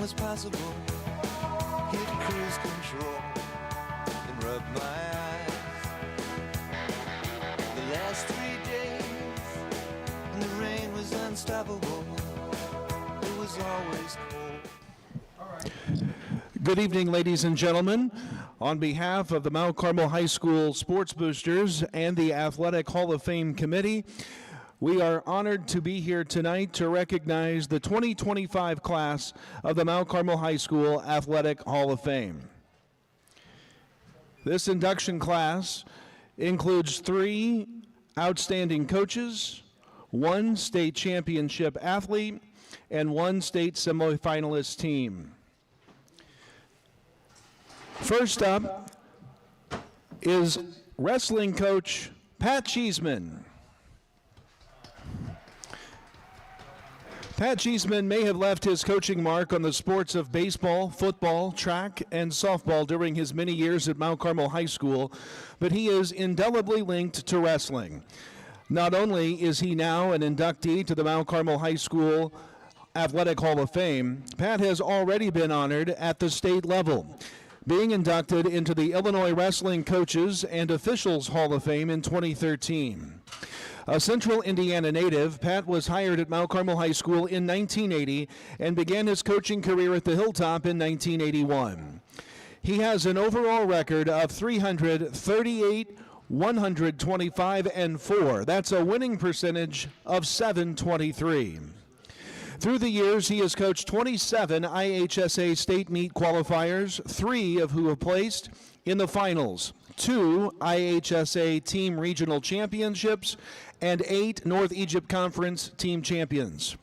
was possible. Hit cruise control and rub my eyes. The last 3 days, and the rain was unstoppable. It was always cold. Good evening, ladies and gentlemen. On behalf of the Mount Carmel High School Sports Boosters and the Athletic Hall of Fame Committee, we are honored to be here tonight to recognize the 2025 class of the Mount Carmel High School Athletic Hall of Fame. This induction class includes 3 outstanding coaches, 1 state championship athlete, and 1 state semifinalist team. First up is wrestling coach Pat Cheeseman. Pat Cheeseman may have left his coaching mark on the sports of baseball, football, track, and softball during his many years at Mount Carmel High School, but he is indelibly linked to wrestling. Not only is he now an inductee to the Mount Carmel High School Athletic Hall of Fame, Pat has already been honored at the state level, being inducted into the Illinois Wrestling Coaches and Officials Hall of Fame in 2013. A Central Indiana native, Pat was hired at Mount Carmel High School in 1980 and began his coaching career at the Hilltop in 1981. He has an overall record of 338, 125, and 4. That's a winning percentage of 723. Through the years, he has coached 27 IHSA state meet qualifiers, 3 of who have placed in the finals, 2 IHSA team regional championships, and 8 North Egypt Conference team champions.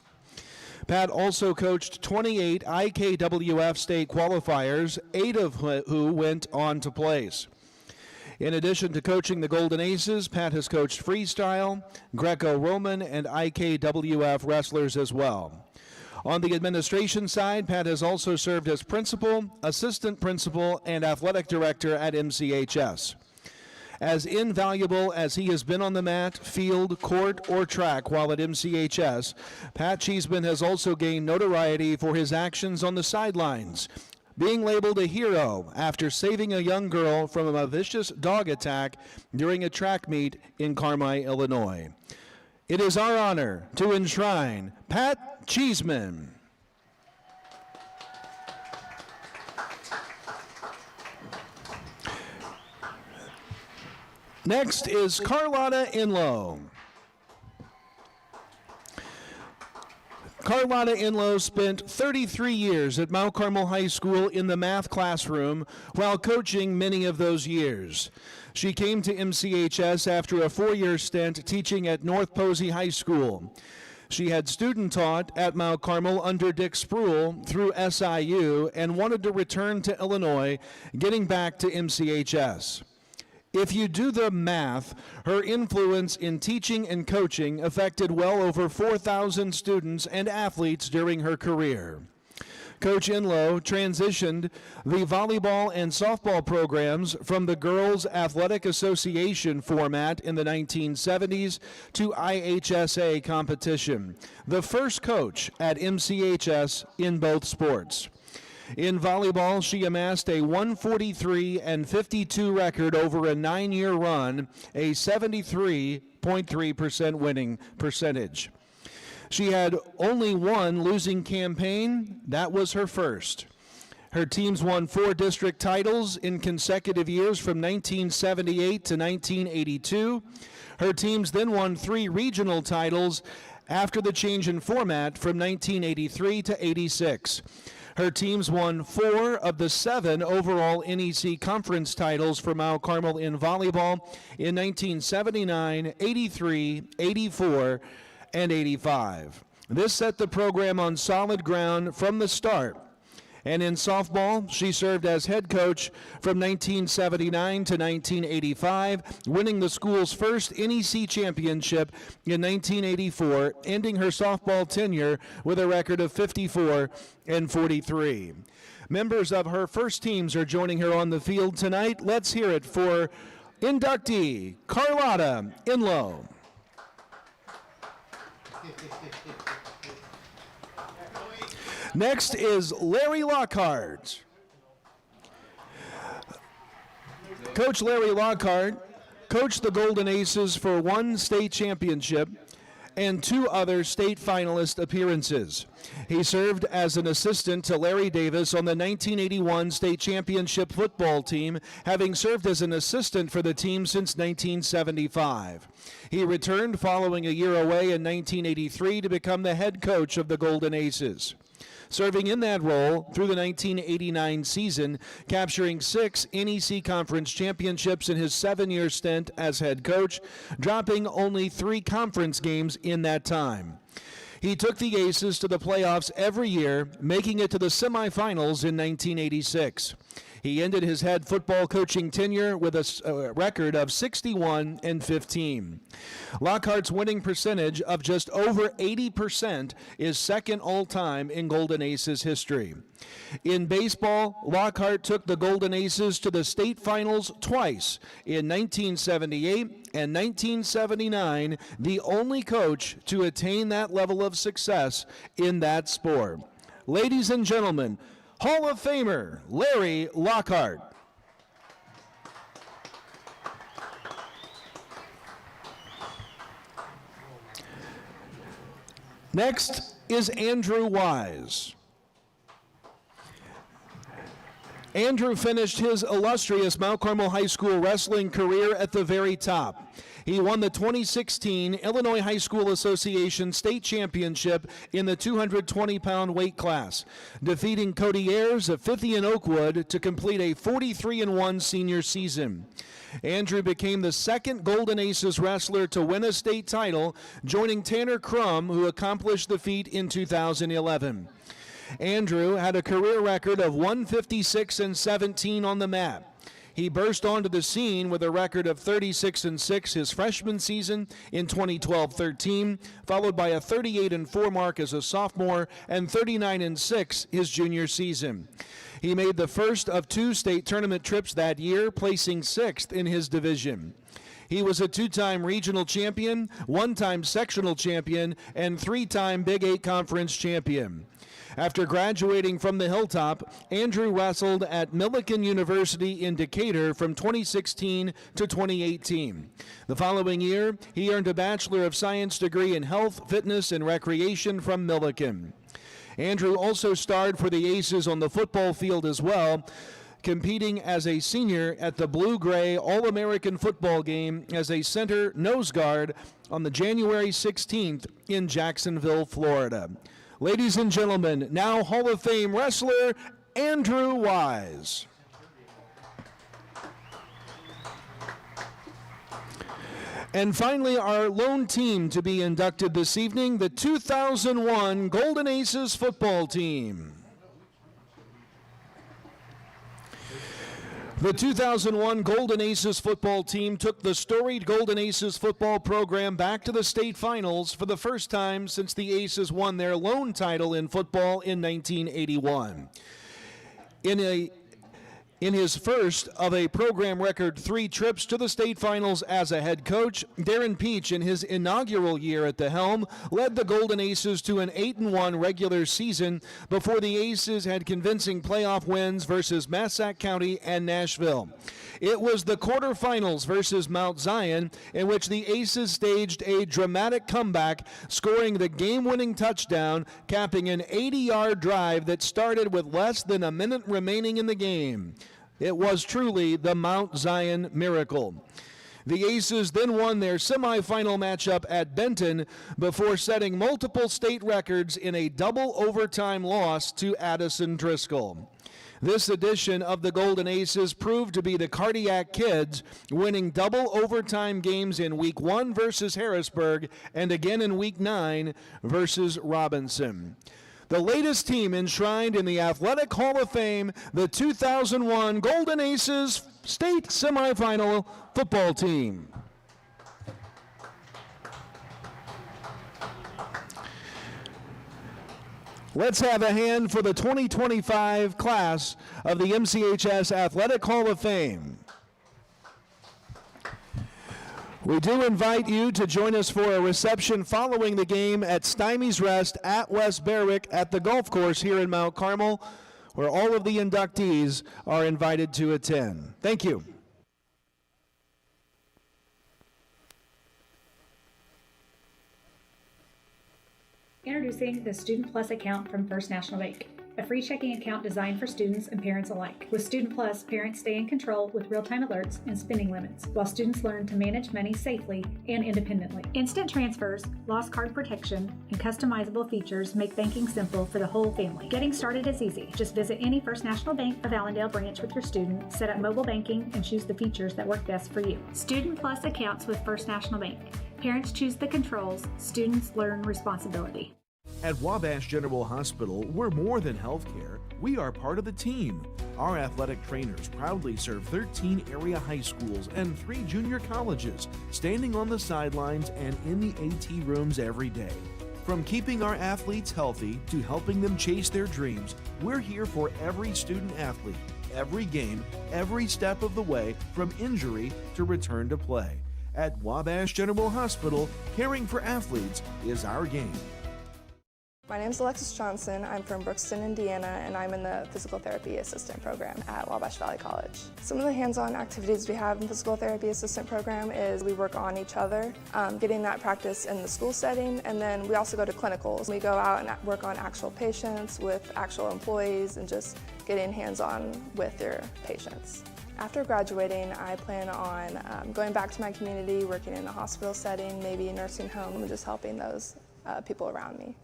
Pat also coached 28 IKWF state qualifiers, 8 of who went on to place. In addition to coaching the Golden Aces, Pat has coached freestyle, Greco-Roman, and IKWF wrestlers as well. On the administration side, Pat has also served as principal, assistant principal, and athletic director at MCHS. As invaluable as he has been on the mat, field, court, or track while at MCHS, Pat Cheeseman has also gained notoriety for his actions on the sidelines, being labeled a hero after saving a young girl from a vicious dog attack during a track meet in Carmel, Illinois. It is our honor to enshrine Pat Cheeseman. Next is Carla Enllo. Carla Enllo spent 33 years at Mount Carmel High School in the math classroom while coaching many of those years. She came to MCHS after a 4-year stint teaching at North Posey High School. She had student taught at Mount Carmel under Dick Spruill through SIU and wanted to return to Illinois, getting back to MCHS. If you do the math, her influence in teaching and coaching affected well over 4,000 students and athletes during her career. Coach Enllo transitioned the volleyball and softball programs from the Girls Athletic Association format in the 1970s to IHSA competition, the first coach at MCHS in both sports. In volleyball, she amassed a 143-52 record over a 9-year run, a 73.3% winning percentage. She had only one losing campaign. That was her first. Her teams won 4 district titles in consecutive years from 1978 to 1982. Her teams then won 3 regional titles after the change in format from 1983 to 86. Her teams won 4 of the 7 overall NEC conference titles for Mount Carmel in volleyball in 1979, 83, 84, and 85. This set the program on solid ground from the start. And in softball, she served as head coach from 1979 to 1985, winning the school's first NEC championship in 1984, ending her softball tenure with a record of 54-43. Members of her first teams are joining her on the field tonight. Let's hear it for inductee Carla Enllo. Next is Larry Lockhart. Coach Larry Lockhart coached the Golden Aces for one state championship and 2 other state finalist appearances. He served as an assistant to Larry Davis on the 1981 state championship football team, having served as an assistant for the team since 1975. He returned following a year away in 1983 to become the head coach of the Golden Aces, serving in that role through the 1989 season, capturing 6 NEC Conference championships in his 7-year stint as head coach, dropping only 3 conference games in that time. He took the Aces to the playoffs every year, making it to the semifinals in 1986. He ended his head football coaching tenure with a record of 61-15. Lockhart's winning percentage of just over 80% is second all-time in Golden Aces history. In baseball, Lockhart took the Golden Aces to the state finals twice, in 1978 and 1979, the only coach to attain that level of success in that sport. Ladies and gentlemen, Hall of Famer Larry Lockhart. Next is Andrew Wise. Andrew finished his illustrious Mount Carmel High School wrestling career at the very top. He won the 2016 Illinois High School Association State Championship in the 220-pound weight class, defeating Cody Ayers of 50 in Oakwood to complete a 43-1 senior season. Andrew became the second Golden Aces wrestler to win a state title, joining Tanner Crum, who accomplished the feat in 2011. Andrew had a career record of 156-17 on the mat. He burst onto the scene with a record of 36-6 his freshman season in 2012-13, followed by a 38-4 mark as a sophomore and 39-6 his junior season. He made the first of 2 state tournament trips that year, placing 6th in his division. He was a 2-time regional champion, 1-time sectional champion, and 3-time Big 8 conference champion. After graduating from the Hilltop, Andrew wrestled at Millikan University in Decatur from 2016 to 2018. The following year, he earned a Bachelor of Science degree in Health, Fitness, and Recreation from Millikan. Andrew also starred for the Aces on the football field as well, competing as a senior at the Blue-Gray All-American football game as a center nose guard on the January 16th in Jacksonville, Florida. Ladies and gentlemen, now Hall of Fame wrestler Andrew Wise. And finally, our lone team to be inducted this evening, the 2001 Golden Aces football team. The 2001 Golden Aces football team took the storied Golden Aces football program back to the state finals for the first time since the Aces won their lone title in football in 1981. In his first of a program record 3 trips to the state finals as a head coach, Darren Peach, in his inaugural year at the helm, led the Golden Aces to an 8-1 regular season before the Aces had convincing playoff wins versus Massac County and Nashville. It was the quarterfinals versus Mount Zion in which the Aces staged a dramatic comeback, scoring the game-winning touchdown, capping an 80-yard drive that started with less than a minute remaining in the game. It was truly the Mount Zion miracle. The Aces then won their semifinal matchup at Benton before setting multiple state records in a double overtime loss to Addison Driscoll. This edition of the Golden Aces proved to be the Cardiac Kids, winning double overtime games in Week 1 versus Harrisburg and again in Week 9 versus Robinson. The latest team enshrined in the Athletic Hall of Fame, the 2001 Golden Aces State Semifinal Football Team. Let's have a hand for the 2025 class of the MCHS Athletic Hall of Fame. We do invite you to join us for a reception following the game at Stymie's Rest at West Berwick at the golf course here in Mount Carmel, where all of the inductees are invited to attend. Thank you. Introducing the Student Plus account from First National Bank, a free checking account designed for students and parents alike. With Student Plus, parents stay in control with real-time alerts and spending limits, while students learn to manage money safely and independently. Instant transfers, lost card protection, and customizable features make banking simple for the whole family. Getting started is easy. Just visit any First National Bank of Allendale branch with your student, set up mobile banking, and choose the features that work best for you. Student Plus accounts with First National Bank. Parents choose the controls, students learn responsibility. At Wabash General Hospital, we're more than healthcare. We are part of the team. Our athletic trainers proudly serve 13 area high schools and 3 junior colleges, standing on the sidelines and in the AT rooms every day. From keeping our athletes healthy to helping them chase their dreams, we're here for every student athlete, every game, every step of the way, from injury to return to play. At Wabash General Hospital, caring for athletes is our game. My name is Alexis Johnson. I'm from Brookston, Indiana, and I'm in the Physical Therapy Assistant Program at Wabash Valley College. Some of the hands-on activities we have in Physical Therapy Assistant Program is we work on each other, getting that practice in the school setting, and then we also go to clinicals. We go out and work on actual patients with actual employees and just getting hands-on with your patients. After graduating, I plan on going back to my community, working in a hospital setting, maybe a nursing home, and just helping those people around me.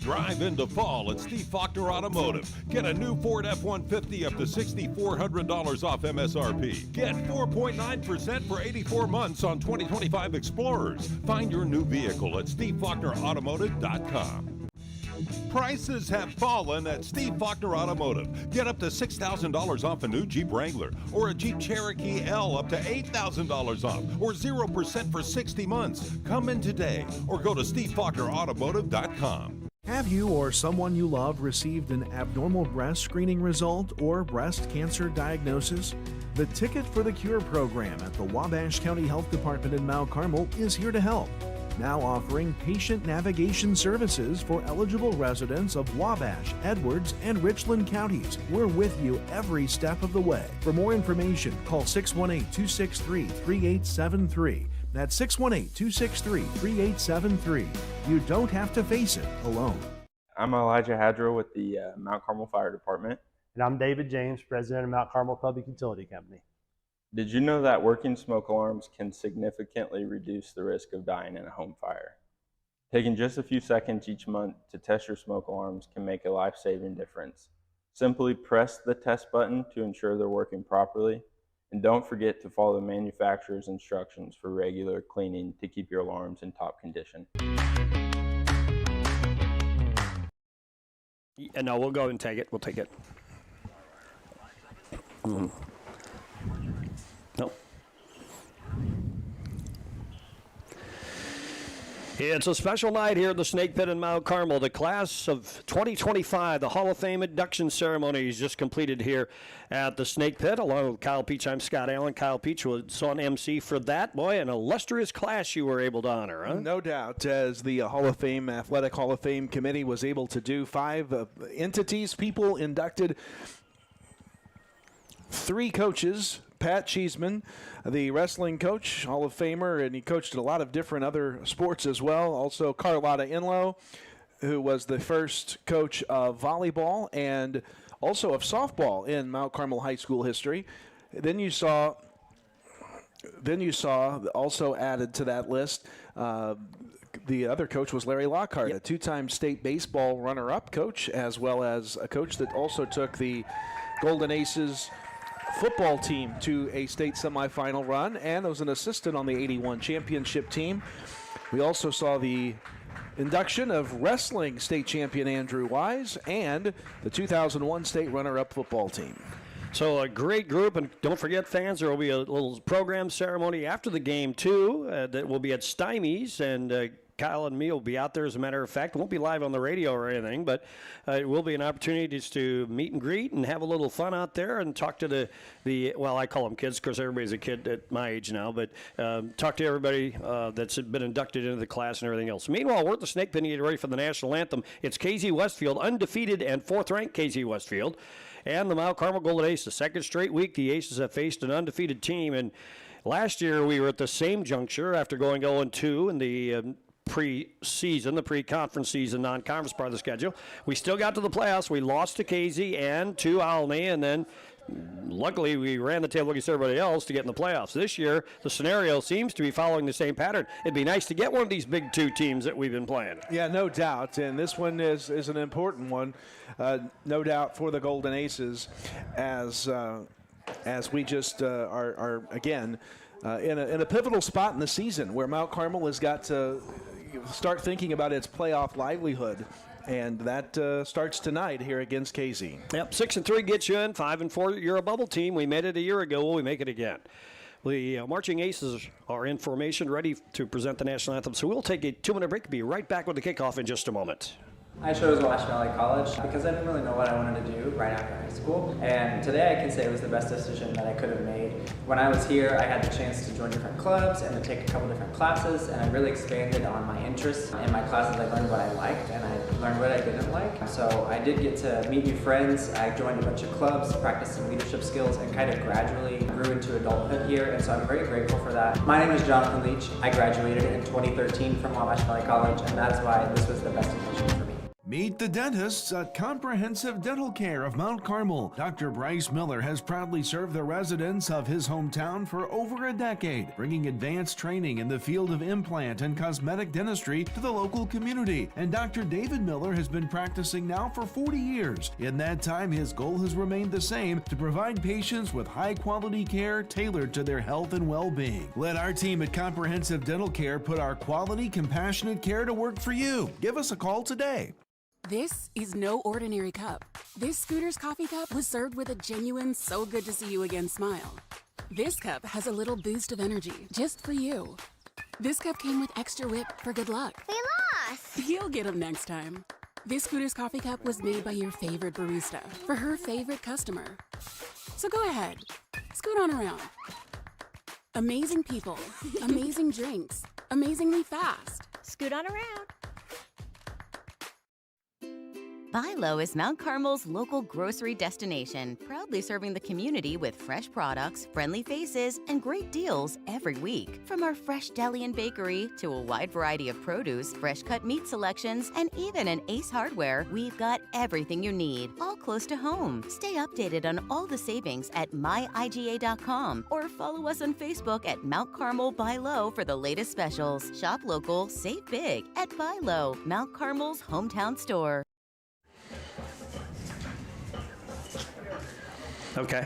Drive into fall at Steve Faulkner Automotive. Get a new Ford F-150 up to $6,400 off MSRP. Get 4.9% for 84 months on 2025 Explorers. Find your new vehicle at SteveFaulknerAutomotive.com. Prices have fallen at Steve Faulkner Automotive. Get up to $6,000 off a new Jeep Wrangler or a Jeep Cherokee L up to $8,000 off or 0% for 60 months. Come in today or go to SteveFaulknerAutomotive.com. Have you or someone you love received an abnormal breast screening result or breast cancer diagnosis? The Ticket for the Cure program at the Wabash County Health Department in Mount Carmel is here to help. Now offering patient navigation services for eligible residents of Wabash, Edwards, and Richland counties. We're with you every step of the way. For more information, call 618-263-3873. That's 618-263-3873. You don't have to face it alone. I'm Elijah Hadrow with the Mount Carmel Fire Department. And I'm David James, President of Mount Carmel Public Utility Company. Did you know that working smoke alarms can significantly reduce the risk of dying in a home fire? Taking just a few seconds each month to test your smoke alarms can make a life-saving difference. Simply press the test button to ensure they're working properly, and don't forget to follow the manufacturer's instructions for regular cleaning to keep your alarms in top condition. No, we'll go and take it. We'll take it. Nope. It's a special night here at the Snake Pit in Mount Carmel. The class of 2025, the Hall of Fame induction ceremony is just completed here at the Snake Pit. Along with Kyle Peach, I'm Scott Allen. Kyle Peach was on MC for that. Boy, an illustrious class you were able to honor, huh? No doubt, as the Hall of Fame, Athletic Hall of Fame Committee was able to do 5 entities, people inducted, 3 coaches. Pat Cheeseman, the wrestling coach, Hall of Famer, and he coached a lot of different other sports as well. Also, Carla Enllo, who was the first coach of volleyball and also of softball in Mount Carmel High School history. Then you saw also added to that list, the other coach was Larry Lockhart, a 2-time state baseball runner-up coach, as well as a coach that also took the Golden Aces football team to a state semifinal run, and was an assistant on the 81 championship team. We also saw the induction of wrestling state champion Andrew Wise and the 2001 state runner-up football team. So a great group, and don't forget, fans, there will be a little program ceremony after the game, too, that will be at Stymie's, and Carla and me will be out there, as a matter of fact. It won't be live on the radio or anything, but it will be an opportunity just to meet and greet and have a little fun out there and talk to well, I call them kids because everybody's a kid at my age now, but talk to everybody that's been inducted into the class and everything else. Meanwhile, we're at the Snake Pit getting ready for the national anthem. It's KZ Westfield, undefeated and 4th-ranked KZ Westfield, and the Mount Carmel Golden Aces. Second straight week the Aces have faced an undefeated team, and last year we were at the same juncture after going 0-2 in the pre-season, the pre-conference season, non-conference part of the schedule. We still got to the playoffs. We lost to KZ and to Alney, and then luckily we ran the table against everybody else to get in the playoffs. This year, the scenario seems to be following the same pattern. It'd be nice to get one of these big 2 teams that we've been playing. Yeah, no doubt. And this one is an important one, no doubt, for the Golden Aces as we just are again, in a pivotal spot in the season where Mount Carmel has got to start thinking about its playoff livelihood. And that starts tonight here against KZ. Yep, 6-3 gets you in. 5-4, you're a bubble team. We made it a year ago. Will we make it again? The Marching Aces are in formation, ready to present the national anthem. So we'll take a 2-minute break. Be right back with the kickoff in just a moment. I chose Wabash Valley College because I didn't really know what I wanted to do right after high school, and today I can say it was the best decision that I could have made. When I was here, I had the chance to join different clubs and to take a couple different classes, and I really expanded on my interests. In my classes, I learned what I liked and I learned what I didn't like. So I did get to meet new friends. I joined a bunch of clubs, practiced some leadership skills, and kind of gradually grew into adulthood here, and so I'm very grateful for that. My name is Jonathan Leach. I graduated in 2013 from Wabash Valley College, and that's why this was the best decision for me. Meet the dentists at Comprehensive Dental Care of Mount Carmel. Dr. Bryce Miller has proudly served the residents of his hometown for over a decade, bringing advanced training in the field of implant and cosmetic dentistry to the local community. And Dr. David Miller has been practicing now for 40 years. In that time, his goal has remained the same: to provide patients with high-quality care tailored to their health and well-being. Let our team at Comprehensive Dental Care put our quality, compassionate care to work for you. Give us a call today. This is no ordinary cup. This Scooter's coffee cup was served with a genuine "so good to see you again" smile. This cup has a little boost of energy just for you. This cup came with extra whip for good luck. We lost! You'll get them next time. This Scooter's coffee cup was made by your favorite barista for her favorite customer. So go ahead, scoot on around. Amazing people, amazing drinks, amazingly fast. Scoot on around. Buy Low is Mount Carmel's local grocery destination, proudly serving the community with fresh products, friendly faces, and great deals every week. From our fresh deli and bakery to a wide variety of produce, fresh cut meat selections, and even an Ace Hardware, we've got everything you need, all close to home. Stay updated on all the savings at myiga.com or follow us on Facebook at Mount Carmel Buy Low for the latest specials. Shop local, save big at Buy Low, Mount Carmel's hometown store. Okay.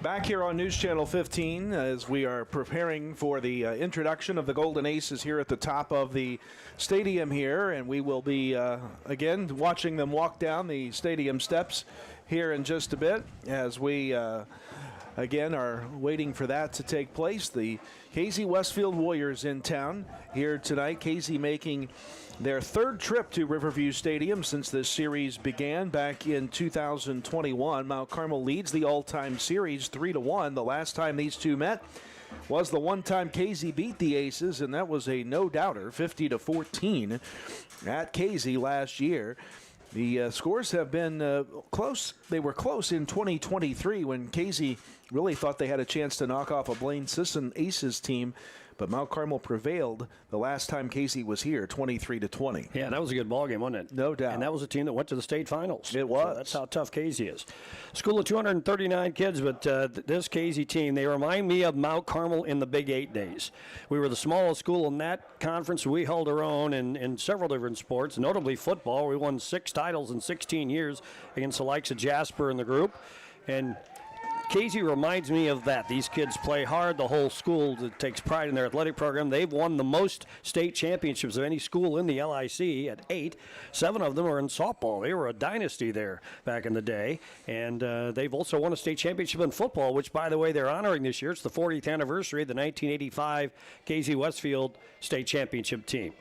Back here on News Channel 15 as we are preparing for the introduction of the Golden Aces here at the top of the stadium here, and we will be again watching them walk down the stadium steps here in just a bit as we again are waiting for that to take place. The KZ Westfield Warriors in town here tonight. KZ making their third trip to Riverview Stadium since this series began back in 2021. Mount Carmel leads the all-time series 3-1. The last time these two met was the one time KZ beat the Aces, and that was a no-doubter, 50-14 at KZ last year. The scores have been close. They were close in 2023 when KZ really thought they had a chance to knock off a Blaine Sisson Aces team, but Mount Carmel prevailed the last time KZ was here, 23-20. Yeah, that was a good ball game, wasn't it? No doubt. And that was a team that went to the state finals. It was. So that's how tough KZ is. School of 239 kids, but this KZ team, they remind me of Mount Carmel in the Big 8 days. We were the smallest school in that conference. We held our own in several different sports, notably football. We won 6 titles in 16 years against the likes of Jasper in the group. And Casey reminds me of that. These kids play hard. The whole school takes pride in their athletic program. They've won the most state championships of any school in the LIC at 8. 7 of them are in softball. They were a dynasty there back in the day. And they've also won a state championship in football, which, by the way, they're honoring this year. It's the 40th anniversary of the 1985 KZ Westfield state championship team.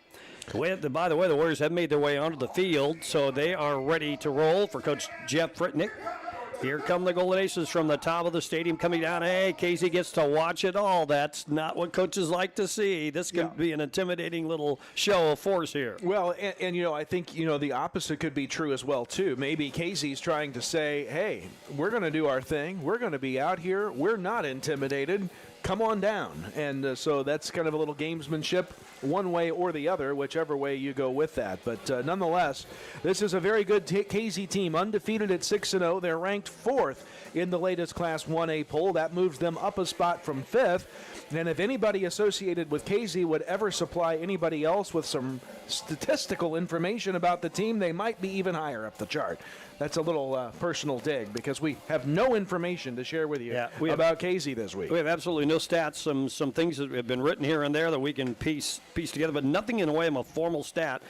By the way, the Warriors have made their way onto the field, so they are ready to roll for Coach Jeff Fritnick. Here come the Golden Aces from the top of the stadium coming down. Hey, Casey gets to watch it all. That's not what coaches like to see. This could be an intimidating little show of force here. Well, and I think, the opposite could be true as well, too. Maybe Casey's trying to say, hey, we're going to do our thing. We're going to be out here. We're not intimidated. Come on down. And so that's kind of a little gamesmanship one way or the other, whichever way you go with that. But nonetheless, this is a very good KZ team, undefeated at 6-0. They're ranked 4th in the latest Class 1A poll. That moves them up a spot from 5th. And if anybody associated with KZ would ever supply anybody else with some statistical information about the team, they might be even higher up the chart. That's a little personal dig because we have no information to share with you about KZ this week. We have absolutely no stats. Some things that have been written here and there that we can piece together, but nothing in the way of a formal stat.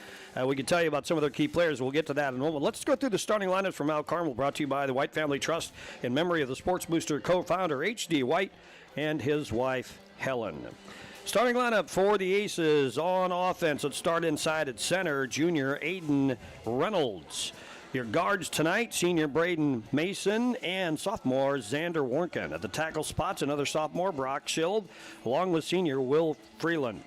We can tell you about some of their key players. We'll get to that in a moment. Let's go through the starting lineups for Mount Carmel, brought to you by the White Family Trust in memory of the Sports Booster co-founder H.D. White and his wife Helen. Starting lineup for the Aces on offense. Let's start inside at center. Junior Aiden Reynolds. Your guards tonight, senior Braden Mason and sophomore Xander Warnken. At the tackle spots, another sophomore, Brock Schild, along with senior Will Freeland.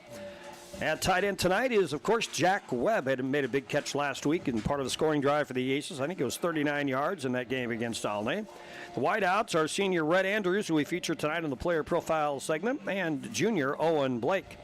At tight end tonight is, of course, Jack Webb. Had made a big catch last week and part of the scoring drive for the Aces. I think it was 39 yards in that game against Alnay. The wideouts are senior Red Andrews, who we feature tonight in the player profile segment, and junior Owen Blake.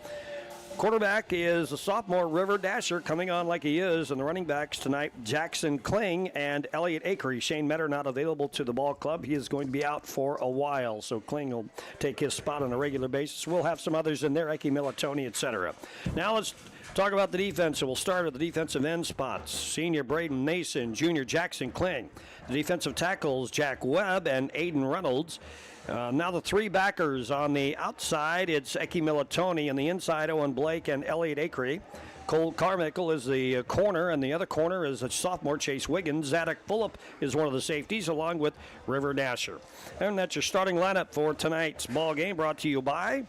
Quarterback is a sophomore River Dasher coming on like he is, and the running backs tonight, Jackson Kling and Elliot Akery. Shane Metter not available to the ball club. He is going to be out for a while, so Kling will take his spot on a regular basis. We'll have some others in there, Ike Militoni, etc. Now let's talk about the defense, and we'll start at the defensive end spots. Senior Braden Mason, junior Jackson Kling. The defensive tackles, Jack Webb and Aiden Reynolds. Now the 3 backers on the outside, it's Eki Militoni, and the inside, Owen Blake and Elliot Akery. Cole Carmichael is the corner, and the other corner is a sophomore, Chase Wiggins. Zadok Fulop is one of the safeties, along with River Dasher. And that's your starting lineup for tonight's ball game, brought to you by...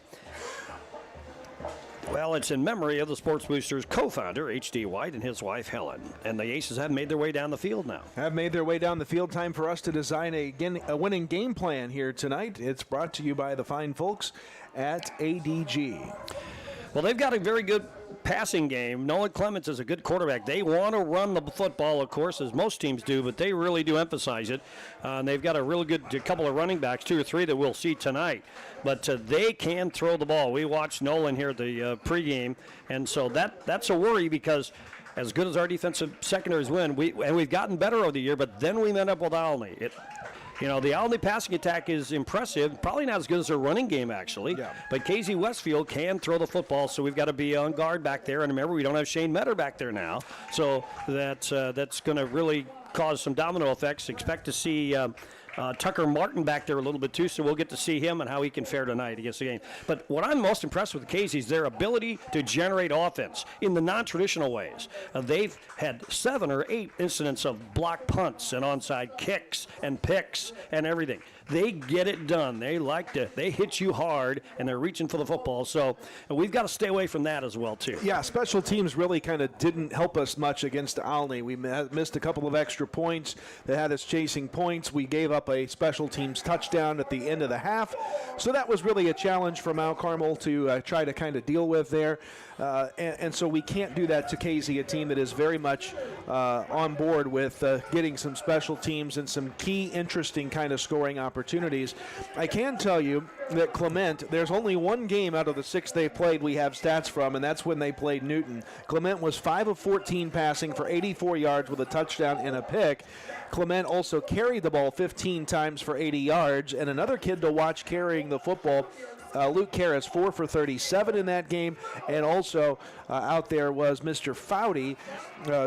Well, it's in memory of the Sports Boosters co-founder, H.D. White, and his wife, Helen. And the Aces have made their way down the field now. Have made their way down the field. Time for us to design a winning game plan here tonight. It's brought to you by the fine folks at ADG. Well, they've got a very good passing game. Nolan Clements is a good quarterback. They want to run the football, of course, as most teams do, but they really do emphasize it. And they've got a really good couple of running backs, 2 or 3 that we'll see tonight. But they can throw the ball. We watched Nolan here at the pregame, and so that's a worry because as good as our defensive secondaries win, we've gotten better over the year, but then we end up with Alnay. The Alnay passing attack is impressive. Probably not as good as their running game, actually. Yeah. But KZ Westfield can throw the football, so we've got to be on guard back there. And remember, we don't have Shane Metter back there now. So that's going to really cause some domino effects. Expect to see Tucker Martin back there a little bit too, so we'll get to see him and how he can fare tonight against the game. But what I'm most impressed with Casey is their ability to generate offense in the non-traditional ways. They've had 7 or 8 incidents of block punts and onside kicks and picks and everything. They get it done. They hit you hard, and they're reaching for the football. So we've got to stay away from that as well, too. Yeah, special teams really kind of didn't help us much against Alnay. We missed a couple of extra points that had us chasing points. We gave up a special teams touchdown at the end of the half. So that was really a challenge for Mount Carmel to try to kind of deal with there. And so we can't do that to KZ, a team that is very much on board with getting some special teams and some key, interesting kind of scoring opportunities. I can tell you that Clement, there's only one game out of the 6 they played we have stats from, and that's when they played Newton. Clement was 5 of 14 passing for 84 yards with a touchdown and a pick. Clement also carried the ball 15 times for 80 yards, and another kid to watch carrying the football Luke Karras 4 for 37 in that game, and also out there was Mr. Foudy,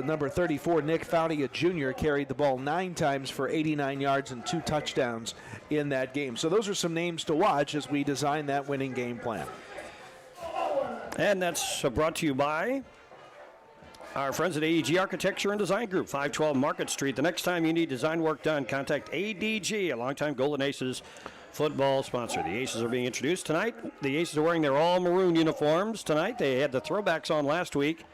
number 34, Nick Foudy, a junior, carried the ball 9 times for 89 yards and 2 touchdowns in that game. So those are some names to watch as we design that winning game plan. And that's brought to you by our friends at AEG Architecture and Design Group, 512 Market Street. The next time you need design work done, contact ADG, a longtime Golden Aces football sponsor. The Aces are being introduced tonight. The Aces are wearing their all-maroon uniforms tonight. They had the throwbacks on last week.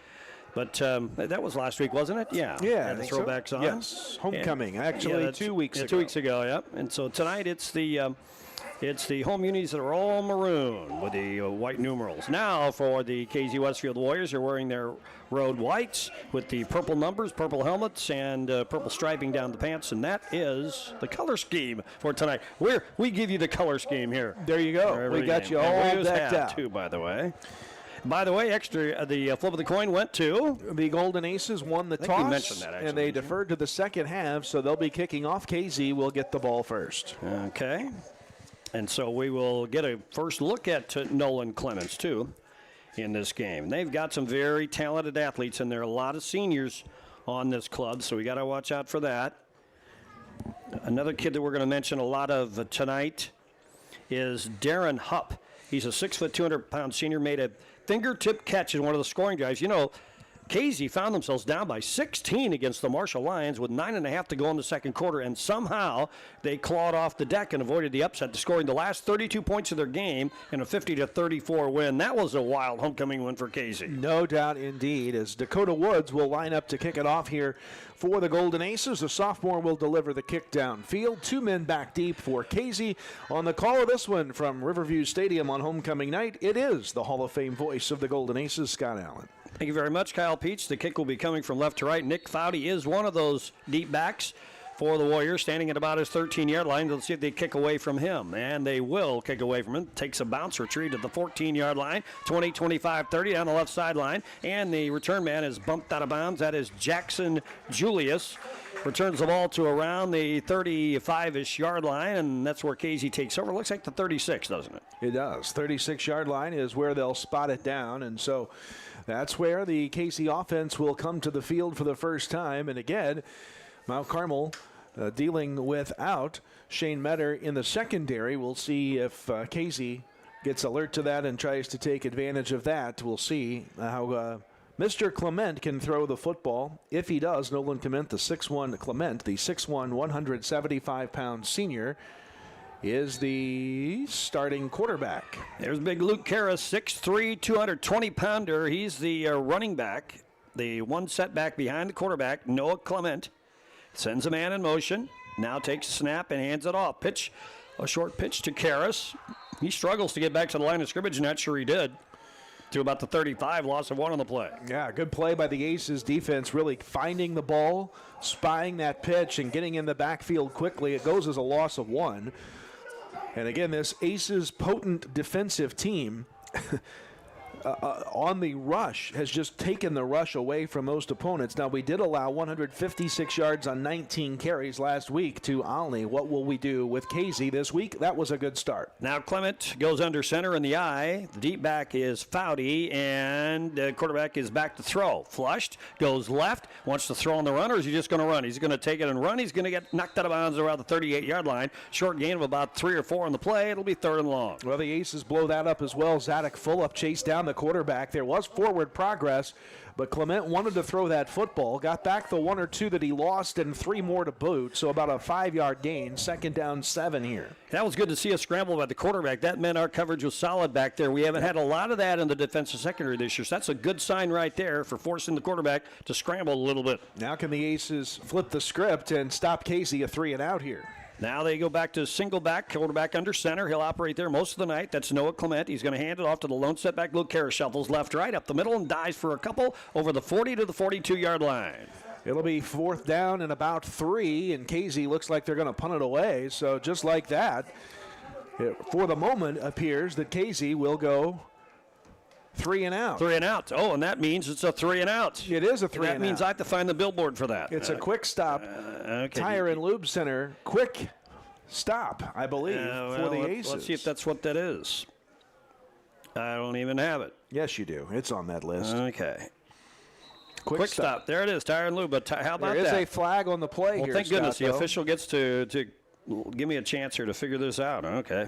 But that was last week, wasn't it? Yeah. Yeah, had the throwbacks on. Yes, homecoming, actually, 2 weeks ago. 2 weeks ago, yep. And so tonight it's the home unis that are all maroon with the white numerals. Now for the KZ Westfield Warriors, they're wearing their road whites with the purple numbers, purple helmets, and purple striping down the pants, and that is the color scheme for tonight. We give you the color scheme here. There you go. We got you all decked out. Too, by the way. By the way, the flip of the coin went to the Golden Aces. Won the toss, you mentioned that, actually, and they deferred to the second half, so they'll be kicking off. KZ will get the ball first. Okay. And so we will get a first look at Nolan Clements, too, in this game. They've got some very talented athletes, and there are a lot of seniors on this club, so we got to watch out for that. Another kid that we're going to mention a lot of tonight is Darren Hupp. He's a 6', 200-pound senior, made a fingertip catch in one of the scoring drives. You know, KZ found themselves down by 16 against the Marshall Lions with 9.5 to go in the second quarter, and somehow they clawed off the deck and avoided the upset, scoring the last 32 points of their game in a 50-34 win. That was a wild homecoming win for KZ. No doubt indeed, as Dakota Woods will line up to kick it off here for the Golden Aces. The sophomore will deliver the kick downfield. 2 men back deep for KZ. On the call of this one from Riverview Stadium on homecoming night, it is the Hall of Fame voice of the Golden Aces, Scott Allen. Thank you very much, Kyle Peach. The kick will be coming from left to right. Nick Foudy is one of those deep backs for the Warriors, standing at about his 13-yard line. Let's see if they kick away from him. And they will kick away from him. Takes a bounce retrieve to the 14-yard line. 20, 25, 30 down the left sideline. And the return man is bumped out of bounds. That is Jackson Julius. Returns the ball to around the 35-ish yard line, and that's where KZ takes over. Looks like the 36, doesn't it? It does. 36-yard line is where they'll spot it down, and so that's where the KC offense will come to the field for the first time. And again, Mount Carmel dealing without Shane Metter in the secondary. We'll see if KC gets alert to that and tries to take advantage of that. We'll see how Mr. Clement can throw the football. If he does, Nolan Clement, the 6'1 Clement, the 6'1", 175-pound senior, is the starting quarterback. There's big Luke Karras, 6'3", 220-pounder. He's the running back. The one setback behind the quarterback, Noah Clement, sends a man in motion. Now takes a snap and hands it off. A short pitch to Karras. He struggles to get back to the line of scrimmage. Not sure he did. To about the 35, loss of 1 on the play. Yeah, good play by the Aces defense, really finding the ball, spying that pitch, and getting in the backfield quickly. It goes as a loss of 1. And again, this Aces potent defensive team on the rush has just taken the rush away from most opponents. Now, we did allow 156 yards on 19 carries last week to Alney. What will we do with KZ this week? That was a good start. Now Clement goes under center in the I. The deep back is Foudy, and the quarterback is back to throw. Flushed, goes left, wants to throw on the run, or is he just going to run? He's going to take it and run. He's going to get knocked out of bounds around the 38-yard line. Short gain of about 3 or 4 on the play. It'll be 3rd and long. Well, the Aces blow that up as well. Zadok Fulop chased down the quarterback. There was forward progress, but Clement wanted to throw that football, got back the 1 or 2 that he lost and 3 more to boot, so about a 5-yard gain, 2nd down 7 here. That was good to see a scramble by the quarterback. That meant our coverage was solid back there. We haven't had a lot of that in the defensive secondary this year, so that's a good sign right there for forcing the quarterback to scramble a little bit. Now can the Aces flip the script and stop Casey a 3-and-out here? Now they go back to single back, quarterback under center. He'll operate there most of the night. That's Noah Clement. He's going to hand it off to the lone setback. Luke Karras shuffles left, right, up the middle, and dives for a couple over the 40 to the 42-yard line. It'll be 4th down and about 3, and KZ looks like they're going to punt it away. So just like that, it, for the moment, appears that KZ will go 3-and-out. 3-and-out. Oh, and that means it's a 3-and-out. It is a 3-and-out. That means I have to find the billboard for that. It's a quick stop. Okay. Tire and Lube Center. Quick stop, I believe, for the Aces. Let's see if that's what that is. I don't even have it. Yes, you do. It's on that list. Okay. Quick stop. There it is, tire and lube. But how about that? There is a flag on the play well, here, thank goodness Scott, the official gets to give me a chance here to figure this out. Okay.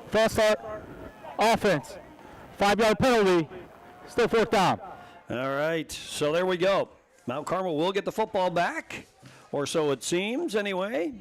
False start, offense, 5-yard penalty, still 4th down. All right, so there we go. Mount Carmel will get the football back, or so it seems anyway.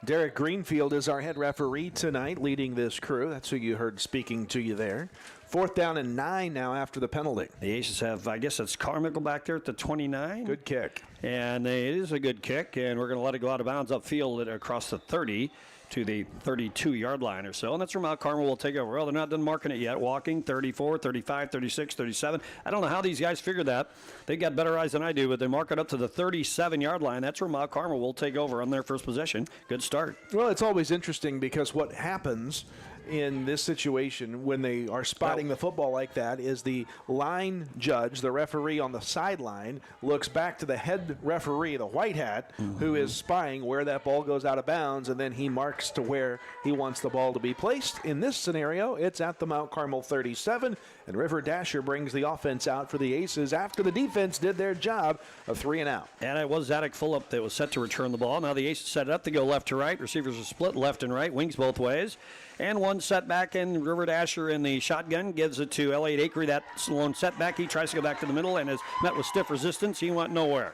Derek Greenfield is our head referee tonight, leading this crew. That's who you heard speaking to you there. 4th down and 9 now after the penalty. The Aces have, I guess it's Carmichael back there at the 29. Good kick. And it is a good kick, and we're going to let it go out of bounds upfield across the 30 to the 32-yard line or so. And that's where Mount Carmel will take over. Well, they're not done marking it yet. Walking, 34, 35, 36, 37. I don't know how these guys figured that. They got better eyes than I do, but they mark it up to the 37-yard line. That's where Mount Carmel will take over on their first possession. Good start. Well, it's always interesting because what happens in this situation when they are spotting the football like that is the line judge, the referee on the sideline, looks back to the head referee, the white hat, who is spying where that ball goes out of bounds, and then he marks to where he wants the ball to be placed. In this scenario, it's at the Mount Carmel 37, and River Dasher brings the offense out for the Aces after the defense did their job of 3 and out. And it was Zadok Fulop that was set to return the ball. Now the Aces set it up to go left to right. Receivers are split left and right, wings both ways. And one setback, and River Dasher in the shotgun gives it to Elliott Akery. That lone setback, he tries to go back to the middle and is met with stiff resistance. He went nowhere.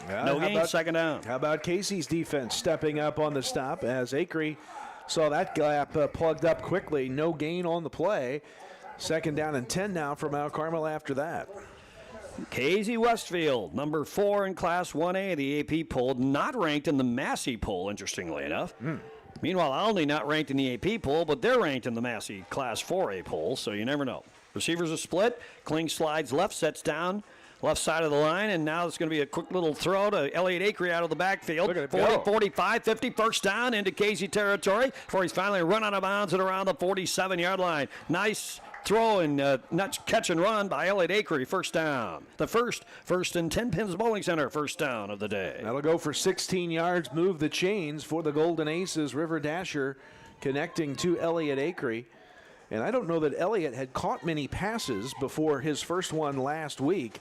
No gain, 2nd down. How about Casey's defense stepping up on the stop as Akery saw that gap plugged up quickly. No gain on the play. 2nd down and 10 now for Mount Carmel after that. Casey Westfield, number 4 in Class 1A, the AP poll, not ranked in the Massey poll, interestingly enough. Meanwhile, Alney not ranked in the AP poll, but they're ranked in the Massey Class 4A poll, so you never know. Receivers are split. Kling slides left, sets down, left side of the line, and now it's going to be a quick little throw to Elliott Akery out of the backfield. 40, 45, 50, 1st down into Casey territory before he's finally run out of bounds at around the 47-yard line. Nice throw and not catch and run by Elliott Akery, 1st down. The first and 10 Pins Bowling Center, 1st down of the day. That'll go for 16 yards, move the chains for the Golden Aces. River Dasher connecting to Elliott Akery. And I don't know that Elliott had caught many passes before his first one last week.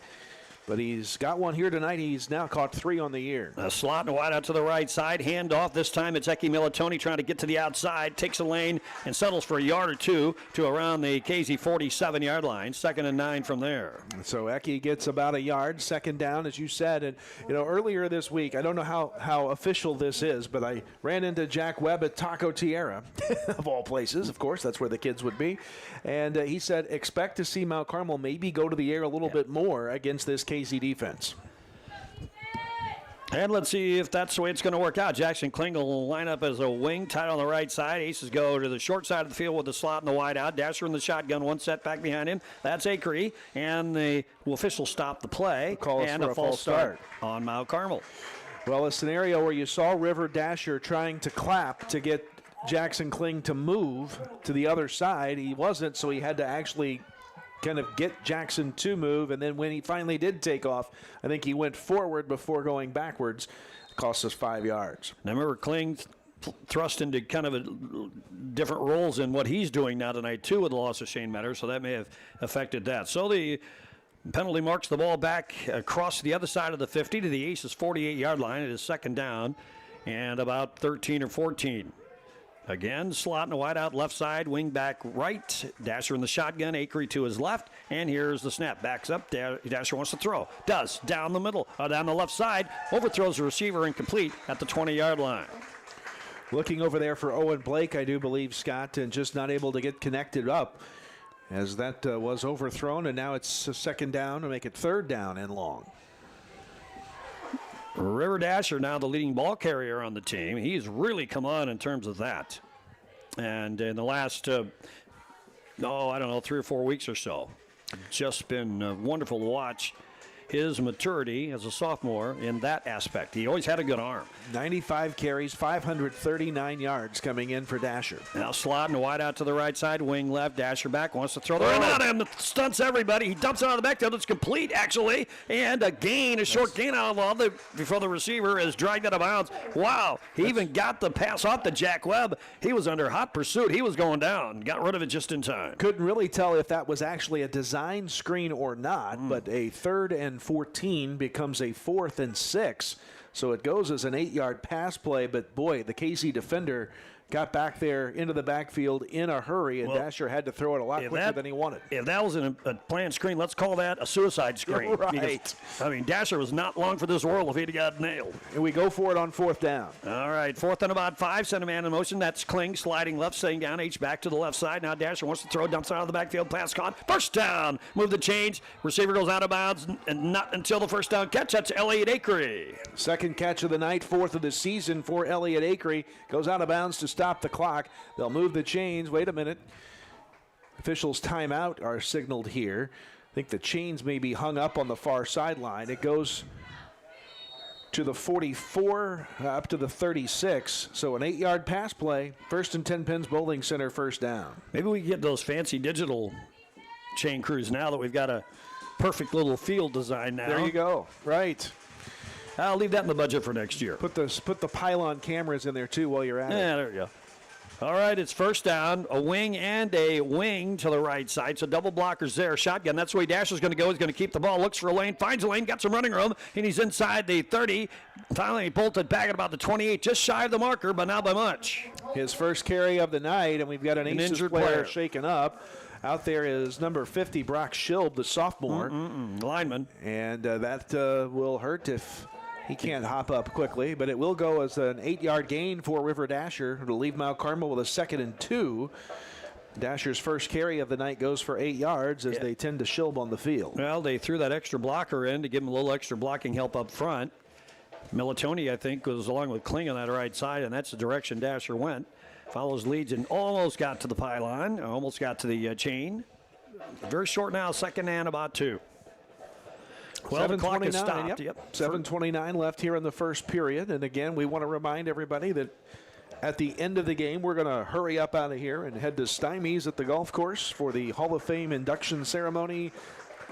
But he's got one here tonight. He's now caught 3 on the year. A slot and wide out to the right side. Hand off. This time it's Eki Militoni trying to get to the outside. Takes a lane and settles for a yard or two to around the KZ 47-yard line. 2nd and 9 from there. So Eki gets about a yard. 2nd down, as you said. And, earlier this week, I don't know how official this is, but I ran into Jack Webb at Taco Tierra, of all places. Of course, that's where the kids would be. And he said, expect to see Mount Carmel maybe go to the air a little bit more against this KC defense. And let's see if that's the way it's going to work out. Jackson Kling will line up as a wing, tight on the right side. Aces go to the short side of the field with the slot and the wide out. Dasher in the shotgun, one setback behind him. That's Akery. And the official stopped the play. And a false start on Mount Carmel. Well, a scenario where you saw River Dasher trying to clap to get Jackson Kling to move to the other side. He wasn't, so he had to actually kind of get Jackson to move, and then when he finally did take off, I think he went forward before going backwards. It cost us 5 yards. Now remember, Kling thrust into kind of different roles in what he's doing now tonight, too, with the loss of Shane Metter, so that may have affected that. So the penalty marks the ball back across the other side of the 50 to the Aces 48-yard line. It is 2nd down and about 13 or 14. Again, slot and a wide out left side, wing back right. Dasher in the shotgun, Akery to his left. And here's the snap. Backs up. Dasher wants to throw. Does. Down the middle. Down the left side. Overthrows the receiver incomplete at the 20-yard line. Looking over there for Owen Blake, I do believe, Scott, and just not able to get connected up as that was overthrown. And now it's 2nd down to make it 3rd down and long. River Dasher now the leading ball carrier on the team. He's really come on in terms of that. And in the last, 3 or 4 weeks or so, just been wonderful to watch. his maturity as a sophomore in that aspect. He always had a good arm. 95 carries, 539 yards coming in for Dasher. Now sliding wide out to the right side, wing left, Dasher back, wants to throw the run out of him, stunts everybody. He dumps it out of the backfield. It's complete, actually, and a short gain out of before the receiver is dragged out of bounds. Wow, he even got the pass off to Jack Webb. He was under hot pursuit. He was going down. Got rid of it just in time. Couldn't really tell if that was actually a design screen or not, but a 3rd and 14 becomes a 4th and 6. So it goes as an 8-yard pass play, but boy, the KC defender got back there into the backfield in a hurry, and Dasher had to throw it a lot quicker than he wanted. If that was a planned screen, let's call that a suicide screen. Right. Because, I mean, Dasher was not long for this world if he'd got nailed. And we go for it on 4th down. All right, 4th and about 5, send a man in motion. That's Kling sliding left, staying down, H back to the left side. Now Dasher wants to throw, dumps out of the backfield, pass caught. First down, move the change. Receiver goes out of bounds, and not until the first down catch. That's Elliott Acree. Second catch of the night, 4th of the season for Elliott Acree. Goes out of bounds to stop the clock. They'll move the chains. Wait a minute. Officials' timeout are signaled here. I think the chains may be hung up on the far sideline. It goes to the 44 up to the 36. So an 8-yard pass play. 1st and 10 Pins Bowling Center, first down. Maybe we get those fancy digital chain crews now that we've got a perfect little field design now. There you go. Right. I'll leave that in the budget for next year. Put the pylon cameras in there too while you're at it. Yeah, there you go. All right, it's first down, a wing and a wing to the right side. So double blockers there, shotgun. That's the way Dasher's going to go. He's going to keep the ball, looks for a lane, finds a lane, got some running room, and he's inside the 30. Finally bolted back at about the 28, just shy of the marker, but not by much. His first carry of the night, and we've got an injured player shaken up. Out there is number 50, Brock Schilb, the sophomore. Lineman. And that will hurt if he can't hop up quickly, but it will go as an 8-yard gain for River Dasher to leave Mount Carmel with a 2nd and 2. Dasher's first carry of the night goes for 8 yards as they tend to Schilb on the field. Well, they threw that extra blocker in to give him a little extra blocking help up front. Militoni, I think, was along with Kling on that right side, and that's the direction Dasher went. Follows leads and almost got to the pylon, almost got to the chain. Very short now, 2nd and about 2. Well, the clock is stopped. Yep. 7:29 left here in the first period. And again, we want to remind everybody that at the end of the game, we're going to hurry up out of here and head to Stymie's at the golf course for the Hall of Fame induction ceremony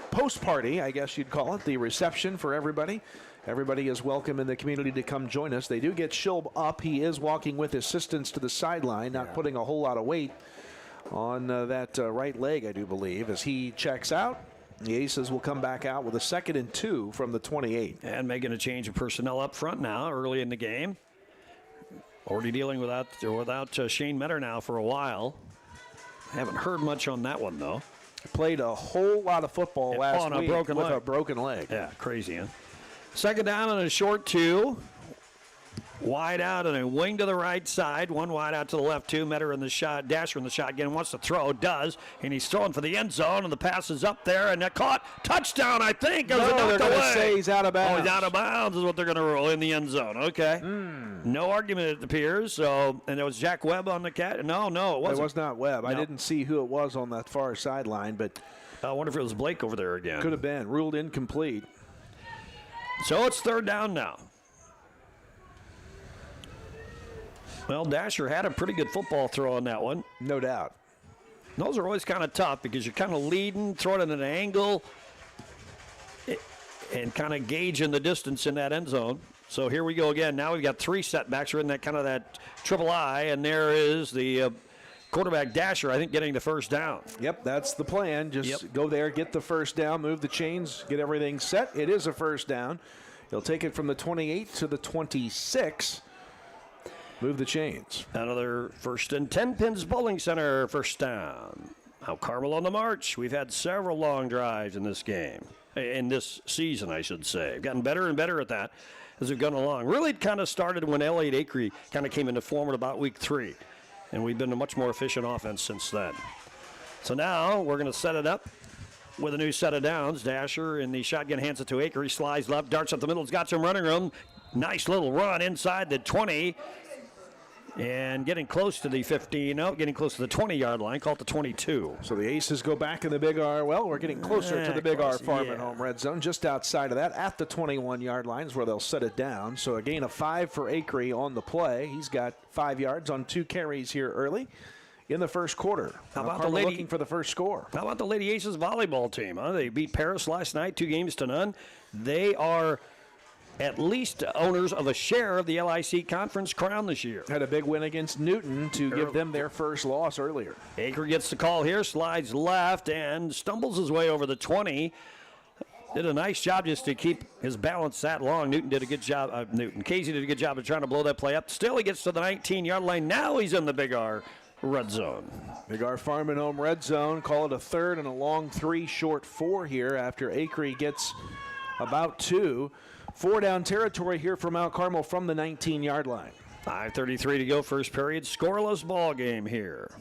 post-party, I guess you'd call it, the reception for everybody. Everybody is welcome in the community to come join us. They do get Schilb up. He is walking with assistance to the sideline, not putting a whole lot of weight on that right leg, I do believe, as he checks out. The Aces will come back out with a 2nd and 2 from the 28. And making a change of personnel up front now, early in the game. Already dealing without Shane Metter now for a while. Haven't heard much on that one, though. Played a whole lot of football last week with a broken leg. Yeah, crazy, huh? 2nd down on a short 2. Wide out and a wing to the right side. One wide out to the left, 2. Metter in the shot. Dasher in the shotgun. Wants to throw. Does. And he's throwing for the end zone. And the pass is up there. And that caught. Touchdown, I think. No, they're going to say he's out of bounds. Oh, he's out of bounds is what they're going to rule in the end zone. Okay. No argument, it appears. So, and it was Jack Webb on the cat. No, it wasn't. It was not Webb. No. I didn't see who it was on that far sideline, but I wonder if it was Blake over there again. Could have been. Ruled incomplete. So it's 3rd down now. Well, Dasher had a pretty good football throw on that one. No doubt. Those are always kind of tough because you're kind of leading, throwing it at an angle, and kind of gauging the distance in that end zone. So here we go again. Now we've got 3 setbacks. We're in that kind of that triple I, and there is the quarterback Dasher, I think, getting the first down. Yep, that's the plan. Just go there, get the first down, move the chains, get everything set. It is a first down. He'll take it from the 28 to the 26. Move the chains. Another 1st and 10 Pins Bowling Center first down. Now Carmel on the march. We've had several long drives in this game. In this season, I should say. Gotten better and better at that as we've gone along. Really kind of started when Elliott Acree kind of came into form at about week 3. And we've been a much more efficient offense since then. So now we're going to set it up with a new set of downs. Dasher in the shotgun hands it to Acree. Slides left, darts up the middle. He's got some running room. Nice little run inside the 20. And getting close to the 15, getting close to the 20-yard line, call it the 22. So the Aces go back in the Big R. Well, we're getting closer to the Big R Farm yeah. and Home red zone, just outside of that, at the 21-yard line is where they'll set it down. So a gain of 5 for Acree on the play. He's got 5 yards on 2 carries here early in the first quarter. How about Carmel the lady looking for the first score? How about the Lady Aces volleyball team? Huh? They beat Paris last night, 2-0. They are at least owners of a share of the LIC conference crown this year. Had a big win against Newton to give them their first loss earlier. Acre gets the call here, slides left, and stumbles his way over the 20. Did a nice job just to keep his balance that long. Newton did a good job. Casey did a good job of trying to blow that play up. Still, he gets to the 19-yard line. Now he's in the Big R red zone. Big R Farm and Home red zone. Call it a third and a long 3, short 4 here after Acree gets about 2. 4 down territory here for Mount Carmel from the 19-yard line. 5:33 to go, first period. Scoreless ball game here.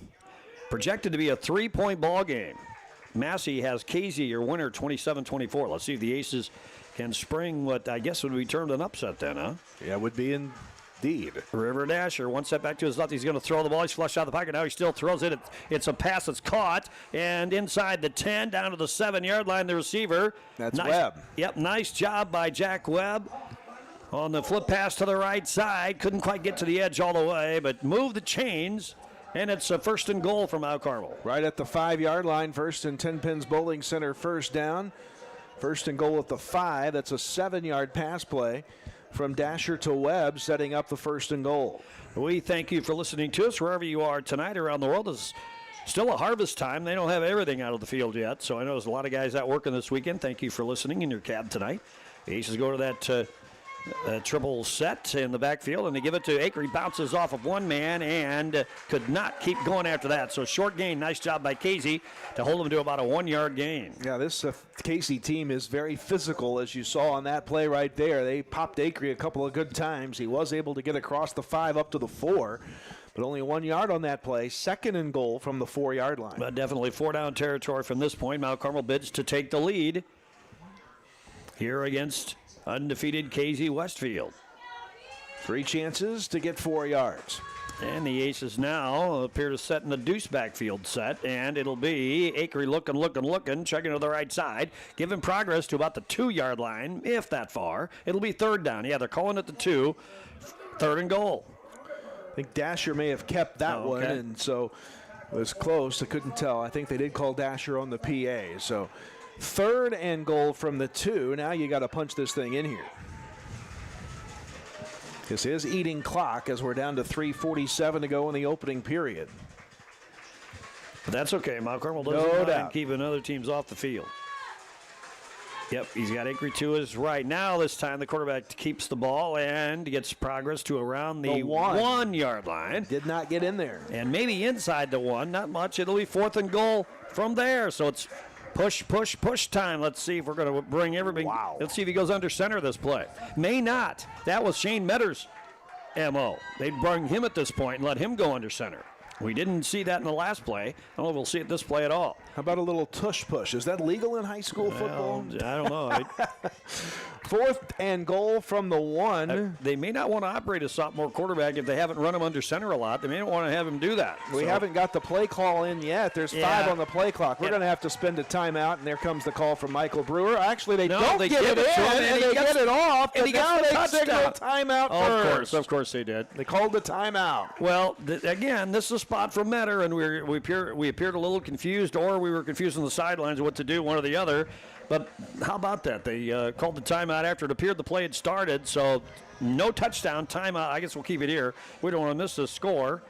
Projected to be a 3-point ball game. Massey has Casey, your winner, 27-24. Let's see if the Aces can spring what I guess would be termed an upset then, huh? Yeah, it would be indeed. River Dasher, one step back to his left. He's going to throw the ball. He's flushed out of the pocket. Now he still throws it. It's a pass that's caught. And inside the 10, down to the 7-yard line, the receiver. That's Webb. Yep, nice job by Jack Webb on the flip pass to the right side. Couldn't quite get to the edge all the way, but moved the chains. And it's a 1st and goal from Mount Carmel. Right at the 5-yard line, 1st and 10 Pins Bowling Center, first down. 1st and goal at the 5. That's a 7-yard pass play from Dasher to Webb, setting up the 1st and goal. We thank you for listening to us wherever you are tonight around the world. It's still a harvest time. They don't have everything out of the field yet, so I know there's a lot of guys out working this weekend. Thank you for listening in your cab tonight. The Aces go to that triple set in the backfield, and they give it to Acree. Bounces off of one man and could not keep going after that. So short gain. Nice job by Casey to hold him to about a 1-yard gain. Yeah, this Casey team is very physical, as you saw on that play right there. They popped Acree a couple of good times. He was able to get across the 5 up to the 4, but only 1 yard on that play. 2nd and goal from the 4-yard line. But definitely 4 down territory from this point. Mount Carmel bids to take the lead here against undefeated Casey Westfield. 3 chances to get 4 yards. And the Aces now appear to set in the deuce backfield set, and it'll be Acree looking, checking to the right side, giving progress to about the 2-yard line, if that far. It'll be 3rd down. Yeah, they're calling it the 2. 3rd and goal. I think Dasher may have kept that one, and so it was close. I couldn't tell. I think they did call Dasher on the PA. So 3rd and goal from the 2. Now you got to punch this thing in here. This is eating clock as we're down to 3:47 to go in the opening period. But that's okay. Mount Carmel doesn't mind keeping other teams off the field. Yep, he's got Acree to his right. Now this time the quarterback keeps the ball and gets progress to around the 1-yard line. Did not get in there. And maybe inside the 1, not much. It'll be 4th and goal from there. So it's push time. Let's see if we're going to bring everything. Wow. Let's see if he goes under center this play. May not. That was Shane Metter's MO. They'd bring him at this point and let him go under center. We didn't see that in the last play. I don't know if we'll see it this play at all. How about a little tush push? Is that legal in high school football? I don't know. 4th and goal from the 1. They may not want to operate a sophomore quarterback if they haven't run him under center a lot. They may not want to have him do that. We haven't got the play call in yet. There's 5 on the play clock. We're going to have to spend a timeout, and there comes the call from Michael Brewer. Actually, they don't get it in, and they get it off, and now they signal timeout first. Of course they did. They called the timeout. Well, again, this is a spot for Metter, and we appeared a little confused, or we were confused on the sidelines what to do, one or the other. But how about that? They called the timeout after it appeared the play had started, so no touchdown, timeout. I guess we'll keep it here. We don't want to miss the score.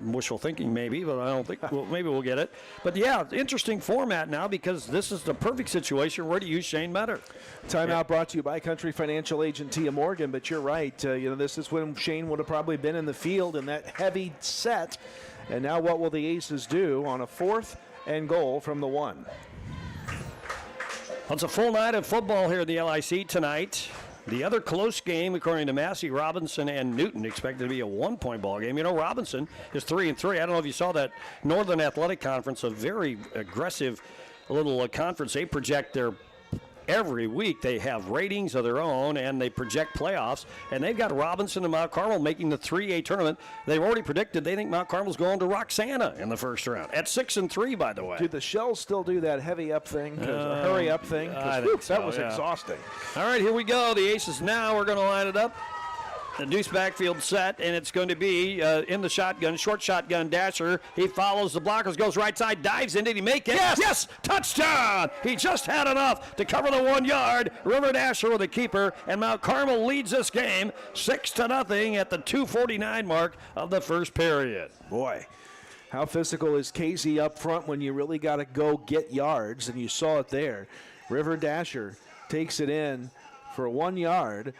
Wishful thinking maybe, but I don't think maybe we'll get it. But yeah, interesting format now because this is the perfect situation where to use Shane Metter. Timeout brought to you by Country Financial Agent Tia Morgan, but you're right. This is when Shane would have probably been in the field in that heavy set. And now what will the Aces do on a 4th and goal from the 1? It's a full night of football here at the LIC tonight. The other close game, according to Massey, Robinson and Newton, expected to be a 1-point ball game. Robinson is 3-3. I don't know if you saw that Northern Athletic Conference, a very aggressive little conference. They project their every week they have ratings of their own, and they project playoffs, and they've got Robinson and Mount Carmel making the 3A tournament. They've already predicted they think Mount Carmel's going to Roxana in the first round at 6-3, by the way. Do the Shells still do that heavy up thing, hurry up thing? I think so, that was exhausting. All right, here we go. The Aces now are going to line it up. The deuce backfield set, and it's going to be in the shotgun, short shotgun dasher. He follows the blockers, goes right side, dives in. Did he make it? Yes! Yes! Touchdown! He just had enough to cover the 1 yard. River Dasher with the keeper, and Mount Carmel leads this game 6-0 at the 2:49 mark of the first period. Boy, how physical is Casey up front when you really got to go get yards, and you saw it there. River Dasher takes it in for 1 yard.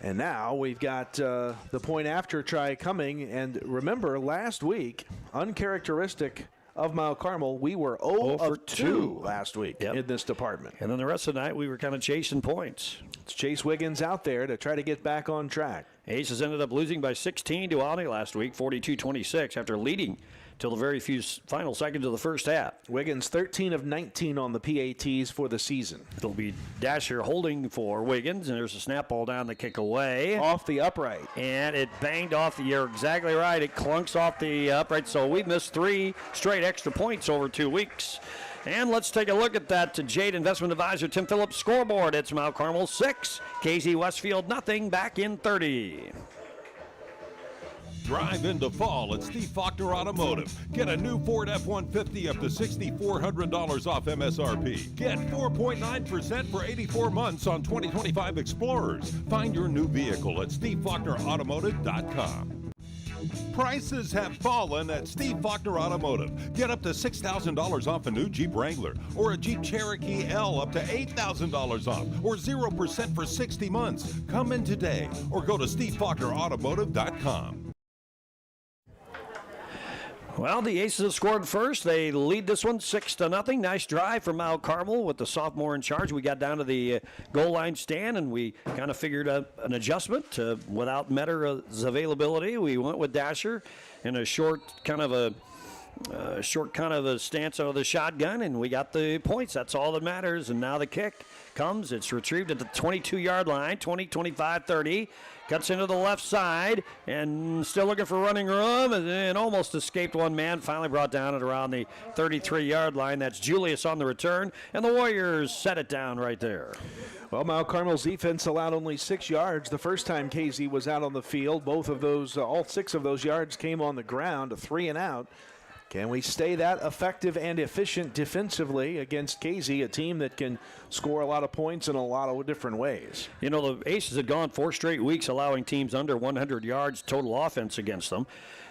And now we've got the point after try coming. And remember, last week, uncharacteristic of Mount Carmel, we were 0 of 2 last week in this department. And then the rest of the night, we were kind of chasing points. It's Chase Wiggins out there to try to get back on track. Aces ended up losing by 16 to Albany last week, 42-26, after leading till the very few final seconds of the first half. Wiggins 13 of 19 on the PATs for the season. It'll be Dasher holding for Wiggins, and there's a snap ball down the kick away. Off the upright. And it banged off you're exactly right, it clunks off the upright, so we've missed 3 straight extra points over 2 weeks. And let's take a look at that Jade Investment Advisor Tim Phillips scoreboard. It's Mount Carmel 6, KZ Westfield nothing, back in 30. Drive into fall at Steve Faulkner Automotive. Get a new Ford F-150 up to $6,400 off MSRP. Get 4.9% for 84 months on 2025 Explorers. Find your new vehicle at SteveFaulknerAutomotive.com. Prices have fallen at Steve Faulkner Automotive. Get up to $6,000 off a new Jeep Wrangler or a Jeep Cherokee L up to $8,000 off or 0% for 60 months. Come in today or go to SteveFaulknerAutomotive.com. Well, the Aces have scored first. They lead this one 6-0. Nice drive from Mount Carmel with the sophomore in charge. We got down to the goal line stand, and we kind of figured an adjustment without Metter's availability. We went with Dasher in a short kind of a stance out of the shotgun, and we got the points. That's all that matters. And now the kick comes. It's retrieved at the 22-yard line, 20, 25, 30. Cuts into the left side and still looking for running room and almost escaped one man. Finally brought down at around the 33-yard line. That's Julius on the return, and the Warriors set it down right there. Well, Mount Carmel's defense allowed only 6 yards the first time KZ was out on the field. Both of those, all 6 of those yards came on the ground, a 3 and out. Can we stay that effective and efficient defensively against KZ, a team that can score a lot of points in a lot of different ways? You know, the Aces had gone 4 straight weeks allowing teams under 100 yards total offense against them,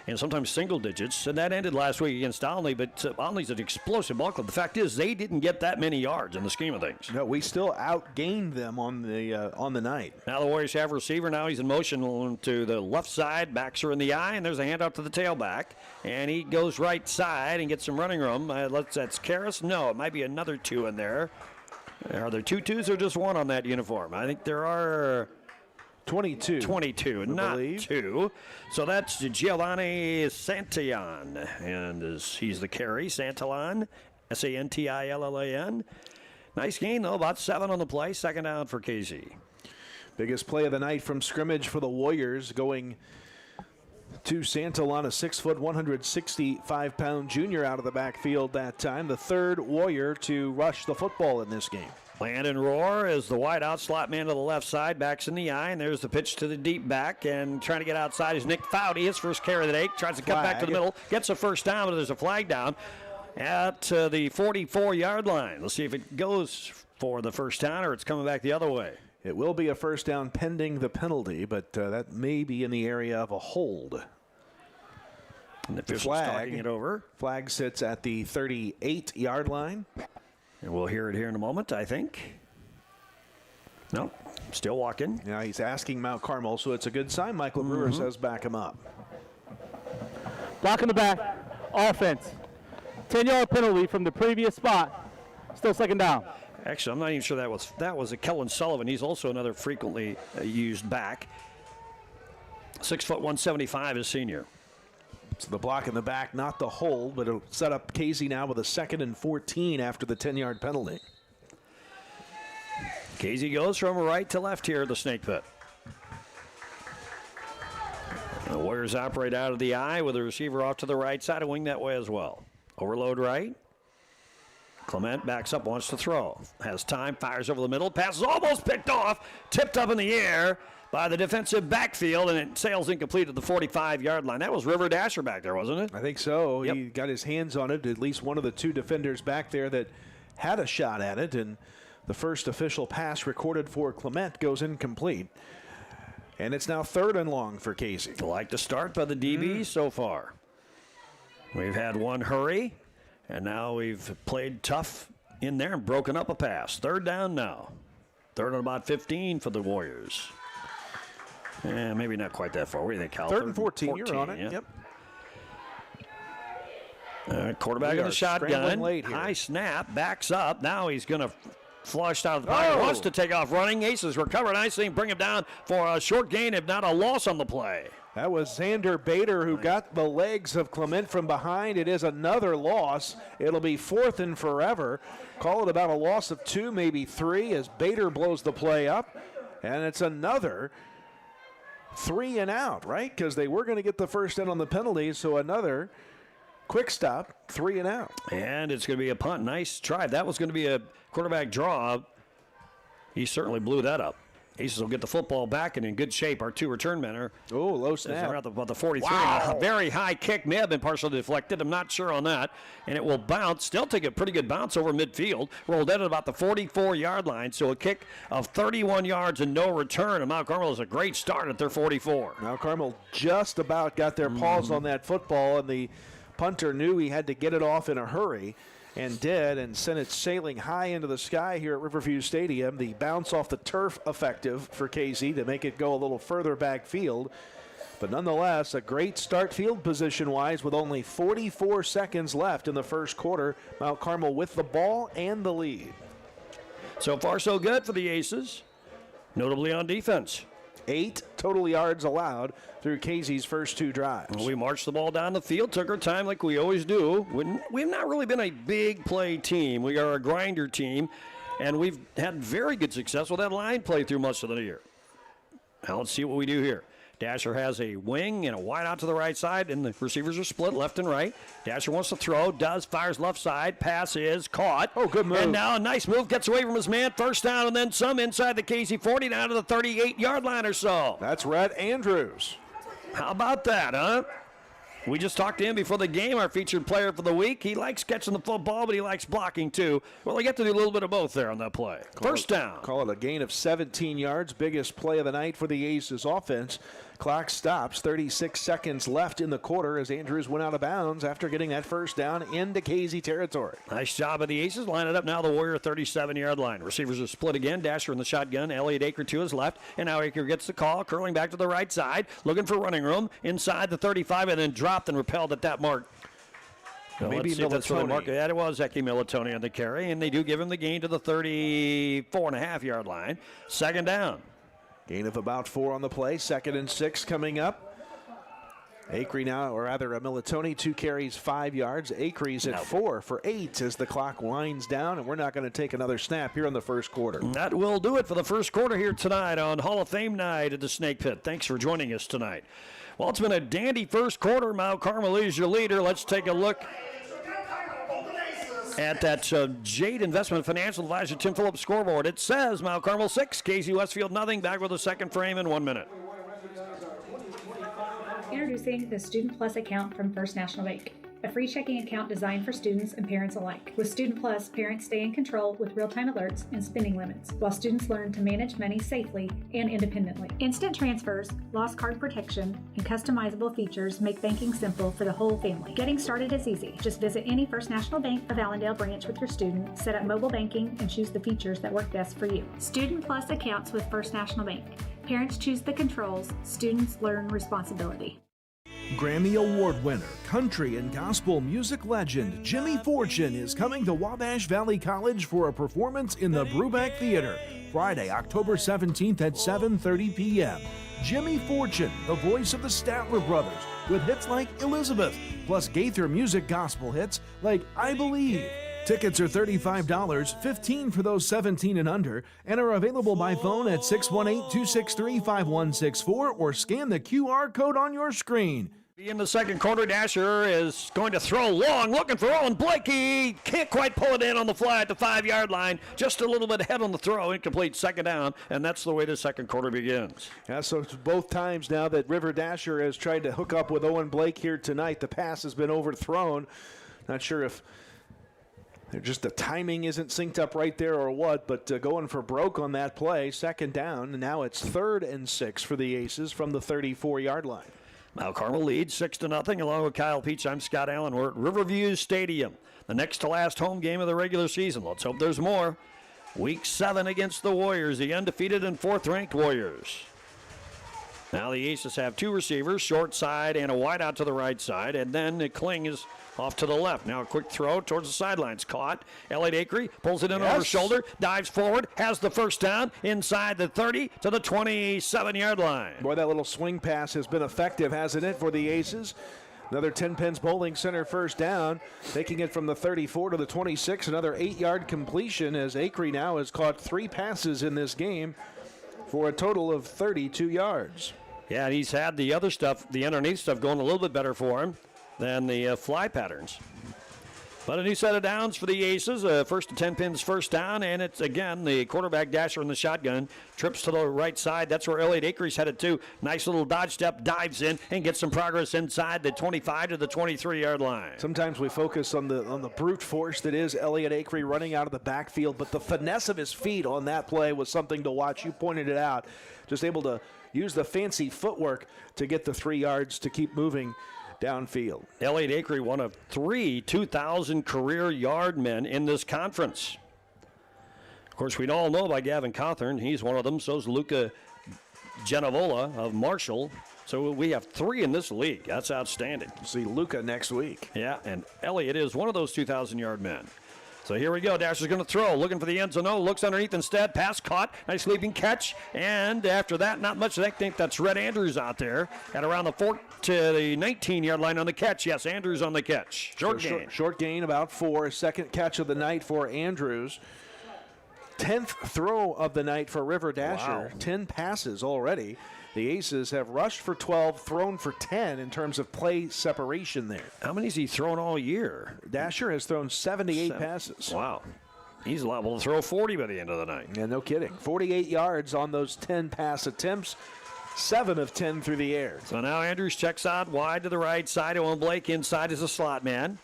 and sometimes single digits, and that ended last week against Olney, but Olney's an explosive ball club. The fact is they didn't get that many yards in the scheme of things. No, we still outgained them on the night. Now the Warriors have a receiver. Now he's in motion to the left side, backs her in the eye, and there's a handout to the tailback, and he goes right side and gets some running room. That's Karras. No, it might be another 2 in there. Are there 2 2s or just 1 on that uniform? I think there are 22. 22, not 2. So that's Giovanni Santillan, and he's the carry. Santillan, Santillan. Nice gain, though, about 7 on the play. Second down for KZ. Biggest play of the night from scrimmage for the Warriors, going to Santillan, a 6', 165-pound junior out of the backfield that time. The third Warrior to rush the football in this game. Landon Rohr is the wide out slot man to the left side, backs in the eye, and there's the pitch to the deep back, and trying to get outside is Nick Foudy. His first carry of the day, tries to cut back to the middle, gets a first down, but there's a flag down at the 44-yard line. Let's see if it goes for the first down or it's coming back the other way. It will be a first down pending the penalty, but that may be in the area of a hold. And the flag, it over. Flag sits at the 38-yard line. And we'll hear it here in a moment, I think. No, still walking. Yeah, he's asking Mount Carmel, so it's a good sign. Michael Brewer says back him up. Block in the back, offense. 10-yard penalty from the previous spot. Still second down. Actually, I'm not even sure that was a Kellen Sullivan. He's also another frequently used back. 6', 175 is senior. So the block in the back, not the hold, but it'll set up Casey now with a 2nd and 14 after the 10-yard penalty. Casey goes from right to left here at the Snake Pit. The Warriors operate out of the eye with the receiver off to the right side, a wing that way as well. Overload right. Clement backs up, wants to throw. Has time, fires over the middle. Pass is almost picked off. Tipped up in the air by the defensive backfield, and it sails incomplete at the 45-yard line. That was River Dasher back there, wasn't it? I think so. Yep. He got his hands on it, at least one of the two defenders back there that had a shot at it, and the first official pass recorded for Clement goes incomplete. And it's now 3rd and long for Casey. Like the start by the DB so far. We've had one hurry, and now we've played tough in there and broken up a pass. 3rd down now. 3rd and about 15 for the Warriors. Maybe not quite that far. What do you think, Cal? 3rd and 14. You're on it. Yep. Quarterback in the shotgun. High snap. Backs up. Now he's going to flushed out of the pocket. Wants to take off running. Aces recover nicely and bring him down for a short gain, if not a loss on the play. That was Xander Bader who got the legs of Clement from behind. It is another loss. It'll be 4th and forever. Call it about a loss of 2, maybe 3, as Bader blows the play up. And it's another 3 and out, right? Because they were going to get the first in on the penalty, so another quick stop, 3 and out. And it's going to be a punt. Nice try. That was going to be a quarterback draw. He certainly blew that up. Aces will get the football back and in good shape. Our 2 return men are. Oh, low snap. About the 43. Wow. A very high kick. May have been partially deflected. I'm not sure on that. And it will bounce. Still take a pretty good bounce over midfield. Rolled in at about the 44-yard line. So a kick of 31 yards and no return. And Mount Carmel is a great start at their 44. Mount Carmel just about got their paws on that football, and the punter knew he had to get it off in a hurry, and did, and sent it sailing high into the sky here at Riverview Stadium. The bounce off the turf effective for Casey to make it go a little further backfield. But nonetheless, a great start field position-wise with only 44 seconds left in the first quarter. Mount Carmel with the ball and the lead. So far, so good for the Aces, notably on defense. 8 total yards allowed through Casey's first 2 drives. We marched the ball down the field, took our time like we always do. We've not really been a big play team. We are a grinder team, and we've had very good success with that line play through much of the year. Now let's see what we do here. Dasher has a wing and a wide out to the right side, and the receivers are split left and right. Dasher wants to throw, fires left side, pass is caught. Oh, good move. And now a nice move, gets away from his man, first down, and then some inside the Casey 40 down to the 38-yard line or so. That's Rhett Andrews. How about that, huh? We just talked to him before the game, our featured player for the week. He likes catching the football, but he likes blocking too. Well, they get to do a little bit of both there on that play. First down. Call it a gain of 17 yards. Biggest play of the night for the Aces offense. Clock stops. 36 seconds left in the quarter as Andrews went out of bounds after getting that first down into Casey territory. Nice job of the Aces. Line it up now, the Warrior 37-yard line. Receivers are split again. Dasher in the shotgun. Elliott Aker to his left. And now Aker gets the call, curling back to the right side, looking for running room inside the 35, and then dropped and repelled at that mark. Maybe Militoni. Yeah, it was Eki Militoni on the carry, and they do give him the gain to the 34.5-yard line. Second down. Gain of about 4 on the play. 2nd and 6 coming up. Acree now, or rather Militoni, 2 carries, 5 yards. Acree's at 4 for 8 as the clock winds down, and we're not going to take another snap here in the first quarter. That will do it for the first quarter here tonight on Hall of Fame night at the Snake Pit. Thanks for joining us tonight. Well, it's been a dandy first quarter. Mount Carmel is your leader. Let's take a look at that Jade Investment Financial Advisor Tim Phillips scoreboard. It says Mount Carmel 6, Casey Westfield nothing. Back with a second frame in 1 minute. Introducing the Student Plus account from First National Bank, a free checking account designed for students and parents alike. With Student Plus, parents stay in control with real-time alerts and spending limits, while students learn to manage money safely and independently. Instant transfers, lost card protection, and customizable features make banking simple for the whole family. Getting started is easy. Just visit any First National Bank of Allendale branch with your student, set up mobile banking, and choose the features that work best for you. Student Plus accounts with First National Bank. Parents choose the controls, students learn responsibility. Grammy Award winner, country and gospel music legend Jimmy Fortune is coming to Wabash Valley College for a performance in the Brubeck Theater, Friday, October 17th at 7:30 p.m. Jimmy Fortune, the voice of the Statler Brothers, with hits like Elizabeth, plus Gaither music gospel hits like I Believe, Tickets are $35, $15 for those 17 and under, and are available by phone at 618-263-5164 or scan the QR code on your screen. In the second quarter, Dasher is going to throw long, looking for Owen Blakey. Can't quite pull it in on the fly at the 5-yard line. Just a little bit ahead on the throw, incomplete, second down, and that's the way the second quarter begins. Yeah, so it's both times now that River Dasher has tried to hook up with Owen Blake here tonight. The pass has been overthrown. Not sure if just the timing isn't synced up right there or what, but going for broke on that play. Second down, and now it's 3rd and 6 for the Aces from the 34-yard line. Mount Carmel leads 6-0 along with Kyle Peach. I'm Scott Allen. We're at Riverview Stadium, the next to last home game of the regular season. Let's hope there's more. Week 7 against the Warriors, the undefeated and 4th-ranked Warriors. Now the Aces have 2 receivers, short side and a wide out to the right side, and then Kling is off to the left. Now a quick throw towards the sidelines. Caught. Elliott Acree pulls it in over his shoulder, dives forward, has the first down inside the 30 to the 27-yard line. Boy, that little swing pass has been effective, hasn't it, for the Aces? Another 10 Pins Bowling Center first down, taking it from the 34 to the 26. Another 8-yard completion as Acree now has caught 3 passes in this game for a total of 32 yards. Yeah, and he's had the other stuff, the underneath stuff, going a little bit better for him than the fly patterns. But a new set of downs for the Aces. First and 10 Pins first down, and it's again the quarterback Dasher in the shotgun. Trips to the right side. That's where Elliott Acree's headed to. Nice little dodge step, dives in, and gets some progress inside the 25 to the 23-yard line. Sometimes we focus on the brute force that is Elliott Acree running out of the backfield, but the finesse of his feet on that play was something to watch. You pointed it out. Just able to use the fancy footwork to get the 3 yards to keep moving downfield. Elliott Acree, one of 3 2,000 career yard men in this conference. Of course, we all know about Gavin Cawthorn. He's one of them. So's Luca Genovola of Marshall. So we have 3 in this league. That's outstanding. See Luca next week. Yeah, and Elliott is one of those 2,000-yard men. So here we go. Dasher's going to throw. Looking for the end zone. No, looks underneath instead. Pass caught. Nice leaping catch. And after that, not much. I think that's Red Andrews out there at around the 4 to the 19-yard line on the catch. Yes, Andrews on the catch. Short gain. Short gain, about 4. Second catch of the night for Andrews. 10th throw of the night for River Dasher. Wow. 10 passes already. The Aces have rushed for 12, thrown for 10 in terms of play separation there. How many has he thrown all year? Dasher has thrown 78 passes. Wow. He's liable to throw 40 by the end of the night. Yeah, no kidding. 48 yards on those 10 pass attempts. 7 of 10 through the air. So now Andrews checks out wide to the right side. Owen Blake inside is a slot man.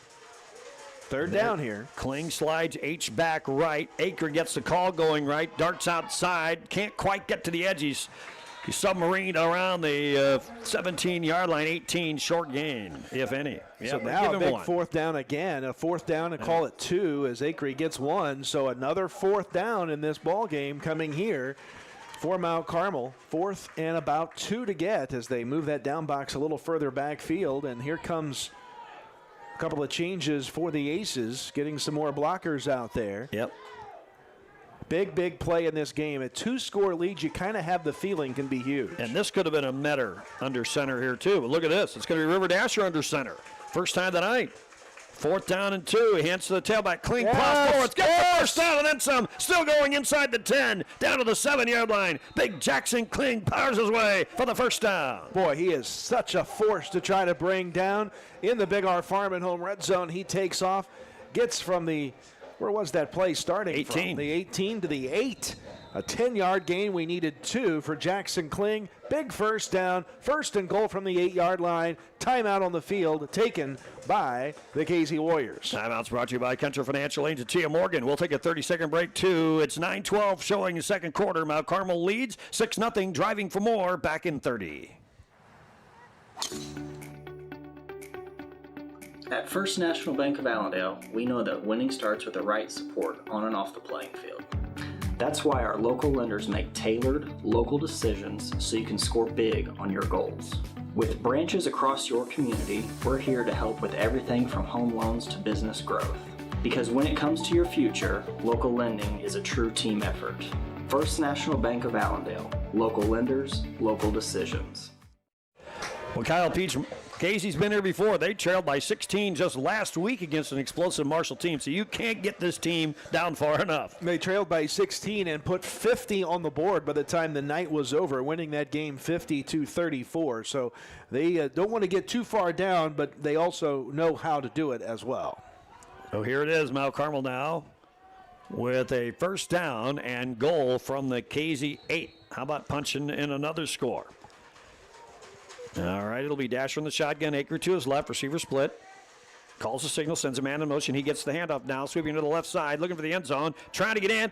Third down here. Kling slides H back right. Acre gets the call going right. Darts outside. Can't quite get to the edges. He submarined around the 17-yard line, 18 short gain, if any. Yeah, so now a big 4th down again. A 4th down and call it 2 as Acree gets 1. So another 4th down in this ball game coming here for Mount Carmel. 4th and about 2 to get as they move that down box a little further backfield. And here comes a couple of changes for the Aces, getting some more blockers out there. Yep. Big play in this game. A 2-score lead, you kind of have the feeling can be huge. And this could have been a Metter under center here, too. But look at this. It's going to be River Dasher under center. First time tonight. 4th down and 2. He hands to the tailback. Clean pass forward. Gets the first down and then some. Still going inside the 10. Down to the 7-yard line. Big Jackson Kling powers his way for the first down. Boy, he is such a force to try to bring down. In the Big R Farm and Home red zone, he takes off. Gets from the... Where was that play starting 18. from? The 18 to the 8. A 10-yard gain. We needed 2 for Jackson Kling. Big first down. First and goal from the 8-yard line. Timeout on the field taken by the KZ Warriors. Timeout's brought to you by Country Financial Agency of Morgan. We'll take a 30-second break, too. It's 9:12 showing the second quarter. Mount Carmel leads 6-0, driving for more. Back in 30. At First National Bank of Allendale, we know that winning starts with the right support on and off the playing field. That's why our local lenders make tailored, local decisions so you can score big on your goals. With branches across your community, we're here to help with everything from home loans to business growth. Because when it comes to your future, local lending is a true team effort. First National Bank of Allendale, local lenders, local decisions. Well, Kyle Peach, Casey's been here before. They trailed by 16 just last week against an explosive Marshall team, so you can't get this team down far enough. They trailed by 16 and put 50 on the board by the time the night was over, winning that game 50-34. So they don't want to get too far down, but they also know how to do it as well. So here it is, Mount Carmel now with a first down and goal from the KZ 8. How about punching in another score? All right, it'll be Dasher in the shotgun, Aker to his left, receiver split. Calls the signal, sends a man in motion. He gets the handoff now, sweeping to the left side, looking for the end zone, trying to get in,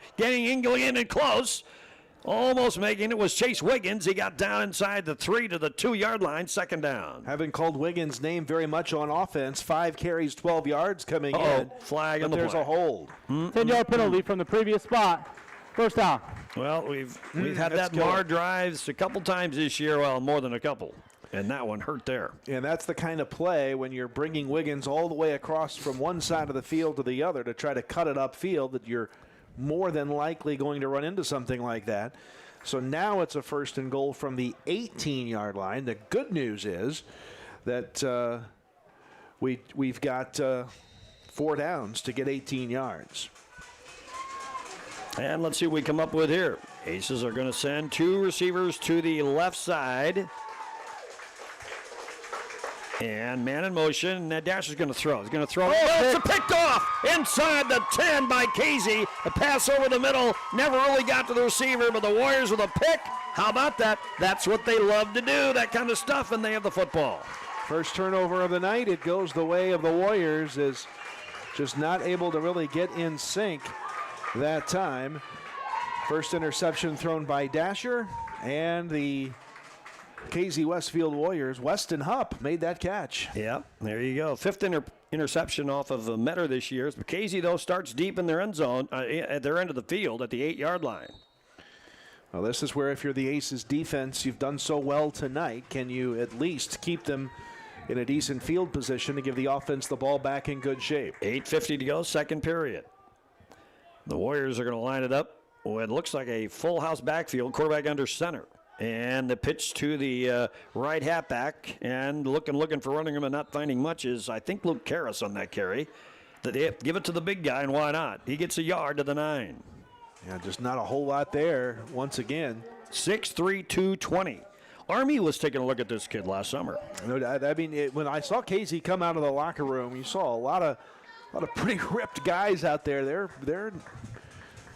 going in and close. Almost making it was Chase Wiggins. He got down inside the 3 to the 2-yard line, second down. Haven't called Wiggins' name very much on offense. 5 carries, 12 yards coming in. Flag on the there's play. a hold. 10-yard penalty from the previous spot. First down. Well, we've had that Mar drives a couple times this year. Well, more than a couple. And that one hurt there. And that's the kind of play when you're bringing Wiggins all the way across from one side of the field to the other to try to cut it upfield, that you're more than likely going to run into something like that. So now it's a first and goal from the 18-yard line. The good news is that we've got 4 downs to get 18 yards. And let's see what we come up with here. Aces are going to send 2 receivers to the left side. And man in motion. And Dasher's going to throw. He's going to throw. It's picked off inside the 10 by Casey. A pass over the middle. Never really got to the receiver, but the Warriors with a pick. How about that? That's what they love to do, that kind of stuff, and they have the football. First turnover of the night. It goes the way of the Warriors, is just not able to really get in sync that time. First interception thrown by Dasher, and the KZ Westfield Warriors, Weston Hupp made that catch. Yeah, there you go. 5th interception off of Metter this year. KZ, though, starts deep in their end zone, at their end of the field at the 8-yard line. Well, this is where, if you're the Aces defense, you've done so well tonight, can you at least keep them in a decent field position to give the offense the ball back in good shape? 8:50 to go, second period. The Warriors are going to line it up. It looks like a full house backfield, quarterback under center. And the pitch to the right halfback, and looking for running him and not finding much is, I think, Luke Karras on that carry. They give it to the big guy, and why not? He gets a yard to the 9. Yeah, just not a whole lot there once again. 6'3", 220. Army was taking a look at this kid last summer. I mean, when I saw Casey come out of the locker room, you saw a lot of pretty ripped guys out there. They're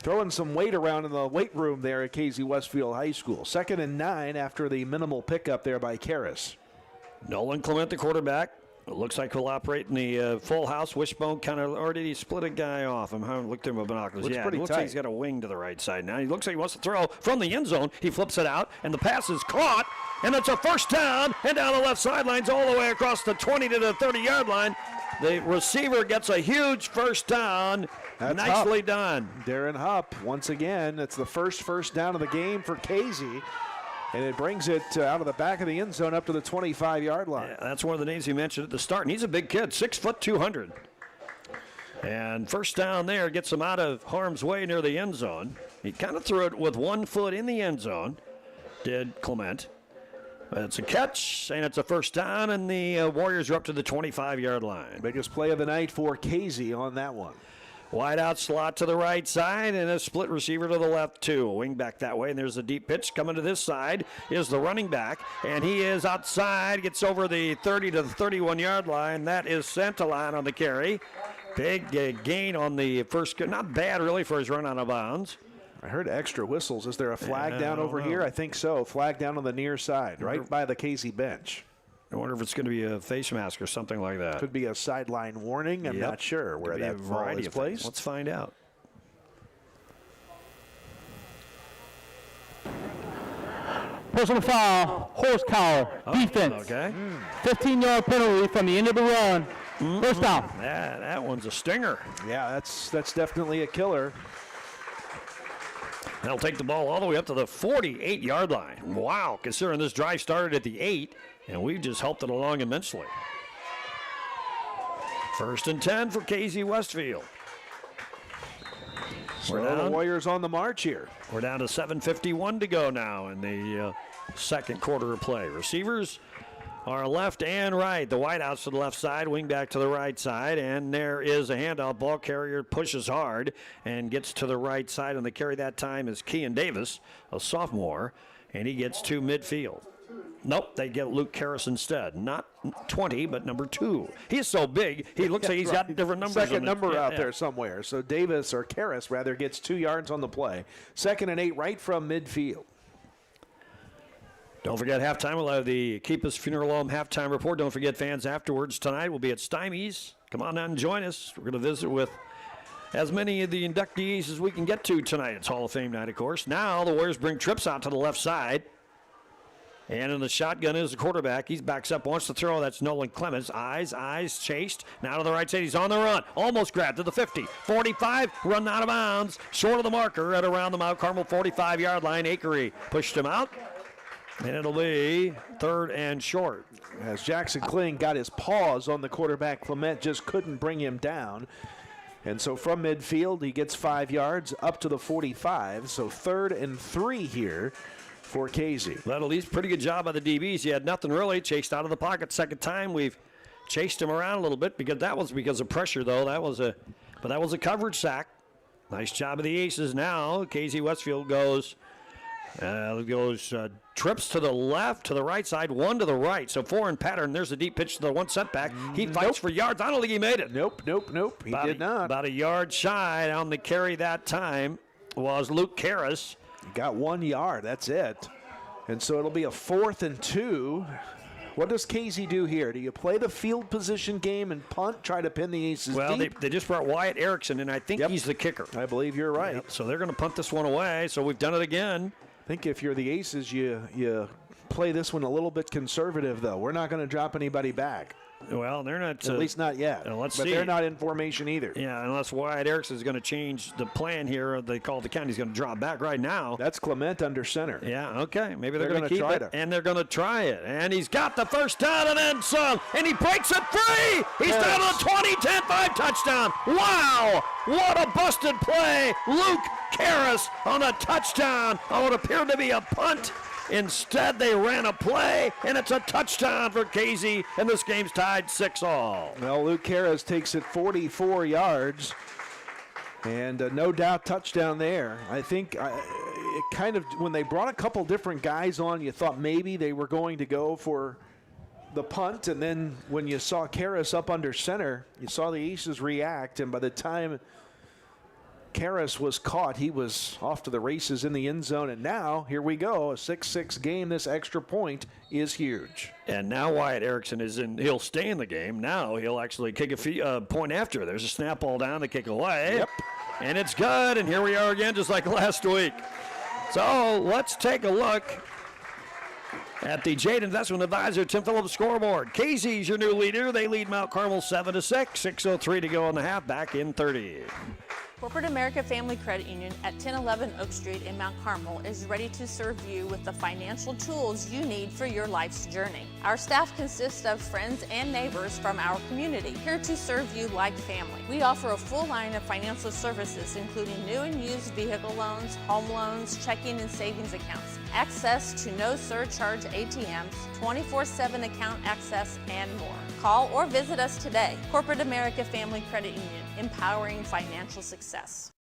throwing some weight around in the weight room there at KZ Westfield High School. 2nd and 9 after the minimal pickup there by Karras. Nolan Clement, the quarterback. It looks like he'll operate in the full house wishbone kind of, or did he split a guy off? I'm having looked through my binoculars. Looks pretty looks tight. like he's got a wing to the right side now. He looks like he wants to throw from the end zone. He flips it out, and the pass is caught, and it's a first down, and down the left sidelines all the way across the 20 to the 30-yard line. The receiver gets a huge first down. That's Nicely Hupp. done. Darren Hupp, once again, it's the first down of the game for KZ. And it brings it out of the back of the end zone up to the 25-yard line. Yeah, that's one of the names you mentioned at the start. And he's a big kid, 6 foot 200. And first down there gets him out of harm's way near the end zone. He kind of threw it with 1 foot in the end zone, did Clement. But it's a catch, and it's a first down, and the Warriors are up to the 25-yard line. Biggest play of the night for KZ on that one. Wide out slot to the right side, and a split receiver to the left, too. A wing back that way, and there's a deep pitch coming to this side. Is the running back, and he is outside, gets over the 30 to the 31-yard line. That is Santaline on the carry. Big gain on the first, not bad really for his run out of bounds. I heard extra whistles. Is there a flag down over here? I think so. Flag down on the near side, right by the KZ bench. I wonder if it's going to be a face mask or something like that. Could be a sideline warning. I'm not sure where that ball is placed. Let's find out. Personal foul, horse collar, defense. Okay. 15-yard penalty from the end of the run. First down. That one's a stinger. Yeah, that's definitely a killer. They'll take the ball all the way up to the 48-yard line. Wow, considering this drive started at the 8, and we've just helped it along immensely. 1st and 10 for KZ Westfield. So the Warriors on the march here. We're down to 7:51 to go now in the second quarter of play. Receivers are left and right. The wideouts to the left side, wing back to the right side, and there is a handoff. Ball carrier pushes hard and gets to the right side, and the carry that time is Kean Davis, a sophomore, and he gets to midfield. Nope, they get Luke Karras instead. Not 20, but number 2. He's so big, he looks like he's got different numbers. Second number out there somewhere. So Davis, or Karras rather, gets 2 yards on the play. 2nd and 8 right from midfield. Don't forget halftime. We'll have the Keep Us Funeral Home halftime report. Don't forget fans afterwards tonight. We'll be at Stymie's. Come on down and join us. We're going to visit with as many of the inductees as we can get to tonight. It's Hall of Fame night, of course. Now the Warriors bring trips out to the left side. And in the shotgun is the quarterback. He backs up, wants to throw. That's Nolan Clemens. Eyes chased. Now to the right side. He's on the run. Almost grabbed to the 50. 45, run out of bounds. Short of the marker at around the Mount Carmel 45-yard line. Akery pushed him out. And it'll be 3rd and short. As Jackson Kling got his paws on the quarterback, Clement just couldn't bring him down. And so from midfield, he gets 5 yards up to the 45. So 3rd and 3 here for Casey. Well, at least pretty good job by the DBs. He had nothing really. Chased out of the pocket. Second time we've chased him around a little bit because that was because of pressure, though. That was a coverage sack. Nice job of the Aces. Now Casey Westfield goes trips to the left, to the right side, 1 to the right. So 4 in pattern. There's a deep pitch to the 1 setback. He fights for yards. I don't think he made it. Nope. He did not. About a yard shy on the carry that time was Luke Karras. Got 1 yard. That's it. And so it'll be a 4th and 2. What does Casey do here? Do you play the field position game and punt, try to pin the Aces deep? They just brought Wyatt Erickson, and I think he's the kicker. I believe you're right. Yep. So they're going to punt this one away. So we've done it again. I think if you're the Aces, you play this one a little bit conservative, though. We're not going to drop anybody back. Well, they're not. At least not yet. Let's but see. They're not in formation either. Yeah, unless Wyatt Erickson is going to change the plan here. They call the count. He's going to drop back right now. That's Clement under center. Yeah, okay. Maybe they're going to keep try it. And they're going to try it. And he's got the first down and then some. And he breaks it free. He's down to the 20, 10-5 touchdown. Wow. What a busted play. Luke Karras on a touchdown on what appeared to be a punt. Instead, they ran a play, and it's a touchdown for Casey, and this game's tied 6-all. Well, Luke Karras takes it 44 yards, and no doubt touchdown there. I think it kind of, when they brought a couple different guys on, you thought maybe they were going to go for the punt, and then when you saw Karras up under center, you saw the Aces react, and by the time Karras was caught, he was off to the races in the end zone, and now here we go, a 6-6 game. This extra point is huge. And now Wyatt Erickson is in. He'll stay in the game. Now he'll actually kick a point after. There's a snap ball down to kick away. Yep. And it's good, and here we are again just like last week. So let's take a look at the Jade Investment Advisor Tim Phillips scoreboard. Casey's your new leader. They lead Mount Carmel 7-6. 6:03 to go in the half. Back in 30. Corporate America Family Credit Union at 1011 Oak Street in Mount Carmel is ready to serve you with the financial tools you need for your life's journey. Our staff consists of friends and neighbors from our community, here to serve you like family. We offer a full line of financial services, including new and used vehicle loans, home loans, checking and savings accounts, access to no surcharge ATMs, 24/7 account access, and more. Call or visit us today. Corporate America Family Credit Union, empowering financial success.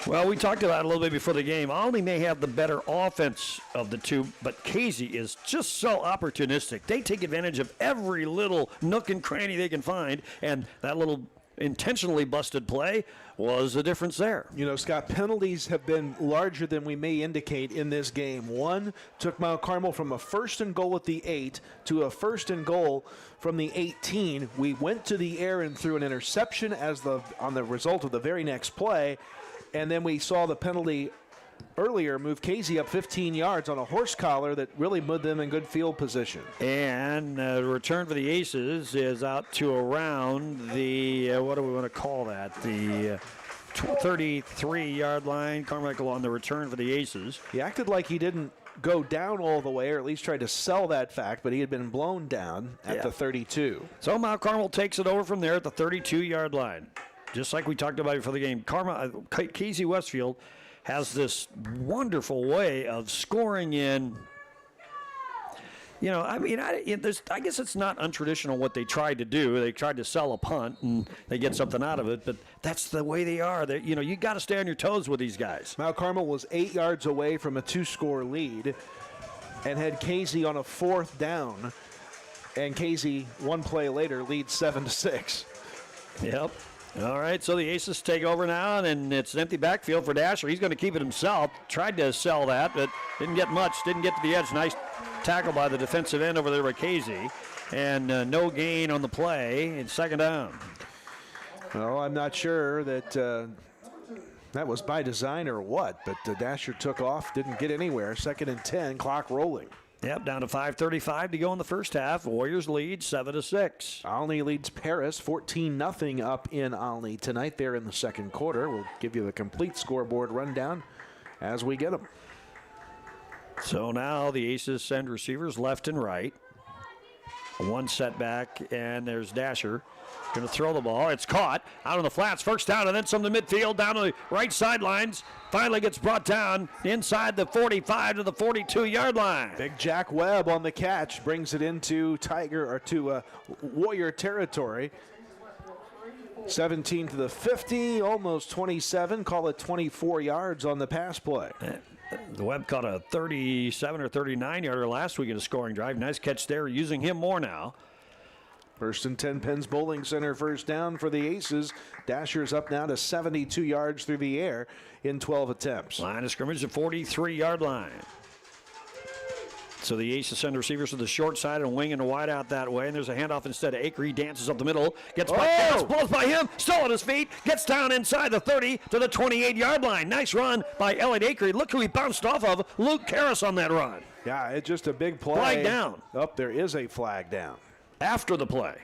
Well, we talked about it a little bit before the game. Olney may have the better offense of the two, but Casey is just so opportunistic. They take advantage of every little nook and cranny they can find, and that little intentionally busted play was the difference there. You know, Scott, penalties have been larger than we may indicate in this game. One took Mount Carmel from a 1st and goal at the 8 to a 1st and goal from the 18. We went to the air and threw an interception on the result of the very next play, and then we saw the penalty earlier move Casey up 15 yards on a horse collar that really put them in good field position. And the return for the Aces is out to around the, what do we want to call that? The 33-yard line. Carmichael on the return for the Aces. He acted like he didn't go down all the way, or at least tried to sell that fact, but he had been blown down at the 32. So Mount Carmel takes it over from there at the 32-yard line. Just like we talked about before the game. Casey Westfield has this wonderful way of scoring in I guess it's not untraditional what they tried to do. They tried to sell a punt, and they get something out of it, but that's the way they are. You got to stay on your toes with these guys. Mount Carmel was 8 yards away from a 2-score lead and had Casey on a 4th down, and Casey, one play later, leads 7-6. Yep. All right, so the Aces take over now, and it's an empty backfield for Dasher. He's going to keep it himself. Tried to sell that, but didn't get much. Didn't get to the edge. Nice tackle by the defensive end over there by Casey. And no gain on the play. It's 2nd down. Well, I'm not sure that that was by design or what, but Dasher took off, didn't get anywhere. 2nd and 10, clock rolling. Yep, down to 5:35 to go in the first half. Warriors lead 7-6. Olney leads Paris 14-0 up in Olney tonight. There in the second quarter. We'll give you the complete scoreboard rundown as we get them. So now the Aces send receivers left and right. One setback, and there's Dasher. Going to throw the ball. It's caught out on the flats. First down, and then some to midfield, down to the right sidelines. Finally gets brought down inside the 45 to the 42-yard line. Big Jack Webb on the catch brings it into Warrior territory. 17 to the 50, almost 27. Call it 24 yards on the pass play. The Webb caught a 37 or 39-yarder last week in a scoring drive. Nice catch there, using him more now. 1st and 10, Penn's Bowling Center, first down for the Aces. Dasher's up now to 72 yards through the air in 12 attempts. Line of scrimmage at 43-yard line. So the Aces send receivers to the short side and wing and wide out that way. And there's a handoff instead of Acre. He dances up the middle. Gets by Cass, blows by him. Still on his feet. Gets down inside the 30 to the 28-yard line. Nice run by Elliot Acre. Look who he bounced off of. Luke Karras on that run. Yeah, it's just a big play. Flag down. There is a flag down. After the play.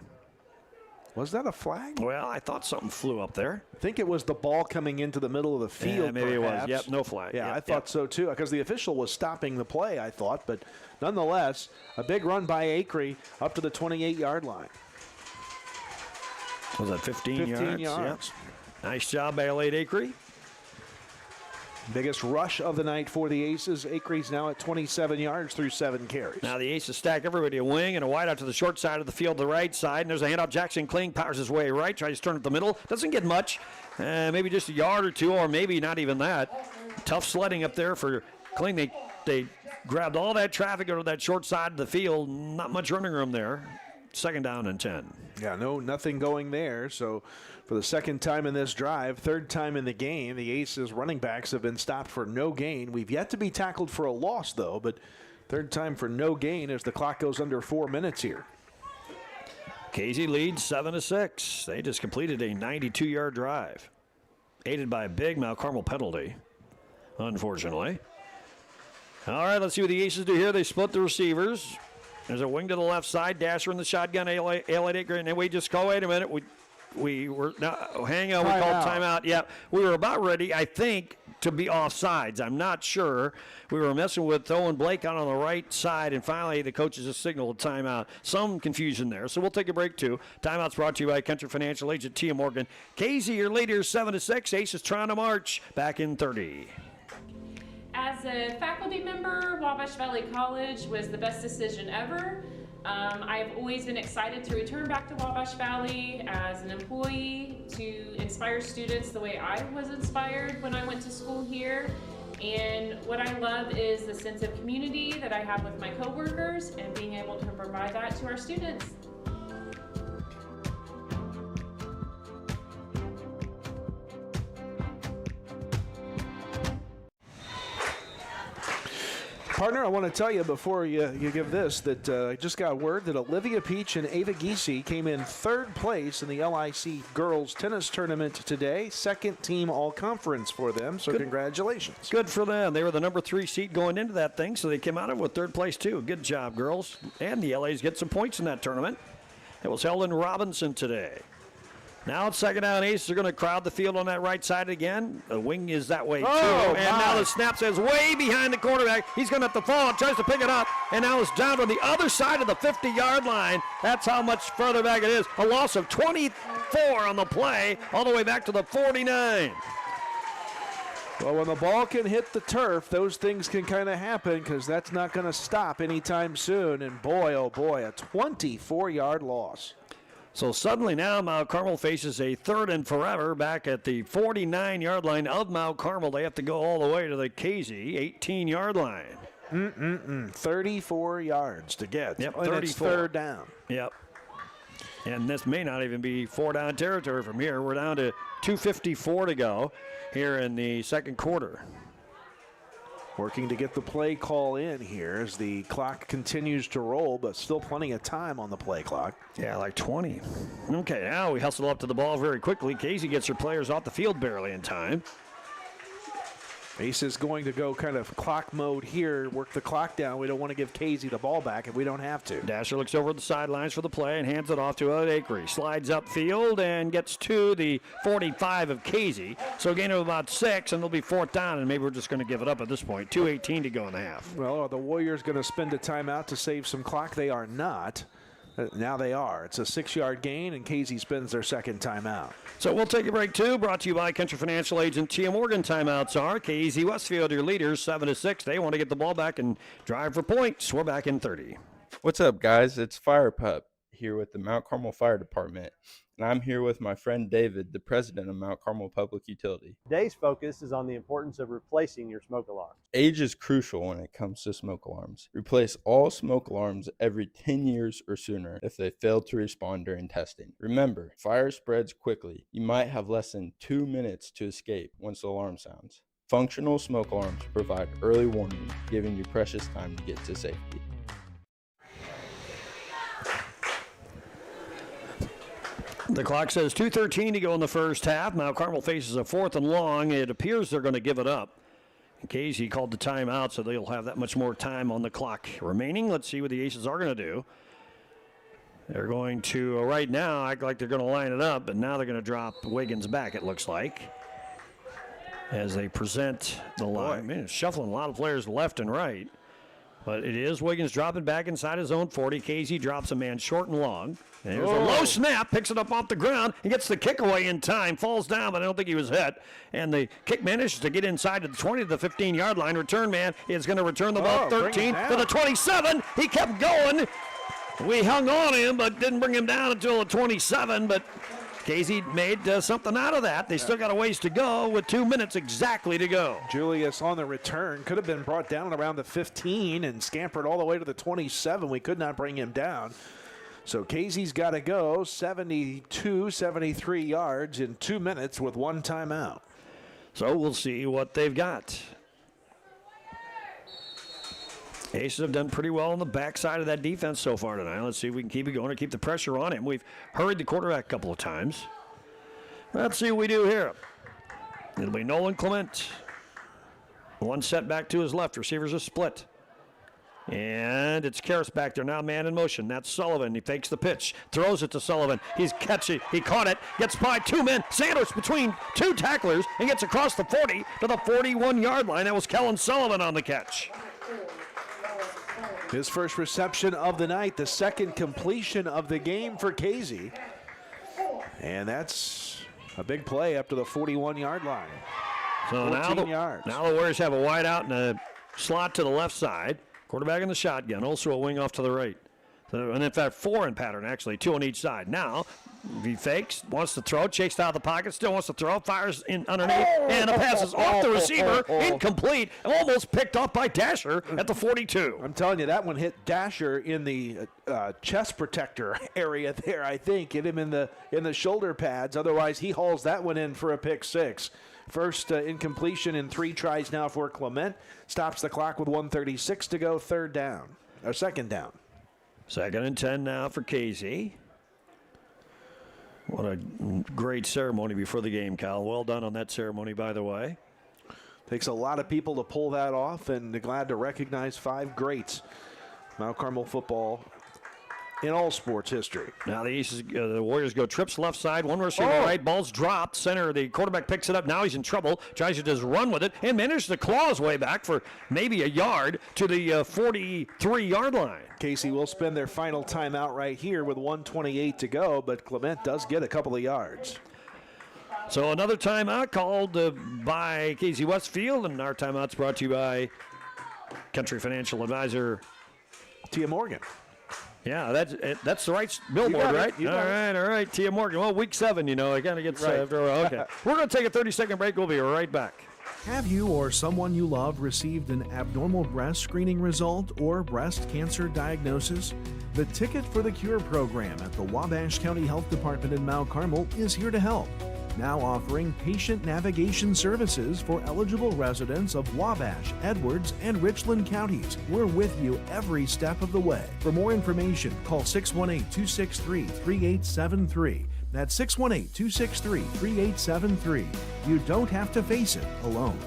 Was that a flag? Well, I thought something flew up there. I think it was the ball coming into the middle of the field. Yeah, maybe perhaps. It was. Yep, no flag. Yeah, yep, I thought so too, because the official was stopping the play, I thought. But nonetheless, a big run by Acre up to the 28-yard line. Was that 15 yards? 15 yards. Yep. Nice job by Elliot Acre. Biggest rush of the night for the Aces. Acre's now at 27 yards through 7 carries. Now the Aces stack everybody a wing and a wide out to the short side of the field, the right side. And there's a handoff. Jackson Kling powers his way right, tries to turn it the middle. Doesn't get much. Maybe just a yard or two, or maybe not even that. Tough sledding up there for Kling. They grabbed all that traffic over that short side of the field. Not much running room there. 2nd down and 10. Yeah, nothing going there. So for the 2nd time in this drive, 3rd time in the game, the Aces running backs have been stopped for no gain. We've yet to be tackled for a loss, though, but 3rd time for no gain as the clock goes under 4 minutes here. Casey leads 7-6. They just completed a 92-yard drive, aided by a big Mount Carmel penalty, unfortunately. All right, let's see what the Aces do here. They split the receivers. There's a wing to the left side. Dasher in the shotgun. Elliot Acre. And then we just call, wait a minute. We were, no, hang on. We called timeout. Yeah, we were about ready, I think, to be offsides. I'm not sure. We were messing with Owen Blake on the right side, and finally the coaches just signaled a timeout. Some confusion there, so we'll take a break too. Timeout's brought to you by Country Financial Agent Tia Morgan. Casey, your leader, 7-6. Aces trying to march back in 30. As a faculty member, Wabash Valley College was the best decision ever. I have always been excited to return back to Wabash Valley as an employee to inspire students the way I was inspired when I went to school here. And what I love is the sense of community that I have with my coworkers and being able to provide that to our students. Partner, I want to tell you before you give this that I just got word that Olivia Peach and Ava Giese came in 3rd place in the LIC Girls Tennis Tournament today. 2nd team all-conference for them, so congratulations. Good for them. They were the number 3 seed going into that thing, so they came out of it with 3rd place too. Good job, girls. And the LAs get some points in that tournament. It was held in Robinson today. Now it's 2nd down. Aces are going to crowd the field on that right side again. The wing is that way, too. And now the snap says way behind the quarterback. He's going to have to fall and tries to pick it up. And now it's down to the other side of the 50-yard line. That's how much further back it is. A loss of 24 on the play, all the way back to the 49. Well, when the ball can hit the turf, those things can kind of happen because that's not going to stop anytime soon. And boy, oh boy, a 24-yard loss. So suddenly now Mount Carmel faces a third and forever back at the 49-yard line of Mount Carmel. They have to go all the way to the Casey 18-yard line. 34 yards to get. Yep, and 34. it's third down. Yep. And this may not even be four-down territory from here. We're down to 2:54 to go here in the second quarter. Working to get the play call in here as the clock continues to roll, but still plenty of time on the play clock. Yeah, like 20. Okay, now we hustle up to the ball very quickly. Casey gets her players off the field barely in time. Ace is going to go kind of clock mode here, work the clock down. We don't want to give Casey the ball back if we don't have to. Dasher looks over the sidelines for the play and hands it off to Akery. Slides upfield and gets to the 45 of Casey. So a gain of about 6, and it'll be fourth down, and maybe we're just going to give it up at this point. 2:18 to go in the half. Well, are the Warriors going to spend a timeout to save some clock? They are not. Now they are. It's a 6-yard gain, and Casey spends their second timeout. So we'll take a break, too. Brought to you by Country Financial Agent Tia Morgan. Timeouts are KZ Westfield, your leaders, 7-6. They want to get the ball back and drive for points. We're back in 30. What's up, guys? It's Fire Pup here with the Mount Carmel Fire Department. And I'm here with my friend David, the president of Mount Carmel Public Utility. Today's focus is on the importance of replacing your smoke alarms. Age is crucial when it comes to smoke alarms. Replace all smoke alarms every 10 years or sooner if they fail to respond during testing. Remember, fire spreads quickly. You might have less than 2 minutes to escape once the alarm sounds. Functional smoke alarms provide early warning, giving you precious time to get to safety. The clock says 2:13 to go in the first half. Mount Carmel faces a 4th and long. It appears they're going to give it up. Casey called the timeout, so they'll have that much more time on the clock remaining. Let's see what the Aces are going to do. They're going to, right now, act like they're going to line it up, but now they're going to drop Wiggins back, it looks like, as they present the line. Man, shuffling a lot of players left and right. But it is Wiggins dropping back inside his own 40. Casey drops a man short and long. And here's a low snap, picks it up off the ground. He gets the kick away in time, falls down, but I don't think he was hit. And the kick manages to get inside to the 20 to the 15-yard line. Return man is going to return the ball 13 to the 27. He kept going. We hung on him, but didn't bring him down until the 27. But Casey made something out of that. They still got a ways to go with 2 minutes exactly to go. Julius on the return could have been brought down around the 15 and scampered all the way to the 27. We could not bring him down. So Casey's got to go 72, 73 yards in 2 minutes with one timeout. So we'll see what they've got. Aces have done pretty well on the backside of that defense so far tonight. Let's see if we can keep it going or keep the pressure on him. We've hurried the quarterback a couple of times. Let's see what we do here. It'll be Nolan Clement. One set back to his left. Receivers are split. And it's Karras back there now, man in motion. That's Sullivan. He fakes the pitch, throws it to Sullivan. He's catchy. He caught it, gets by 2 men. Sanders between 2 tacklers and gets across the 40 to the 41-yard line. That was Kellen Sullivan on the catch. His first reception of the night, the second completion of the game for Casey. And that's a big play up to the 41-yard line. So now the Warriors have a wide out and a slot to the left side. Quarterback in the shotgun, also a wing off to the right. So, and in fact, 4 in pattern, actually, 2 on each side. Now, he fakes, wants to throw, chased out of the pocket, still wants to throw, fires in underneath, and the pass is off the receiver, incomplete, almost picked off by Dasher at the 42. I'm telling you, that one hit Dasher in the chest protector area there, I think. Hit him in the shoulder pads. Otherwise, he hauls that one in for a pick 6. First incompletion in 3 tries now for Clement. Stops the clock with 1:36 to go, second down. 2nd and 10 now for Casey. What a great ceremony before the game, Kyle. Well done on that ceremony, by the way. Takes a lot of people to pull that off, and glad to recognize 5 greats. Mount Carmel football in all sports history. Now the Warriors go trips left side, one receiver right, ball's dropped, center, the quarterback picks it up, now he's in trouble, tries to just run with it, and manages to claw his way back for maybe a yard to the 43-yard line. Casey will spend their final timeout right here with 1:28 to go, but Clement does get a couple of yards. So another timeout called by Casey Westfield, and our timeout's brought to you by Country Financial Advisor Tia Morgan. Yeah, that's the right billboard, right? All right, Tia Morgan. Well, week 7, I kind of get saved. Okay. We're going to take a 30-second break. We'll be right back. Have you or someone you love received an abnormal breast screening result or breast cancer diagnosis? The Ticket for the Cure program at the Wabash County Health Department in Mount Carmel is here to help. Now offering patient navigation services for eligible residents of Wabash, Edwards, and Richland counties. We're with you every step of the way. For more information, call 618-263-3873. That's 618-263-3873. You don't have to face it alone.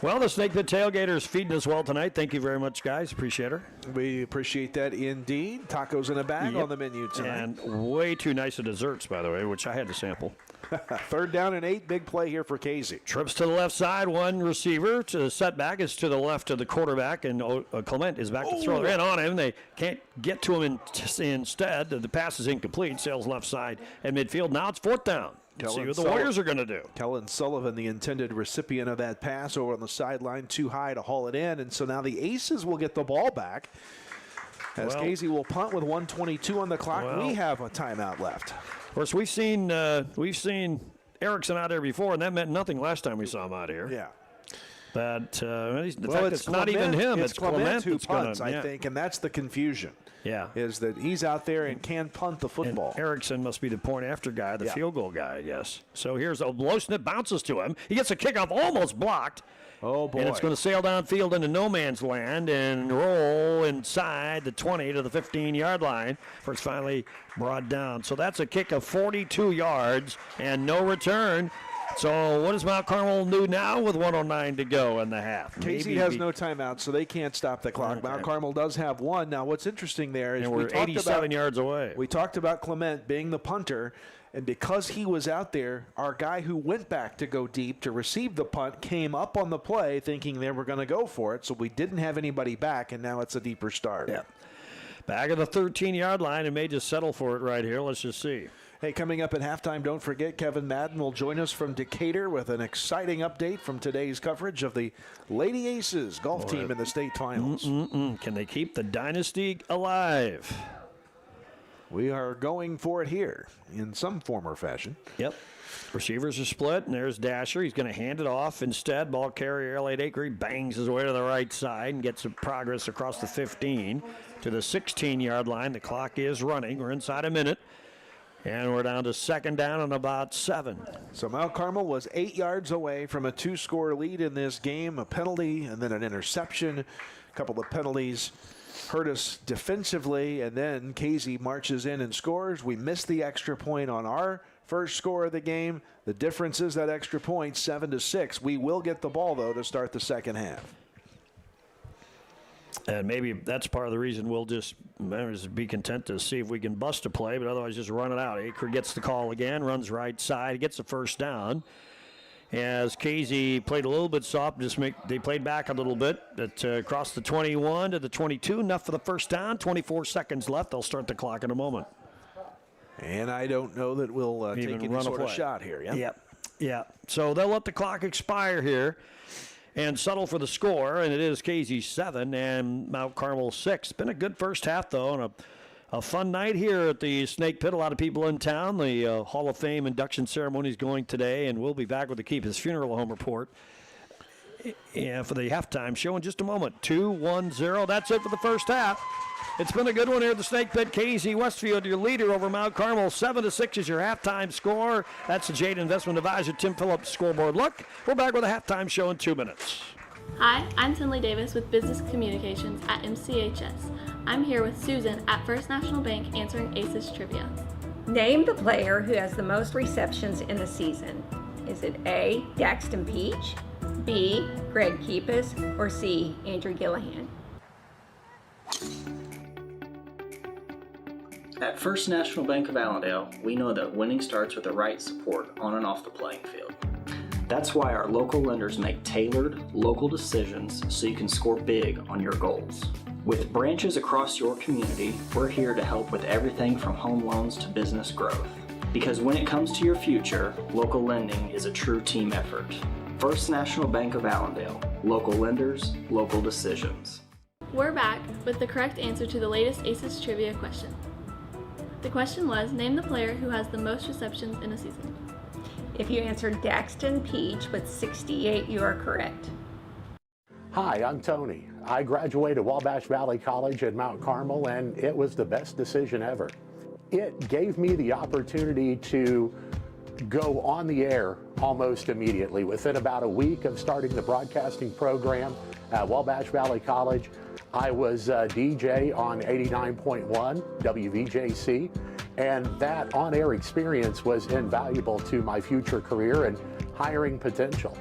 Well, the Snake Pit Tailgater's feeding us well tonight. Thank you very much, guys. Appreciate her. We appreciate that indeed. Tacos in a bag on the menu tonight. And way too nice of desserts, by the way, which I had to sample. 3rd down and 8. Big play here for Casey. Trips to the left side. One receiver to the setback is to the left of the quarterback, and Clement is back to throw in on him. They can't get to him instead. The pass is incomplete. Sails left side at midfield. Now it's 4th down. See what the Warriors are going to do. Kellen Sullivan, the intended recipient of that pass, over on the sideline, too high to haul it in. And so now the Aces will get the ball back as Casey will punt with 1:22 on the clock. We have a timeout left. Of course, we've seen Erickson out there before, and that meant nothing last time we saw him out here. Yeah. But it's not even him. It's Clement who punts, I think, and that's the confusion. Yeah. Is that he's out there and can punt the football. And Erickson must be the point after guy, the field goal guy, I guess. So here's a low snip, bounces to him. He gets a kickoff almost blocked. Oh, boy. And it's going to sail downfield into no man's land and roll inside the 20 to the 15-yard line before it's finally brought down. So that's a kick of 42 yards and no return. So what does Mount Carmel do now with 1:09 to go in the half? Casey has no timeout, so they can't stop the clock. Okay. Mount Carmel does have one. Now, what's interesting there is we're 87 yards away. We talked about Clement being the punter, and because he was out there, our guy who went back to go deep to receive the punt came up on the play thinking they were going to go for it, so we didn't have anybody back, and now it's a deeper start. Yeah. Back at the 13-yard line, and may just settle for it right here. Let's just see. Hey, coming up at halftime, don't forget Kevin Madden will join us from Decatur with an exciting update from today's coverage of the Lady Aces golf team in the state finals. Can they keep the dynasty alive? We are going for it here in some form or fashion. Yep. Receivers are split, and there's Dasher. He's going to hand it off instead. Ball carrier, Elliott Acre. He bangs his way to the right side and gets some progress across the 15 to the 16-yard line. The clock is running. We're inside a minute. And we're down to 2nd down and about 7. So Mount Carmel was 8 yards away from a 2-score lead in this game. A penalty and then an interception. A couple of penalties hurt us defensively. And then Casey marches in and scores. We missed the extra point on our first score of the game. The difference is that extra point, 7-6. We will get the ball, though, to start the second half. And maybe that's part of the reason we'll just be content to see if we can bust a play, but otherwise just run it out. Acre gets the call again, runs right side, gets the first down. As Casey played a little bit soft, they played back a little bit. Across the 21 to the 22, enough for the first down. 24 seconds left. They'll start the clock in a moment. And I don't know that we'll take any sort of shot here. Yeah. So they'll let the clock expire here and settle for the score, and it is Casey 7 and Mount Carmel 6. Been a good first half, though, and a fun night here at the Snake Pit. A lot of people in town. The Hall of Fame induction ceremony is going today, and we'll be back with the Keep His Funeral Home report for the halftime show in just a moment. 2-1-0. That's it for the first half. It's been a good one here at the Snake Pit. Casey Westfield, your leader over Mount Carmel. 7-6 is your halftime score. That's the Jade Investment Advisor Tim Phillips scoreboard look. We're back with a halftime show in 2 minutes. Hi, I'm Tinley Davis with Business Communications at MCHS. I'm here with Susan at First National Bank answering ACES Trivia. Name the player who has the most receptions in the season. Is it A, Daxton Peach, B, Greg Keepus, or C, Andrew Gillihan? At First National Bank of Allendale, we know that winning starts with the right support on and off the playing field. That's why our local lenders make tailored, local decisions so you can score big on your goals. With branches across your community, we're here to help with everything from home loans to business growth. Because when it comes to your future, local lending is a true team effort. First National Bank of Allendale. Local lenders, local decisions. We're back with the correct answer to the latest ACES trivia question. The question was, name the player who has the most receptions in a season. If you answered Daxton Peach with 68, you are correct. Hi, I'm Tony. I graduated Wabash Valley College at Mount Carmel, and it was the best decision ever. It gave me the opportunity to go on the air almost immediately. Within about a week of starting the broadcasting program at Wabash Valley College, I was a DJ on 89.1 WVJC, and that on-air experience was invaluable to my future career and hiring potential.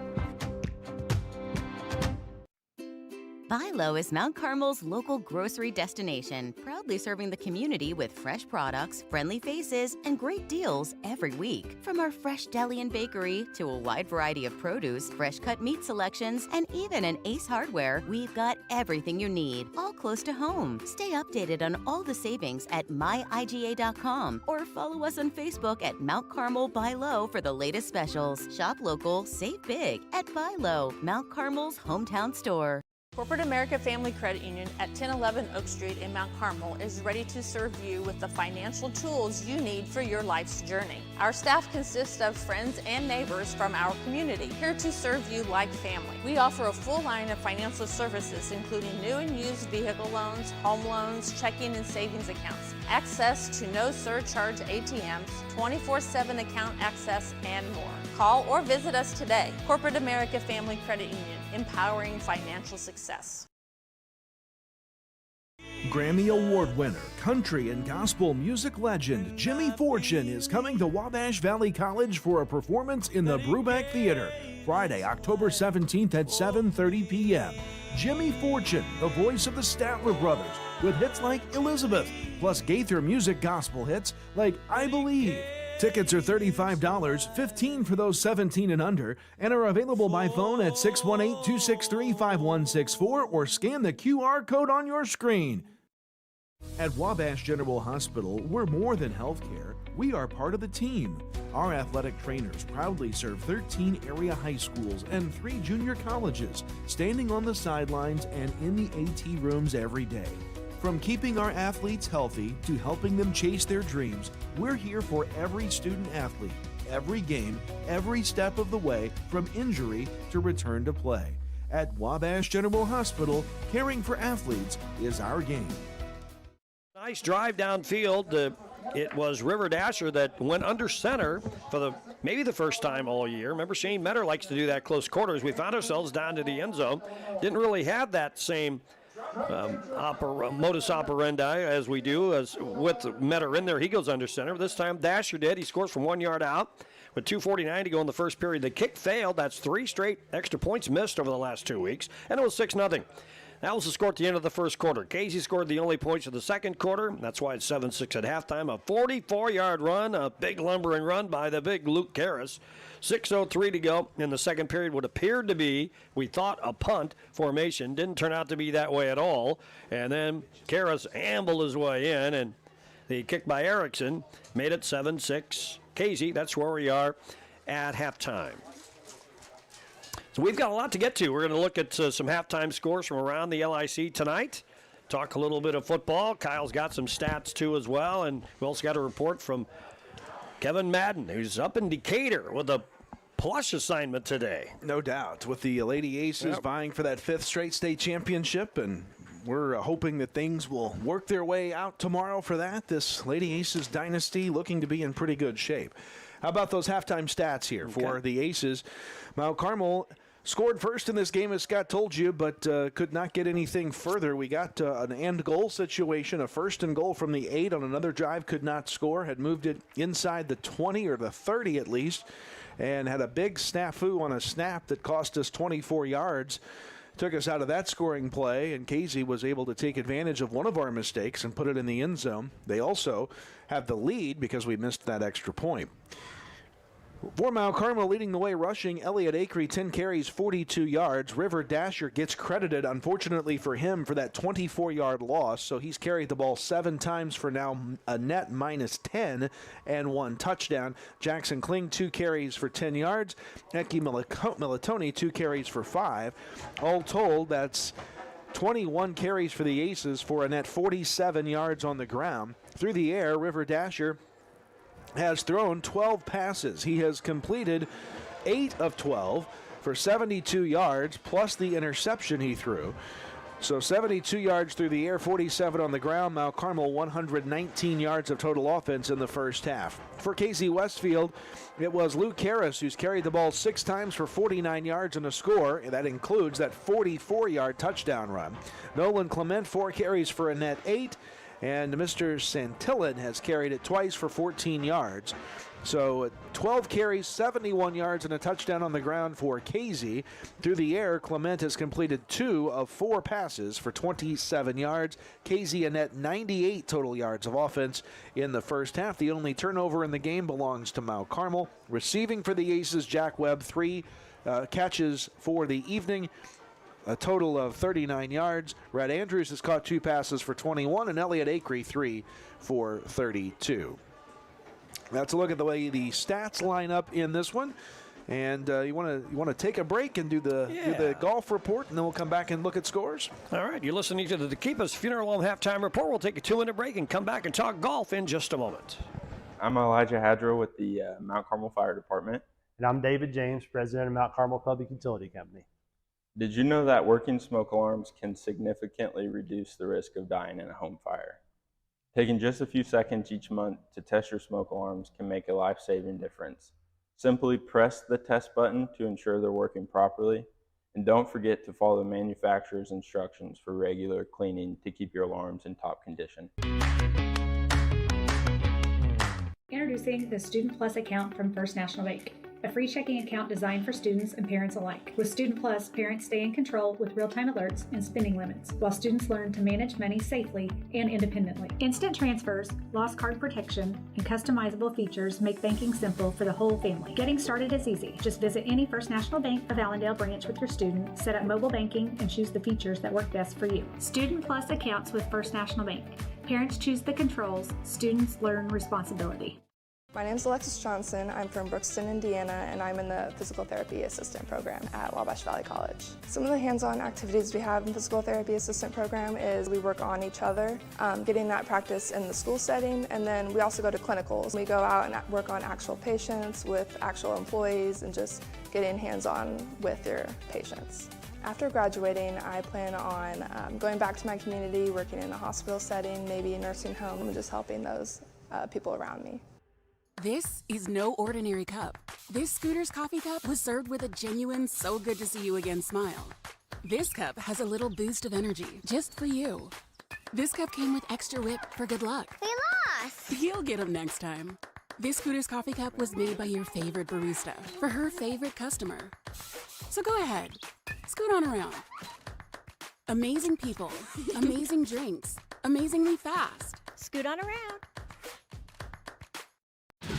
Buy Low is Mount Carmel's local grocery destination, proudly serving the community with fresh products, friendly faces, and great deals every week. From our fresh deli and bakery to a wide variety of produce, fresh cut meat selections, and even an Ace Hardware, we've got everything you need, all close to home. Stay updated on all the savings at myiga.com or follow us on Facebook at Mount Carmel Buy Low for the latest specials. Shop local, save big at Buy Low, Mount Carmel's hometown store. Corporate America Family Credit Union at 1011 Oak Street in Mount Carmel is ready to serve you with the financial tools you need for your life's journey. Our staff consists of friends and neighbors from our community, here to serve you like family. We offer a full line of financial services, including new and used vehicle loans, home loans, checking and savings accounts, access to no surcharge ATMs, 24/7 account access, and more. Call or visit us today. Corporate America Family Credit Union, empowering financial success. Grammy Award winner, country and gospel music legend Jimmy Fortune is coming to Wabash Valley College for a performance in the Brubeck Theater, Friday, October 17th at 7:30 p.m. Jimmy Fortune, the voice of the Statler Brothers, with hits like Elizabeth, plus Gaither music gospel hits like I Believe. Tickets are $35, $15 for those 17 and under, and are available by phone at 618-263-5164 or scan the QR code on your screen. At Wabash General Hospital, we're more than healthcare. We are part of the team. Our athletic trainers proudly serve 13 area high schools and 3 junior colleges, standing on the sidelines and in the AT rooms every day. From keeping our athletes healthy to helping them chase their dreams, we're here for every student athlete, every game, every step of the way, from injury to return to play. At Wabash General Hospital, caring for athletes is our game. Nice drive downfield. It was River Dasher that went under center for maybe the first time all year. Remember, Shane Metter likes to do that close quarters. We found ourselves down to the end zone. Didn't really have that same modus operandi as we do as with Metter in there. He goes under center. This time Dasher did. He scores from 1 yard out with 2:49 to go in the first period. The kick failed. That's 3 straight extra points missed over the last 2 weeks, and it was 6-0. That was the score at the end of the first quarter. Casey scored the only points of the second quarter. That's why it's 7-6 at halftime. A 44-yard run, a big lumbering run by the big Luke Karras. 6:03 to go in the second period. What appeared to be, we thought, a punt formation. Didn't turn out to be that way at all. And then Karras ambled his way in, and the kick by Erickson made it 7-6. Casey, that's where we are at halftime. So we've got a lot to get to. We're going to look at some halftime scores from around the LIC tonight. Talk a little bit of football. Kyle's got some stats, too, as well. And we also got a report from Kevin Madden, who's up in Decatur with a plush assignment today. No doubt, with the Lady Aces vying for that 5th straight state championship, and we're hoping that things will work their way out tomorrow for that. This Lady Aces dynasty looking to be in pretty good shape. How about those halftime stats here for the Aces? Mount Carmel scored first in this game, as Scott told you, but could not get anything further. We got an end goal situation, a 1st and goal from the 8 on another drive, could not score, had moved it inside the 20 or the 30 at least, and had a big snafu on a snap that cost us 24 yards. Took us out of that scoring play, and Casey was able to take advantage of one of our mistakes and put it in the end zone. They also have the lead because we missed that extra point. For Mount Carmel, leading the way rushing, Elliot Acree, 10 carries, 42 yards. River Dasher gets credited, unfortunately for him, for that 24-yard loss. So he's carried the ball 7 times for now a net -10 and 1 touchdown. Jackson Kling, 2 carries for 10 yards. Eki Militoni, 2 carries for 5. All told, that's 21 carries for the Aces for a net 47 yards on the ground. Through the air, River Dasher has thrown 12 passes. He has completed 8 of 12 for 72 yards, plus the interception he threw. So 72 yards through the air, 47 on the ground. Mount Carmel 119 yards of total offense in the first half. For KC Westfield, it was Luke Harris who's carried the ball 6 times for 49 yards and a score. And that includes that 44-yard touchdown run. Nolan Clement, 4 carries for a net 8. And Mr. Santillan has carried it twice for 14 yards. So 12 carries, 71 yards, and a touchdown on the ground for KZ. Through the air, Clement has completed 2 of 4 passes for 27 yards. KZ a net 98 total yards of offense in the first half. The only turnover in the game belongs to Mount Carmel. Receiving for the Aces, Jack Webb, 3 catches for the evening. A total of 39 yards. Red Andrews has caught 2 passes for 21, and Elliot Acree 3 for 32. That's a look at the way the stats line up in this one. And you want to take a break and do the golf report, and then we'll come back and look at scores. All right, you're listening to the Keepus Funeral Home Halftime Report. We'll take a 2-minute break and come back and talk golf in just a moment. I'm Elijah Hadro with the Mount Carmel Fire Department. And I'm David James, president of Mount Carmel Public Utility Company. Did you know that working smoke alarms can significantly reduce the risk of dying in a home fire? Taking just a few seconds each month to test your smoke alarms can make a life-saving difference. Simply press the test button to ensure they're working properly, and don't forget to follow the manufacturer's instructions for regular cleaning to keep your alarms in top condition. Introducing the Student Plus account from First National Bank, a free checking account designed for students and parents alike. With Student Plus, parents stay in control with real-time alerts and spending limits, while students learn to manage money safely and independently. Instant transfers, lost card protection, and customizable features make banking simple for the whole family. Getting started is easy. Just visit any First National Bank of Allendale branch with your student, set up mobile banking, and choose the features that work best for you. Student Plus accounts with First National Bank. Parents choose the controls, students learn responsibility. My name is Alexis Johnson. I'm from Brookston, Indiana, and I'm in the Physical Therapy Assistant Program at Wabash Valley College. Some of the hands-on activities we have in the Physical Therapy Assistant Program is we work on each other, getting that practice in the school setting, and then we also go to clinicals. We go out and work on actual patients with actual employees and just getting hands-on with your patients. After graduating, I plan on going back to my community, working in a hospital setting, maybe a nursing home, and just helping those people around me. This is no ordinary cup. This Scooter's coffee cup was served with a genuine so good to see you again smile. This cup has a little boost of energy just for you. This cup came with extra whip for good luck. We lost! You'll get them next time. This Scooter's coffee cup was made by your favorite barista for her favorite customer. So go ahead, scoot on around. Amazing people, amazing drinks, amazingly fast. Scoot on around.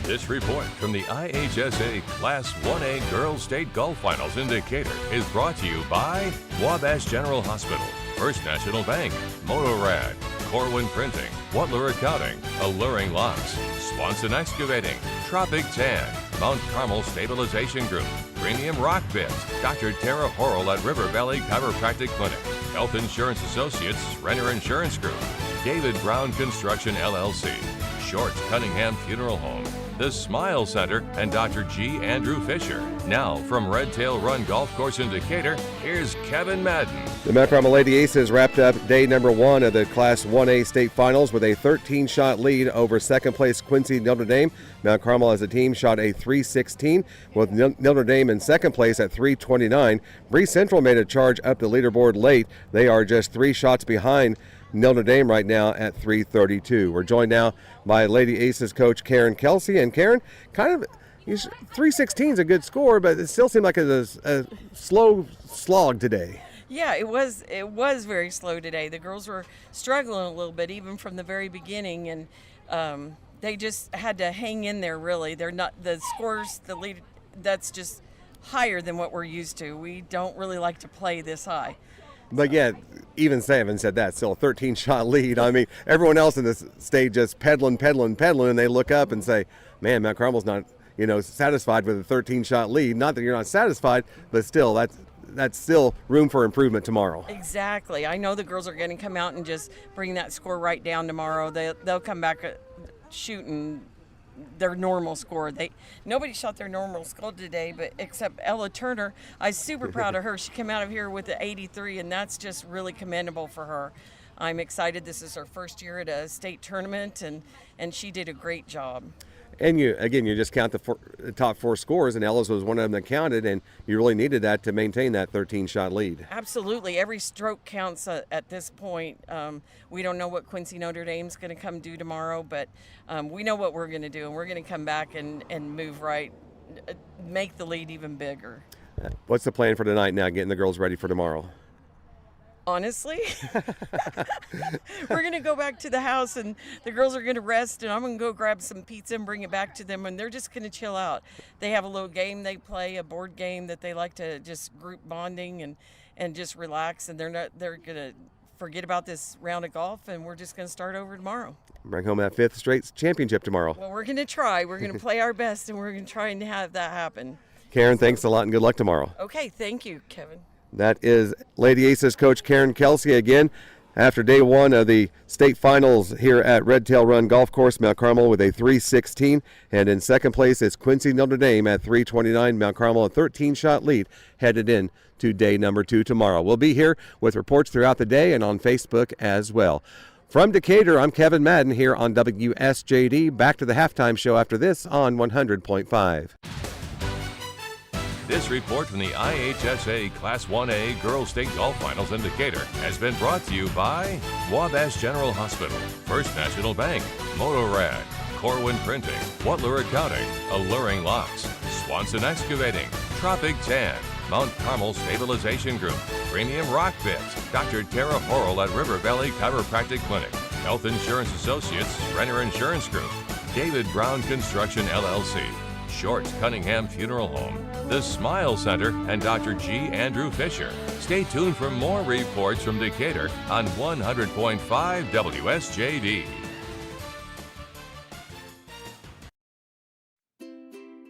This report from the IHSA Class 1A Girls State Golf Finals in Decatur is brought to you by Wabash General Hospital, First National Bank, Motorrad, Corwin Printing, Wutler Accounting, Alluring Locks, Swanson Excavating, Tropic Tan, Mount Carmel Stabilization Group, Premium Rock Bits, Dr. Tara Horrell at River Valley Chiropractic Clinic, Health Insurance Associates, Renner Insurance Group, David Brown Construction LLC, Shorts Cunningham Funeral Home, the Smile Center, and Dr. G. Andrew Fisher. Now, from Red Tail Run Golf Course in Decatur, here's Kevin Madden. The Mount Carmel Lady Aces wrapped up day number 1 of the Class 1A state finals with a 13-shot lead over second-place Quincy Notre Dame. Mount Carmel as a team shot a .316, with Notre Dame in second place at .329. Bree Central made a charge up the leaderboard late. They are just 3 shots behind Notre Dame right now at .332. We're joined now by Lady Aces coach Karen Kelsey. And Karen, kind of, .316 is a good score, but it still seemed like it was a slow slog today. Yeah, it was very slow today. The girls were struggling a little bit, even from the very beginning, and they just had to hang in there, really. They're not, the scores, the lead, that's just higher than what we're used to. We don't really like to play this high. But yeah, even Savin said that, still a 13-shot lead. I mean, everyone else in this state just pedaling, and they look up and say, man, Mount Carmel's not, satisfied with a 13-shot lead. Not that you're not satisfied, but still, that's still room for improvement tomorrow. Exactly. I know the girls are going to come out and just bring that score right down tomorrow. They'll come back shooting their normal score. Nobody shot their normal score today, but except Ella Turner. I'm super proud of her. She came out of here with an 83, and that's just really commendable for her. I'm excited. This is her first year at a state tournament, and she did a great job. And you just count the top 4 scores, and Ella's was one of them that counted, and you really needed that to maintain that 13-shot lead. Absolutely. Every stroke counts at this point. We don't know what Quincy Notre Dame's going to come do tomorrow, but we know what we're going to do, and we're going to come back and move right, make the lead even bigger. What's the plan for tonight now, getting the girls ready for tomorrow? Honestly, we're going to go back to the house, and the girls are going to rest, and I'm going to go grab some pizza and bring it back to them, and they're just going to chill out. They have a little game they play, a board game that they like to just group bonding and just relax, and they're going to forget about this round of golf, and we're just going to start over tomorrow. Bring home that 5th straight championship tomorrow. Well, we're going to try. We're going to play our best, and we're going to try and have that happen. Karen, thanks a lot, and good luck tomorrow. Okay, thank you, Kevin. That is Lady Aces coach Karen Kelsey again after day 1 of the state finals here at Red Tail Run Golf Course, Mount Carmel with a 316. And in second place is Quincy Notre Dame at 329. Mount Carmel a 13-shot lead headed in to day number 2 tomorrow. We'll be here with reports throughout the day and on Facebook as well. From Decatur, I'm Kevin Madden here on WSJD. Back to the halftime show after this on 100.5. This report from the IHSA Class 1A Girls State Golf Finals in Decatur has been brought to you by Wabash General Hospital, First National Bank, Motorrad, Corwin Printing, Whatler Accounting, Alluring Locks, Swanson Excavating, Tropic Tan, Mount Carmel Stabilization Group, Premium Rock Bits, Dr. Tara Horrell at River Valley Chiropractic Clinic, Health Insurance Associates, Renner Insurance Group, David Brown Construction LLC, Shorts Cunningham Funeral Home, the Smile Center, and Dr. G. Andrew Fisher. Stay tuned for more reports from Decatur on 100.5 WSJD.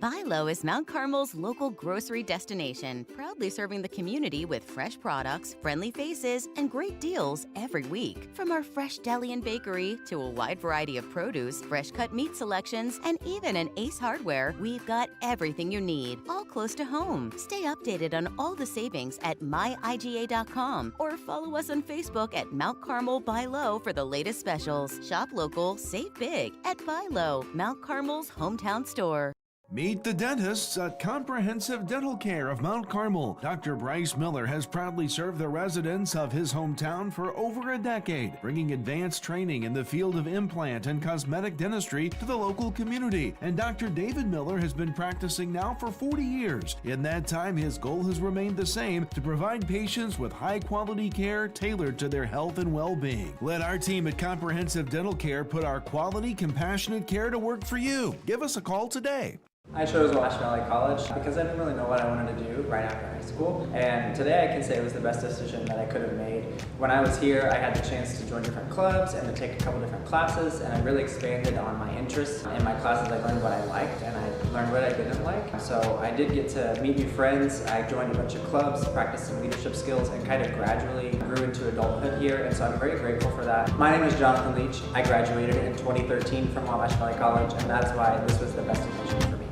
Bilo is Mount Carmel's local grocery destination, proudly serving the community with fresh products, friendly faces, and great deals every week. From our fresh deli and bakery to a wide variety of produce, fresh cut meat selections, and even an Ace Hardware, we've got everything you need, all close to home. Stay updated on all the savings at myiga.com or follow us on Facebook at Mount Carmel Bilo for the latest specials. Shop local, save big at Bilo, Mount Carmel's hometown store. Meet the dentists at Comprehensive Dental Care of Mount Carmel. Dr. Bryce Miller has proudly served the residents of his hometown for over a decade, bringing advanced training in the field of implant and cosmetic dentistry to the local community. And Dr. David Miller has been practicing now for 40 years. In that time, his goal has remained the same: to provide patients with high-quality care tailored to their health and well-being. Let our team at Comprehensive Dental Care put our quality, compassionate care to work for you. Give us a call today. I chose Wabash Valley College because I didn't really know what I wanted to do right after high school, and today I can say it was the best decision that I could have made. When I was here, I had the chance to join different clubs and to take a couple different classes, and I really expanded on my interests. In my classes, I learned what I liked and I learned what I didn't like. So I did get to meet new friends. I joined a bunch of clubs, practiced some leadership skills, and kind of gradually grew into adulthood here, and so I'm very grateful for that. My name is Jonathan Leach. I graduated in 2013 from Wabash Valley College, and that's why this was the best decision for me.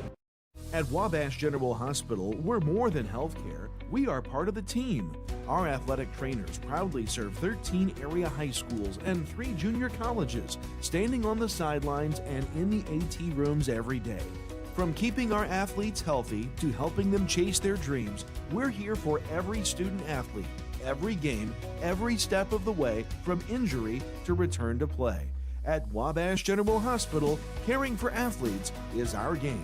At Wabash General Hospital, we're more than healthcare. We are part of the team. Our athletic trainers proudly serve 13 area high schools and 3 junior colleges, standing on the sidelines and in the AT rooms every day. From keeping our athletes healthy to helping them chase their dreams, we're here for every student athlete, every game, every step of the way, from injury to return to play. At Wabash General Hospital, caring for athletes is our game.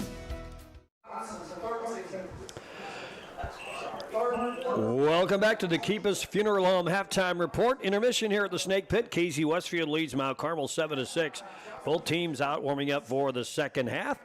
Welcome back to the Keepus Funeral Home halftime report. Intermission here at the Snake Pit. KZ Westfield leads Mount Carmel 7-6. Both teams out warming up for the second half.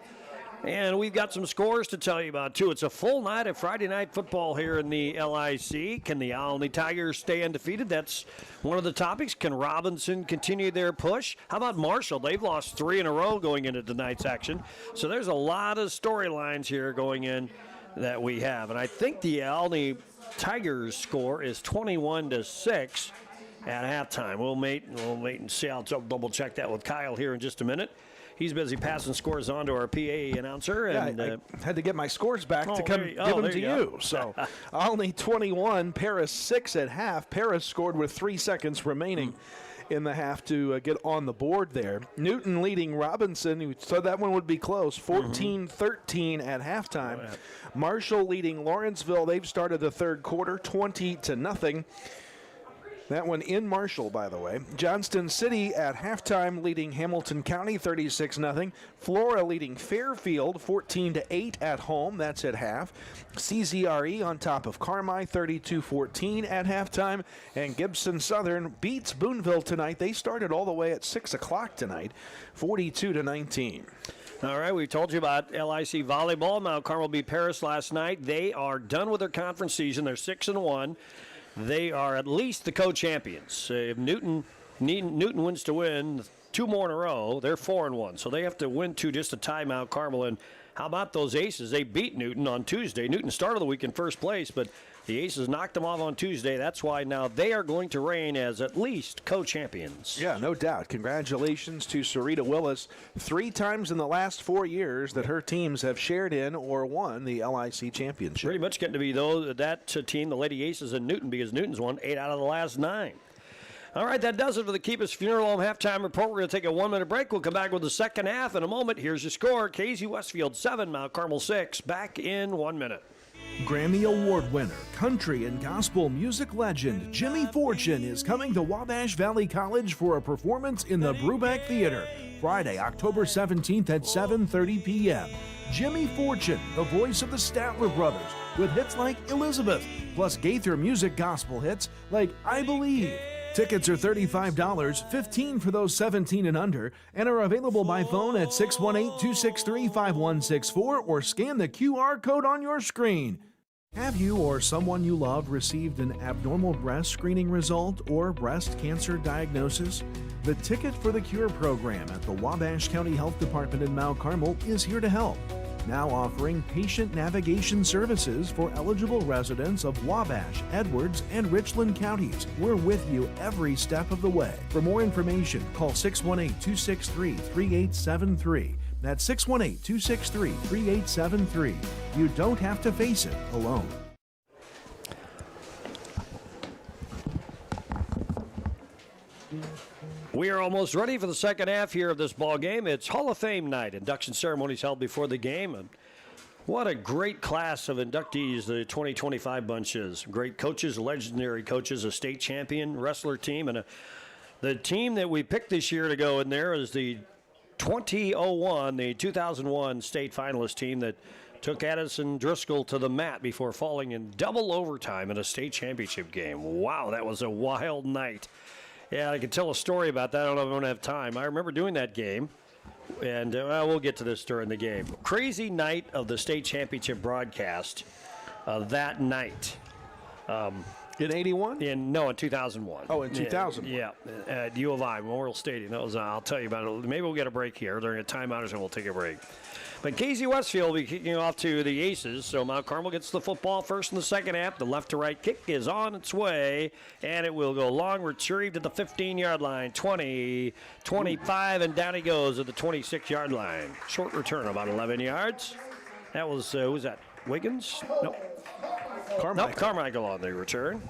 And we've got some scores to tell you about, too. It's a full night of Friday night football here in the LIC. Can the Olney Tigers stay undefeated? That's one of the topics. Can Robinson continue their push? How about Marshall? They've lost 3 in a row going into tonight's action. So there's a lot of storylines here going in that we have. And I think the Olney Tigers score is 21-6 at halftime. We'll wait and see. I'll double check that with Kyle here in just a minute. He's busy passing scores on to our PA announcer. And I had to get my scores back to give them to you. So Olney 21, Paris 6 at half. Paris scored with 3 seconds remaining in the half to get on the board there. Newton leading Robinson. You said that one would be close. 14-13 at halftime. Marshall leading Lawrenceville. They've started the third quarter 20-0. That one in Marshall, by the way. Johnston City at halftime leading Hamilton County 36-0. Flora leading Fairfield 14-8 at home. That's at half. CZRE on top of Carmi 32-14 at halftime. And Gibson Southern beats Boonville tonight. They started all the way at 6 o'clock tonight, 42-19. All right, we told you about LIC volleyball. Mount Carmel beat Paris last night. They are done with their conference season. They're 6-1. They are at least the co-champions. If Newton wins to win 2 more in a row, they're 4-1. So they have to win 2 just to tie Mount Carmel. And how about those Aces? They beat Newton on Tuesday. Newton started the week in first place, but the Aces knocked them off on Tuesday. That's why now they are going to reign as at least co-champions. Yeah, no doubt. Congratulations to Sarita Willis. 3 times in the last 4 years that her teams have shared in or won the LIC championship. Pretty much getting to be that team, the Lady Aces and Newton, because Newton's won 8 out of the last 9. All right, that does it for the Keepus Funeral Home halftime report. We're going to take a 1-minute break. We'll come back with the second half in a moment. Here's your score. KZ Westfield 7, Mount Carmel 6. Back in 1 minute. Grammy Award winner, country and gospel music legend Jimmy Fortune is coming to Wabash Valley College for a performance in the Brubeck Theater, Friday, October 17th at 7:30 p.m. Jimmy Fortune, the voice of the Statler Brothers, with hits like Elizabeth, plus Gaither music gospel hits like I Believe. Tickets are $35, $15 for those 17 and under, and are available by phone at 618-263-5164 or scan the QR code on your screen. Have you or someone you love received an abnormal breast screening result or breast cancer diagnosis? The Ticket for the Cure program at the Wabash County Health Department in Mount Carmel is here to help. Now offering patient navigation services for eligible residents of Wabash, Edwards, and Richland counties. We're with you every step of the way. For more information, call 618-263-3873. That's 618-263-3873. You don't have to face it alone. We are almost ready for the second half here of this ball game. It's Hall of Fame night. Induction ceremonies held before the game. And what a great class of inductees the 2025 bunch is. Great coaches, legendary coaches, a state champion wrestler team. And the team that we picked this year to go in there is the 2001 state finalist team that took Addison Driscoll to the mat before falling in double overtime in a state championship game. Wow, that was a wild night. Yeah, I could tell a story about that. I don't know if I'm going to have time. I remember doing that game, and we'll get to this during the game. Crazy night of the state championship broadcast that night. In 81? In 2001. Oh, in 2000. Yeah, at U of I, Memorial Stadium. That was, I'll tell you about it. Maybe we'll get a break here during a timeout, and we'll take a break. But KZ Westfield will be kicking off to the Aces, so Mount Carmel gets the football first in the second half. The left-to-right kick is on its way, and it will go long, retrieved at the 15-yard line, 20, 25, and down he goes at the 26-yard line. Short return, about 11 yards. That was, who was that, Wiggins? Nope. Carmichael on the return.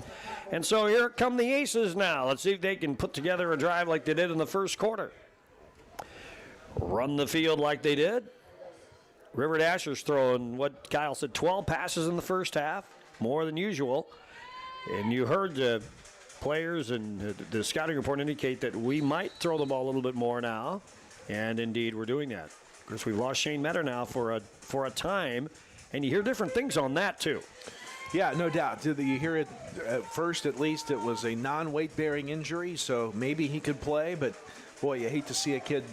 And so here come the Aces now. Let's see if they can put together a drive like they did in the first quarter. Run the field like they did. River Dasher's throwing, what Kyle said, 12 passes in the first half, more than usual. And you heard the players and the scouting report indicate that we might throw the ball a little bit more now. And indeed, we're doing that. Of course, we've lost Shane Metter now for a time. And you hear different things on that, too. Yeah, no doubt. You hear it at first, at least, it was a non-weight-bearing injury, so maybe he could play, but boy, you hate to see a kid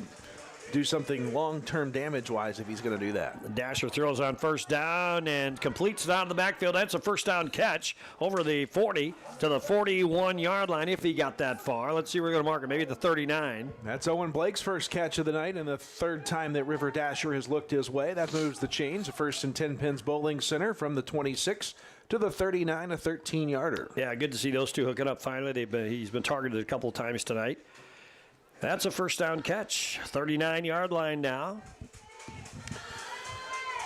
do something long-term damage-wise if he's going to do that. Dasher throws on first down and completes it out of the backfield. That's a first down catch over the 40 to the 41-yard line if he got that far. Let's see where we're going to mark it, maybe the 39. That's Owen Blake's first catch of the night and the third time that River Dasher has looked his way. That moves the chains. A first and 10 Pins Bowling Center from the 26 to the 39, a 13-yarder. Yeah, good to see those two hooking up finally. He's been targeted a couple of times tonight. That's a first down catch. 39-yard line now.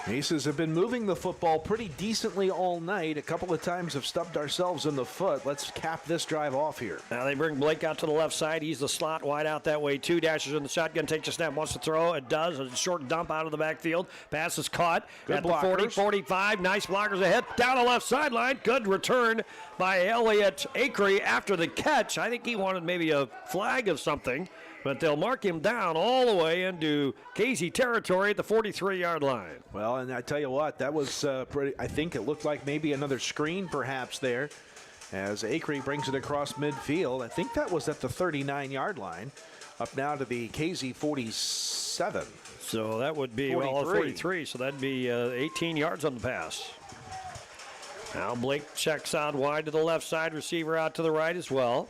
Aces have been moving the football pretty decently all night. A couple of times have stubbed ourselves in the foot. Let's cap this drive off here. Now they bring Blake out to the left side. He's the slot wide out that way. Two Dashers in the shotgun. Takes a snap. Wants to throw. It does. A short dump out of the backfield. Pass is caught Good at blockers. the 40, 45. Nice blockers ahead. Down the left sideline. Good return by Elliott Acree after the catch. I think he wanted maybe a flag of something, but they'll mark him down all the way into Casey territory at the 43-yard line. Well, and I tell you what, that was pretty. I think it looked like maybe another screen perhaps there as Acree brings it across midfield. I think that was at the 39-yard line, up now to the KZ 47. So that would be 43. So that'd be 18 yards on the pass. Now Blake checks out wide to the left side, receiver out to the right as well.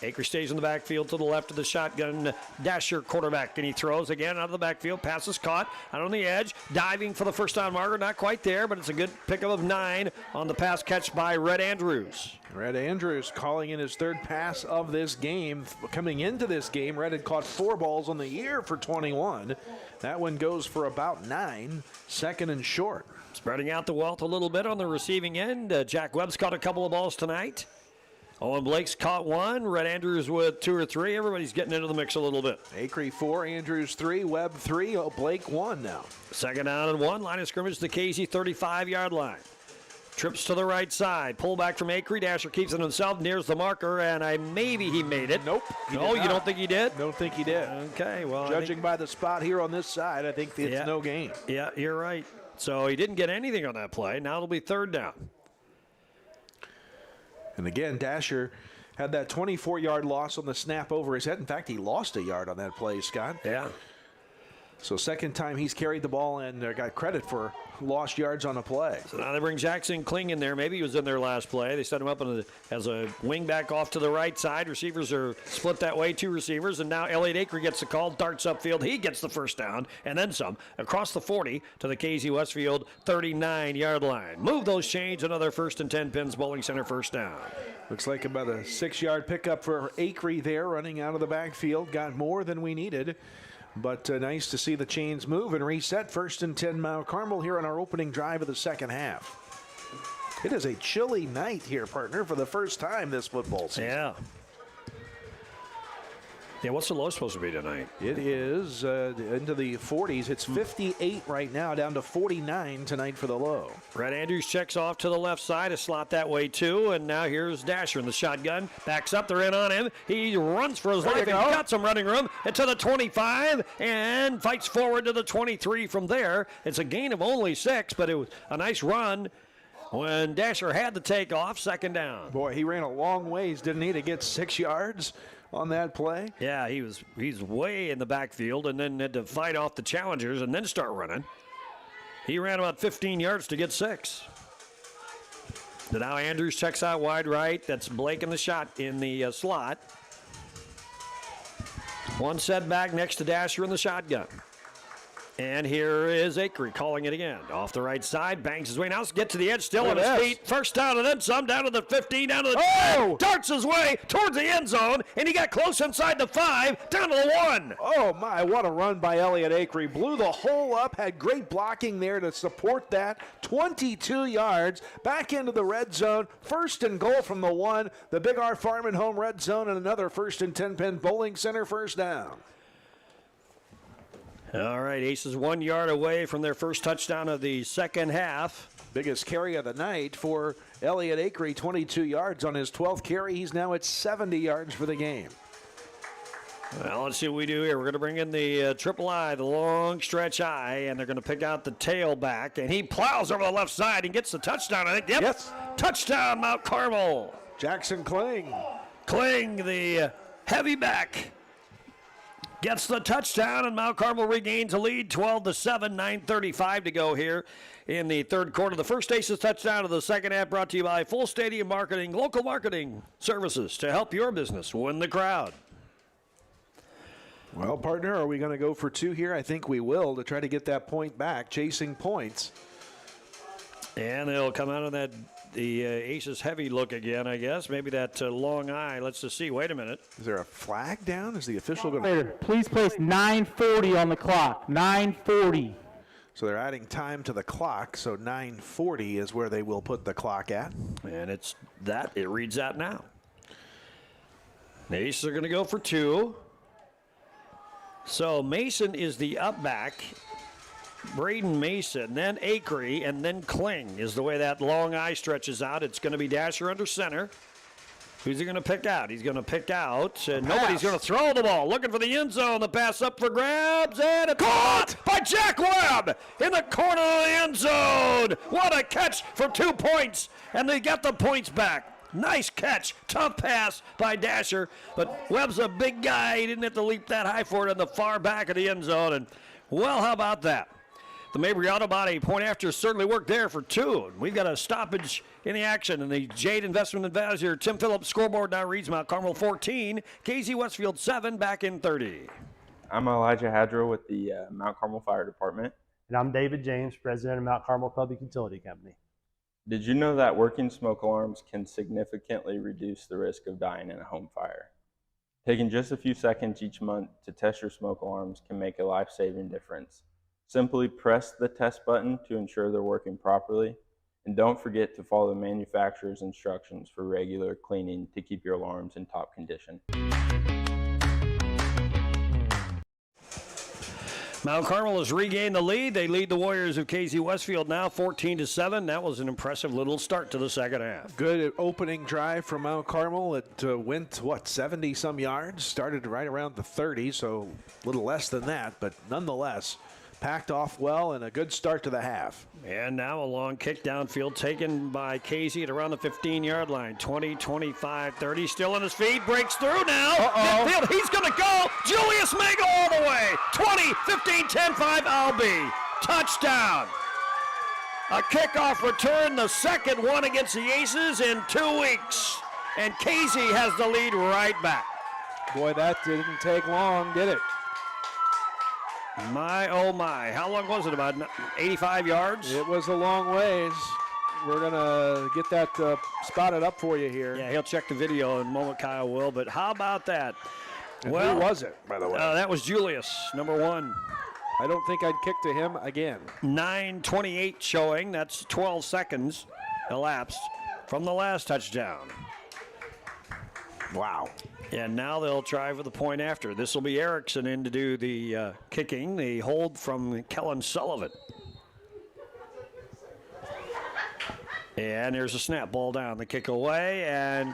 Acree stays in the backfield to the left of the shotgun Dasher quarterback, and he throws again out of the backfield. Pass is caught out on the edge, diving for the first down marker. Not quite there, but it's a good pickup of 9 on the pass catch by Red Andrews. Red Andrews calling in his third pass of this game. Coming into this game, Red had caught 4 balls on the year for 21. That one goes for about 9, second and short. Spreading out the wealth a little bit on the receiving end. Jack Webb's caught a couple of balls tonight. Owen Blake's caught 1. Red Andrews with 2 or 3. Everybody's getting into the mix a little bit. Acree 4, Andrews 3, Webb 3, Blake 1 now. Second down and 1. Line of scrimmage to Casey, 35-yard line. Trips to the right side. Pull back from Acree. Dasher keeps it himself, nears the marker, and maybe he made it. Nope. No, you don't think he did? Don't think he did. Okay, well. Judging by the spot here on this side, I think it's no gain. Yeah, you're right. So he didn't get anything on that play. Now it'll be third down. And again, Dasher had that 24-yard loss on the snap over his head. In fact, he lost a yard on that play, Scott. Yeah. So second time he's carried the ball and got credit for lost yards on a play. So now they bring Jackson Kling in there. Maybe he was in their last play. They set him up as a wing back off to the right side. Receivers are split that way, 2 receivers. And now Elliott Acree gets the call, darts upfield. He gets the first down and then some across the 40 to the KZ Westfield 39-yard line. Move those chains, another first and 10 Pins Bowling Center first down. Looks like about a 6-yard pickup for Acree there, running out of the backfield. Got more than we needed. But nice to see the chains move and reset. First and 10 Mount Carmel here on our opening drive of the second half. It is a chilly night here, partner, for the first time this football season. Yeah. Yeah, what's the low supposed to be tonight? It is into the 40s. It's 58 right now, down to 49 tonight for the low. Red Andrews checks off to the left side, a slot that way too, and now here's Dasher in the shotgun. Backs up, they're in on him. He runs for his life. He's got some running room. To the 25 and fights forward to the 23 from there. It's a gain of only 6, but it was a nice run when Dasher had the takeoff. Second down. Boy, he ran a long ways, didn't he, to get 6 yards on that play? Yeah, he's way in the backfield and then had to fight off the challengers and then start running. He ran about 15 yards to get 6. So now Andrews checks out wide right. That's Blake in the shot in the slot. One setback next to Dasher in the shotgun. And here is Acree calling it again. Off the right side, bangs his way. Now let's get to the edge, still on his feet. First down and then some, down to the 15, down to the 10. Darts his way towards the end zone, and he got close inside the 5, down to the 1. Oh, my, what a run by Elliott Acree. Blew the hole up, had great blocking there to support that. 22 yards, back into the red zone. First and goal from the 1. The Big R Farm and Home red zone, and another first and 10 Pin Bowling Center first down. All right, Aces 1 yard away from their first touchdown of the second half. Biggest carry of the night for Elliott Acree, 22 yards on his 12th carry. He's now at 70 yards for the game. Well, let's see what we do here. We're going to bring in the triple I, the long stretch I, and they're going to pick out the tailback, and he plows over the left side and gets the touchdown, I think. Yep. Yes. Touchdown, Mount Carmel. Jackson Kling. Kling, the heavy back, gets the touchdown, and Mount Carmel regains a lead, 12-7, 9:35 to go here in the third quarter. The first Aces touchdown of the second half brought to you by Full Stadium Marketing, local marketing services to help your business win the crowd. Well, partner, are we going to go for two here? I think we will to try to get that point back, chasing points. And they'll come out of that the Aces heavy look again, I guess. Maybe that long eye. Let's just see. Wait a minute. Is there a flag down? Is the official going to... Please place 9:40 on the clock. 9:40. So they're adding time to the clock, so 9:40 is where they will put the clock at. And it's that. It reads that now. The Aces are going to go for two. So Mason is the up back. Braden Mason, then Akery, and then Kling is the way that long eye stretches out. It's going to be Dasher under center. Who's he going to pick out? He's going to pick out. Nobody's going to throw the ball. Looking for the end zone. The pass up for grabs, and it's caught by Jack Webb in the corner of the end zone. What a catch for 2 points, and they get the points back. Nice catch. Tough pass by Dasher, but Webb's a big guy. He didn't have to leap that high for it in the far back of the end zone, and, well, how about that? The Mabry Auto Body point after certainly worked there for two. We've got a stoppage in the action, and the Jade Investment Advisor Tim Phillips scoreboard now reads Mount Carmel 14, KZ Westfield 7, back in 30. I'm Elijah Hadro with the Mount Carmel Fire Department. And I'm David James, president of Mount Carmel Public Utility Company. Did you know that working smoke alarms can significantly reduce the risk of dying in a home fire? Taking just a few seconds each month to test your smoke alarms can make a life-saving difference. Simply press the test button to ensure they're working properly, and don't forget to follow the manufacturer's instructions for regular cleaning to keep your alarms in top condition. Mount Carmel has regained the lead. They lead the Warriors of KZ Westfield now 14-7. That was an impressive little start to the second half. Good opening drive from Mount Carmel. It went, 70-some yards? Started right around the 30, so a little less than that, but nonetheless, packed off well and a good start to the half. And now a long kick downfield taken by Casey at around the 15-yard line. 20, 25, 30. Still on his feet. Breaks through now. Midfield. He's going to go. Julius may go all the way. 20, 15, 10, 5. Albee. Touchdown. A kickoff return. The second one against the Aces in 2 weeks. And Casey has the lead right back. Boy, that didn't take long, did it? My, oh my. How long was it? About 85 yards? It was a long ways. We're going to get that spotted up for you here. Yeah, he'll check the video in a moment, Kyle will. But how about that? And well, who was it, by the way? That was Julius, number 1. I don't think I'd kick to him again. 9:28 showing. That's 12 seconds elapsed from the last touchdown. Wow. And now they'll try for the point after. This will be Erickson in to do the kicking. The hold from Kellen Sullivan. And there's a snap. Ball down. The kick away. And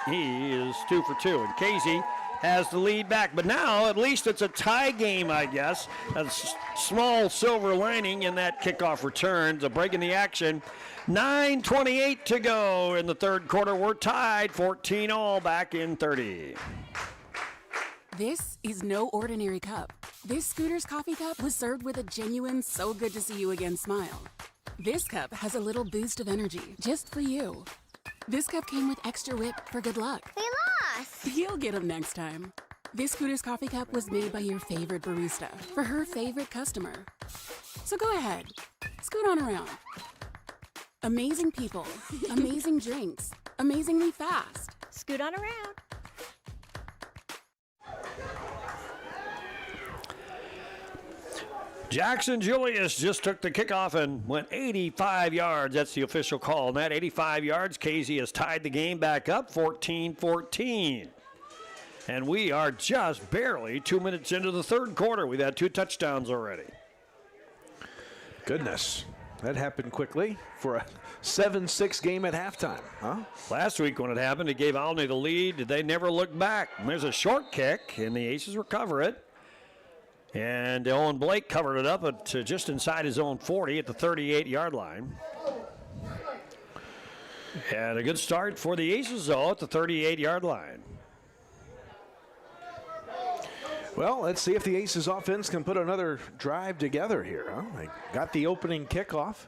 he is 2 for 2. And Casey has the lead back. But now at least it's a tie game, I guess. A small silver lining in that kickoff return. A break in the action. 9:28 to go in the third quarter. We're tied 14-all back in 30. This is no ordinary cup. This Scooter's coffee cup was served with a genuine so good to see you again smile. This cup has a little boost of energy just for you. This cup came with extra whip for good luck. We lost! You'll get them next time. This Scooter's coffee cup was made by your favorite barista for her favorite customer. So go ahead, scoot on around. Amazing people, amazing drinks, amazingly fast. Scoot on around. Jackson Julius just took the kickoff and went 85 yards. That's the official call. And that 85 yards, KZ has tied the game back up 14-14. And we are just barely 2 minutes into the third quarter. We've had 2 touchdowns already. Goodness. That happened quickly for a 7-6 game at halftime, huh? Last week when it happened, it gave Alney the lead. They never looked back. And there's a short kick, and the Aces recover it. And Owen Blake covered it up to just inside his own 40 at the 38-yard line. And a good start for the Aces, though, at the 38-yard line. Well, let's see if the Aces offense can put another drive together here. Huh? They got the opening kickoff,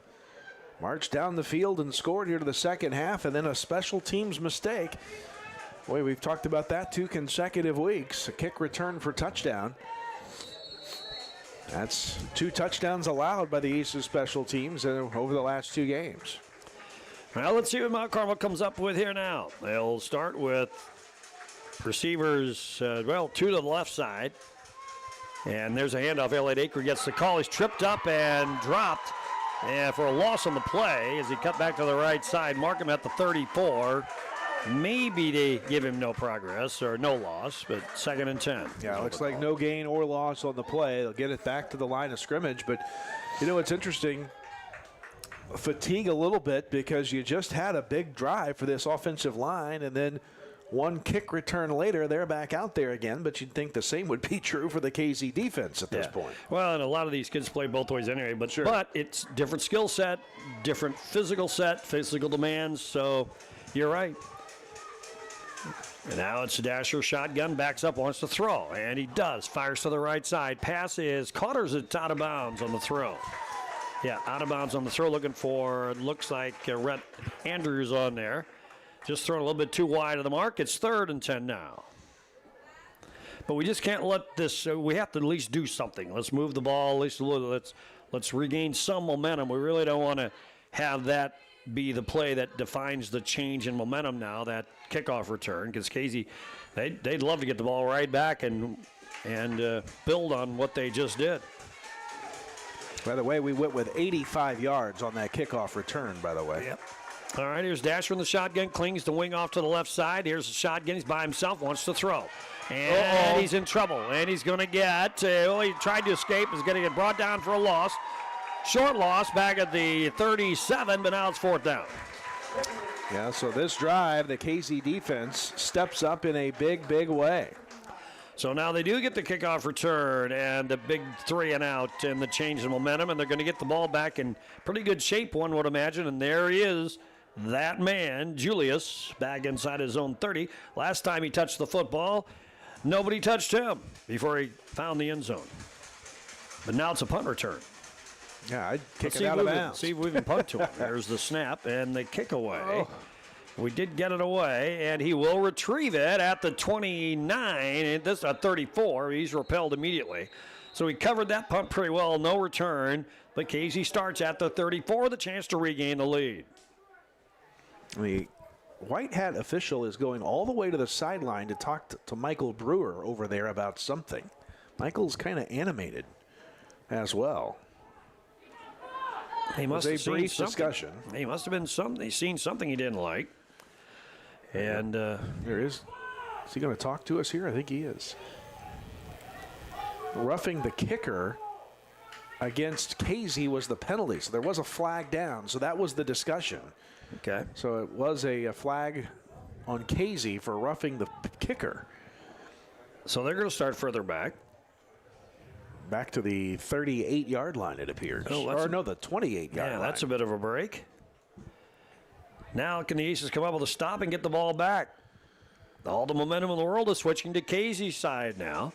marched down the field and scored here to the second half, and then a special teams mistake. Boy, we've talked about that 2 consecutive weeks. A kick return for touchdown. That's 2 touchdowns allowed by the Aces special teams over the last 2 games. Well, let's see what Mount Carmel comes up with here now. They'll start with receivers, 2 to the left side. And there's a handoff. Elliott Aker gets the call. He's tripped up and dropped for a loss on the play as he cut back to the right side. Mark him at the 34. Maybe they give him no progress or no loss, but 2nd and 10. Yeah, looks like no gain or loss on the play. They'll get it back to the line of scrimmage. But, it's interesting. Fatigue a little bit because you just had a big drive for this offensive line, and then 1 kick return later, they're back out there again. But you'd think the same would be true for the KZ defense at this point. Well, and a lot of these kids play both ways anyway, but it's different skill set, different physical demands, so you're right. And now it's Dasher shotgun, backs up, wants to throw, and he does. Fires to the right side. Pass is caught, or is it out of bounds on the throw? Yeah, out of bounds on the throw, looking for, looks like Rhett Andrews on there. Just thrown a little bit too wide of the mark. It's 3rd and 10 now. But we just can't let this, we have to at least do something. Let's move the ball, at least a little. Let's regain some momentum. We really don't want to have that be the play that defines the change in momentum now, that kickoff return, because KZ, they'd love to get the ball right back and build on what they just did. By the way, we went with 85 yards on that kickoff return, by the way. Yep. All right, here's Dasher in the shotgun, clings the wing off to the left side. Here's the shotgun. He's by himself, wants to throw. And he's in trouble. And he's going to get, he tried to escape, is going to get brought down for a loss. Short loss back at the 37, but now it's 4th down. Yeah, so this drive, the KZ defense steps up in a big, big way. So now they do get the kickoff return and the big 3 and out and the change in momentum, and they're going to get the ball back in pretty good shape, one would imagine. And there he is, that man, Julius, back inside his own 30. Last time he touched the football, nobody touched him before he found the end zone. But now it's a punt return. Yeah, I'd kick it out of bounds. See if we can punt to him. There's the snap and the kick away. We did get it away, and he will retrieve it at the 29. And this at 34. He's repelled immediately. So he covered that punt pretty well. No return. But KZ starts at the 34, the chance to regain the lead. The white hat official is going all the way to the sideline to talk to Michael Brewer over there about something. Michael's kind of animated as well. He must have seen something. Discussion. He must have been something. He's seen something he didn't like. And there is. Is he going to talk to us here? I think he is. Roughing the kicker against KZ was the penalty. So there was a flag down. So that was the discussion. Okay. So it was a flag on KZ for roughing the kicker. So they're going to start further back. Back to the 38-yard line, it appears. The 28-yard line. Yeah, that's a bit of a break. Now can the Aces come up with a stop and get the ball back? All the momentum in the world is switching to KZ's side now.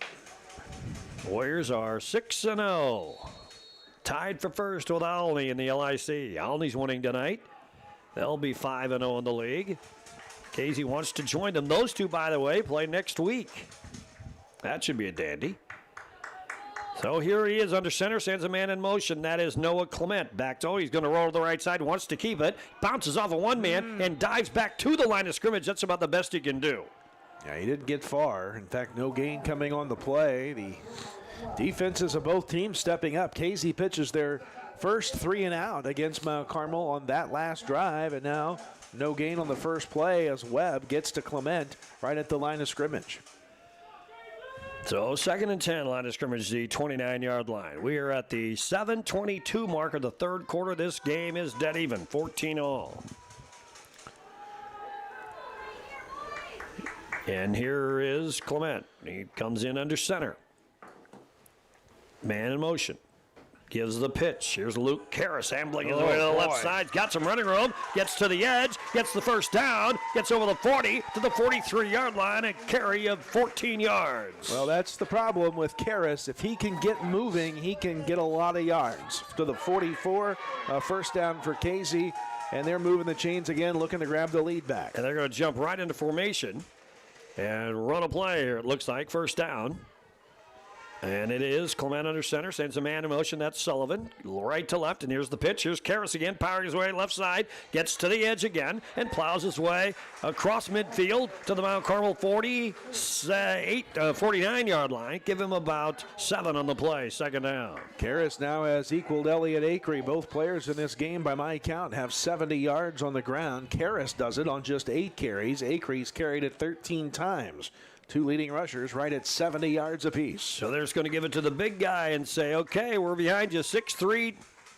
Warriors are 6-0. Tied for first with Olney in the LIC. Olney's winning tonight. They'll be 5-0 in the league. KZ wants to join them. Those two, by the way, play next week. That should be a dandy. So here he is under center, sends a man in motion. That is Noah Clement. Back to, he's going to roll to the right side, wants to keep it. Bounces off of one man and dives back to the line of scrimmage. That's about the best he can do. Yeah, he didn't get far. In fact, no gain coming on the play. The defenses of both teams stepping up. KZ pitches their first 3 and out against Mount Carmel on that last drive, and now no gain on the first play as Webb gets to Clement right at the line of scrimmage. So 2nd and 10, line of scrimmage, the 29-yard line. We are at the 7:22 mark of the third quarter. This game is dead even, 14-all. And here is Clement. He comes in under center. Man in motion. gives the pitch. Here's Luke Karras ambling his way to the left side. Got some running room. Gets to the edge. Gets the first down. Gets over the 40 to the 43-yard line. A carry of 14 yards. Well, that's the problem with Karras. If he can get moving, he can get a lot of yards. To the 44, first down for Casey. And they're moving the chains again, looking to grab the lead back. And they're going to jump right into formation and run a play here, it looks like. First down. And it is Clement under center, sends a man in motion. That's Sullivan, right to left, and here's the pitch. Here's Karras again, powering his way left side, gets to the edge again, and plows his way across midfield to the Mount Carmel 49-yard line. Give him about 7 on the play, second down. Karras now has equaled Elliott Acree. Both players in this game, by my count, have 70 yards on the ground. Karras does it on just 8 carries. Acree's carried it 13 times. 2 leading rushers right at 70 yards apiece. So they're just going to give it to the big guy and say, okay, we're behind you, 6'3"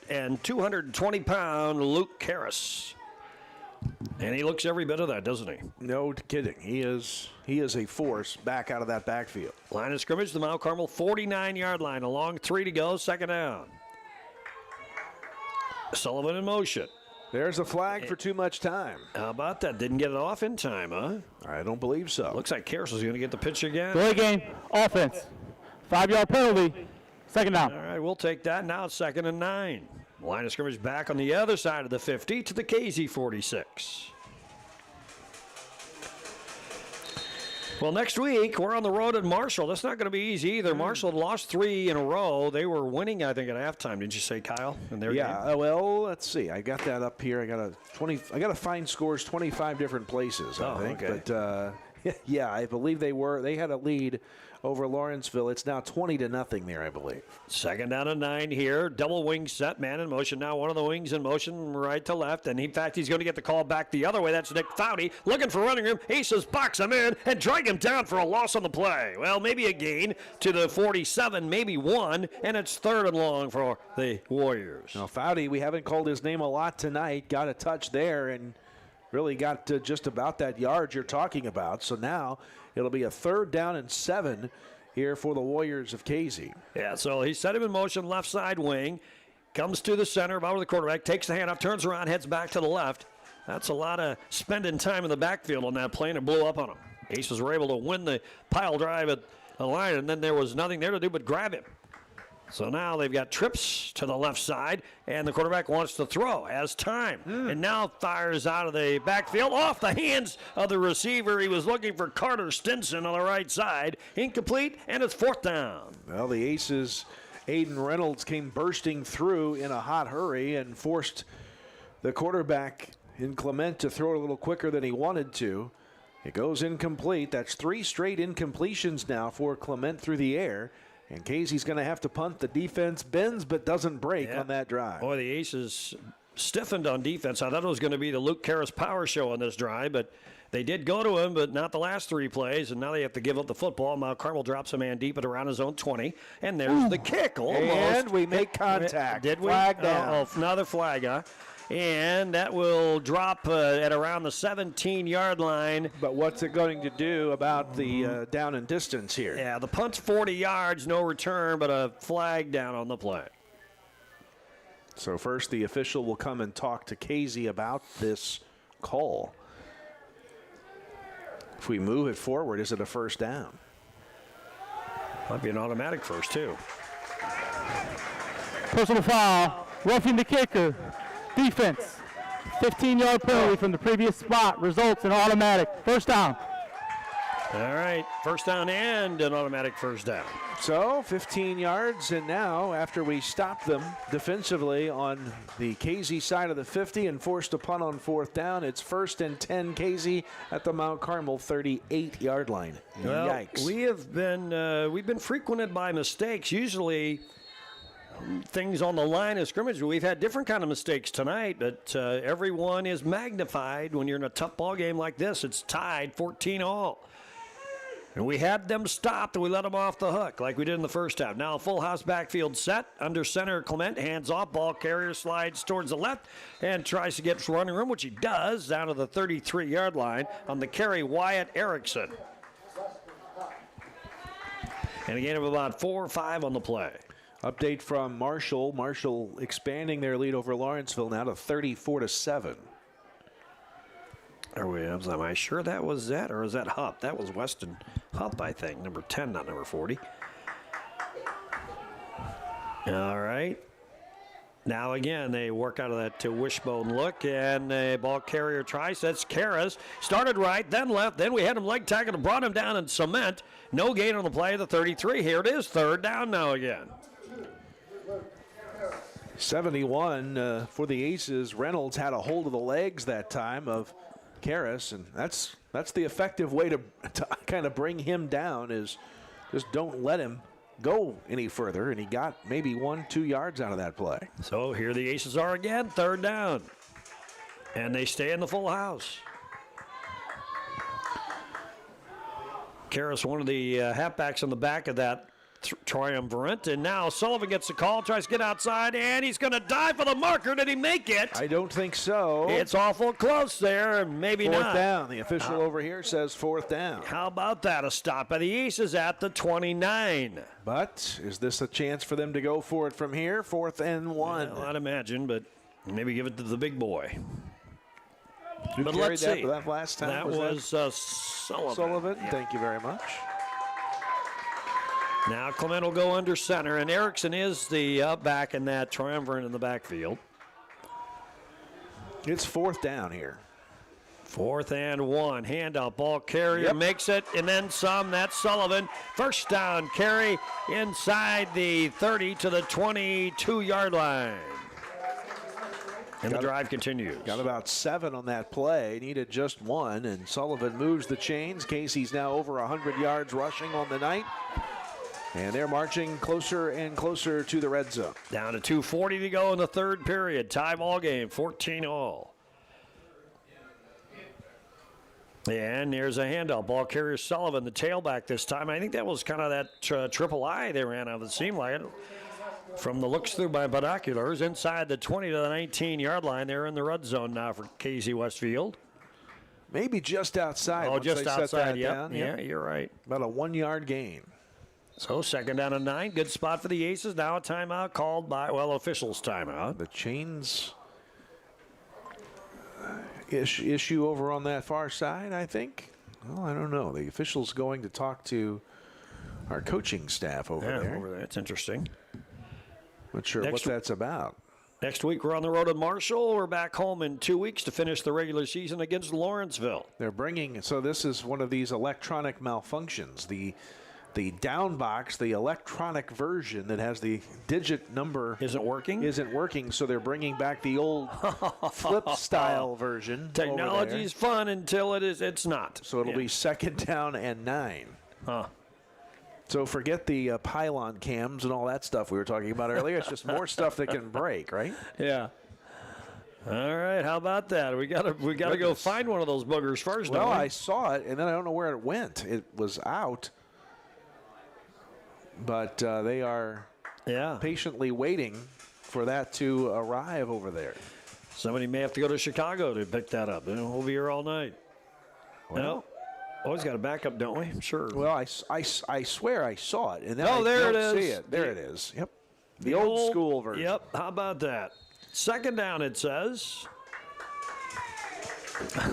and 220-pound Luke Karras. And he looks every bit of that, doesn't he? No kidding. He is a force back out of that backfield. Line of scrimmage, the Mount Carmel 49-yard line. A long 3 to go, second down. Sullivan in motion. There's a flag for too much time. How about that? Didn't get it off in time, huh? I don't believe so. Looks like Karras is going to get the pitch again. Delay game, offense. 5-yard penalty, second down. All right, we'll take that. Now it's 2nd and 9. Line of scrimmage back on the other side of the 50 to the KZ 46. Well, next week, we're on the road at Marshall. That's not going to be easy either. Marshall lost 3 in a row. They were winning, I think, at halftime. Didn't you say, Kyle? In their game? Well, let's see. I got that up here. I got to find scores 25 different places, I think. Okay. But, yeah, I believe they had a lead over Lawrenceville. It's now 20-0 there, I believe. 2nd down and 9 here. Double wing set, man in motion. Now one of the wings in motion, right to left. And in fact, he's going to get the call back the other way. That's Nick Foudy looking for running room. Aces box him in and drag him down for a loss on the play. Well, maybe a gain to the 47, maybe 1, and it's 3rd and long for the Warriors. Now, Foudy, we haven't called his name a lot tonight. Got a touch there and really got to just about that yard you're talking about. So now it'll be a 3rd down and 7 here for the Warriors of Casey. Yeah, so he set him in motion, left side wing, comes to the center, about with the quarterback, takes the handoff, turns around, heads back to the left. That's a lot of spending time in the backfield on that play, and it blew up on him. Aces were able to win the pile drive at the line, and then there was nothing there to do but grab him. So now they've got trips to the left side, and the quarterback wants to throw, has time, and now fires out of the backfield off the hands of the receiver. He was looking for Carter Stinson on the right side. Incomplete, and it's 4th down. Well, the Aces, Aiden Reynolds came bursting through in a hot hurry and forced the quarterback in Clement to throw it a little quicker than he wanted to. It goes incomplete. That's 3 straight incompletions now for Clement through the air. And Casey's going to have to punt. The defense bends but doesn't break on that drive. Boy, the Aces stiffened on defense. I thought it was going to be the Luke Karras power show on this drive, but they did go to him, but not the last 3 plays, and now they have to give up the football. Mount Carmel drops a man deep at around his own 20, and there's the kick almost. And we make contact. Did we? Flag down. Another flag, huh? And that will drop at around the 17-yard line. But what's it going to do about the down and distance here? Yeah, the punt's 40 yards, no return, but a flag down on the play. So first the official will come and talk to Casey about this call. If we move it forward, is it a first down? Might be an automatic first, too. Personal foul, roughing the kicker. Defense, 15-yard penalty from the previous spot results in automatic first down. All right, first down and an automatic first down. So 15 yards, and now after we stopped them defensively on the Casey side of the 50 and forced a punt on 4th down, it's 1st and 10 Casey at the Mount Carmel 38-yard line. Well, Yikes. we've been frequented by mistakes. Usually things on the line of scrimmage. We've had different kind of mistakes tonight, but everyone is magnified when you're in a tough ball game like this. It's tied 14-all. And we had them stopped, and we let them off the hook like we did in the first half. Now a full house backfield set. Under center, Clement hands off. Ball carrier slides towards the left and tries to get running room, which he does, down to the 33-yard line on the carry, Wyatt Erickson. And a gain of about 4 or 5 on the play. Update from Marshall. Marshall expanding their lead over Lawrenceville now to 34-7. Am I sure that was that, or is that Hupp? That was Weston Hupp, I think. Number 10, not number 40. All right. Now again, they work out of that wishbone look, and the ball carrier tries. That's Karras. Started right, then left. Then we had him leg tackle and brought him down in cement. No gain on the play of the 33. Here it is, third down now again. 71 for the Aces. Reynolds had a hold of the legs that time of Karras, and that's the effective way to kind of bring him down, is just don't let him go any further, and he got maybe 1-2 yards out of that play. So here the Aces are again, third down, and they stay in the full house. Karras, one of the halfbacks on the back of that triumvirate, and now Sullivan gets the call, tries to get outside, and he's going to dive for the marker. Did he make it? I don't think so. It's awful close there, and maybe not. Fourth down. The official over here says fourth down. How about that? A stop by the Aces at the 29. But is this a chance for them to go for it from here? 4th and 1. Well, I'd imagine, but maybe give it to the big boy. Who but carried let's that, see. That last time? That was Sullivan. Sullivan, Yeah. Thank you very much. Now Clement will go under center, and Erickson is the back in that triumvirate in the backfield. It's fourth down here. 4th and 1. Handout. Ball carrier makes it, and then some. That's Sullivan. First down carry inside the 30 to the 22-yard line. And the drive continues. Got about 7 on that play. Needed just 1, and Sullivan moves the chains. Casey's now over 100 yards rushing on the night. And they're marching closer and closer to the red zone. Down to 2:40 to go in the third period. Tie ball game, 14-all. And there's a handoff. Ball carrier Sullivan, the tailback this time. I think that was kind of that triple I they ran out of. It seemed like it. From the looks through my binoculars, inside the 20 to the 19-yard line. They're in the red zone now for KC Westfield. Maybe just outside. Oh, just outside, yeah. Yeah, you're right. About a 1-yard gain. So second down and 9. Good spot for the Aces. Now a timeout called by, officials timeout. The chains issue over on that far side, I think. Well, I don't know. The official's going to talk to our coaching staff over there. Over there. It's interesting. Not sure what that's about. Next week we're on the road in Marshall. We're back home in 2 weeks to finish the regular season against Lawrenceville. They're bringing, so this is one of these electronic malfunctions. The down box, the electronic version that has the digit number isn't working, so they're bringing back the old flip style version. Technology is fun until it's not. So it'll be second down and 9. So forget the pylon cams and all that stuff we were talking about earlier. It's just more stuff that can break, right? Yeah. All right, how about that? We gotta go find one of those boogers first. Well, I saw it, and then I don't know where it went. It was out. But they are patiently waiting for that to arrive over there. Somebody may have to go to Chicago to pick that up. We'll be here all night. Well, always got a backup, don't we? Sure. Well, I swear I saw it, and then there I it don't is. see it. There it is. Yep. The old school version. Yep. How about that? Second down, it says.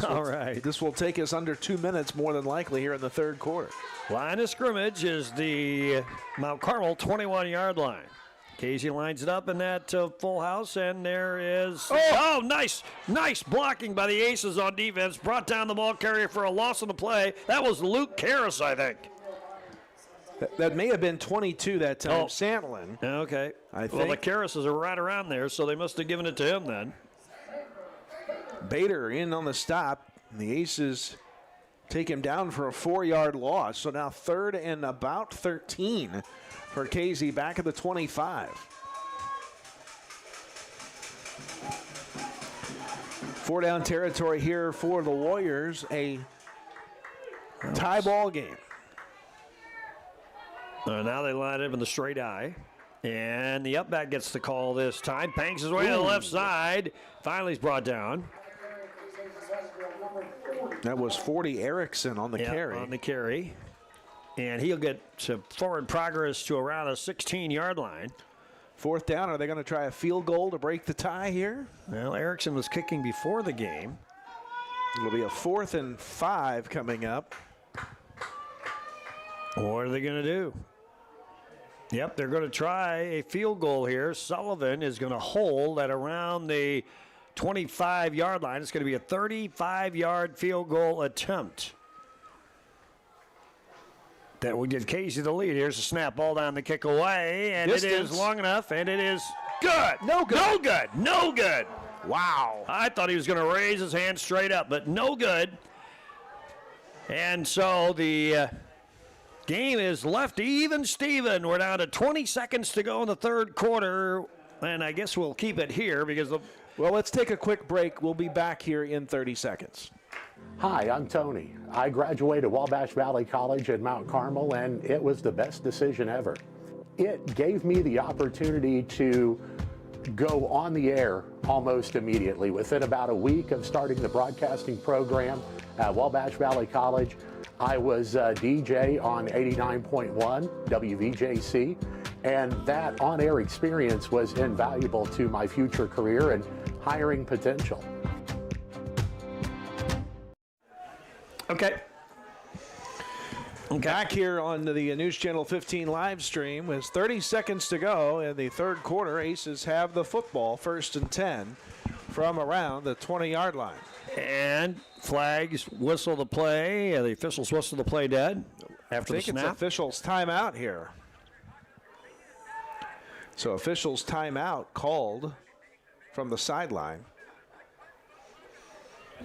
All right. This will take us under 2 minutes more than likely here in the third quarter. Line of scrimmage is the Mount Carmel 21-yard line. Casey lines it up in that full house, and there is... Oh, nice blocking by the Aces on defense. Brought down the ball carrier for a loss on the play. That was Luke Karras, I think. That may have been 22 that time. Santlin. Okay. I think. Well, the Karrases are right around there, so they must have given it to him then. Bader in on the stop. The Aces take him down for a 4-yard loss. So now third and about 13 for Casey back at the 25. 4-down territory here for the Warriors. A tie ball game. Now they line up in the straight eye. And the up back gets the call this time. Pangs his way to the left side. Finally he's brought down. That was 40 Erickson on the carry. On the carry. And he'll get to forward progress to around the 16-yard line. 4th down. Are they going to try a field goal to break the tie here? Well, Erickson was kicking before the game. It'll be a 4th and 5 coming up. What are they going to do? Yep, they're going to try a field goal here. Sullivan is going to hold at around the 25-yard line. It's going to be a 35-yard field goal attempt. That would give Casey the lead. Here's a snap, ball down the kick away, and Distance. it is long enough, and it is good. No good. No good. No good. Wow. I thought he was going to raise his hand straight up, but no good. And so the game is left even Steven. We're down to 20 seconds to go in the 3rd quarter, and I guess we'll keep it here because well, let's take a quick break. We'll be back here in 30 seconds. Hi, I'm Tony. I graduated Wabash Valley College at Mount Carmel, and it was the best decision ever. It gave me the opportunity to go on the air almost immediately. Within about a week of starting the broadcasting program at Wabash Valley College, I was a DJ on 89.1 WVJC, and that on-air experience was invaluable to my future career and hiring potential. Okay. Back here on the News Channel 15 live stream with 30 seconds to go in the 3rd quarter. Aces have the football, 1st and 10 from around the 20-yard line. And flags whistle the play. The officials whistle the play dead after the snap. I think it's officials timeout here. So officials timeout called from the sideline.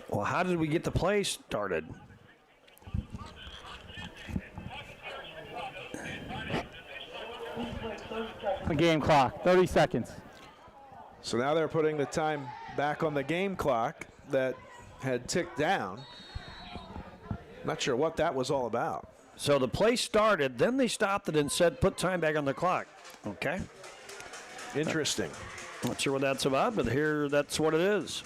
Well, how did we get the play started? The game clock, 30 seconds. So now they're putting the time back on the game clock that had ticked down. Not sure what that was all about. So the play started, then they stopped it and said, put time back on the clock. Okay. Interesting. Not sure what that's about, but here, that's what it is.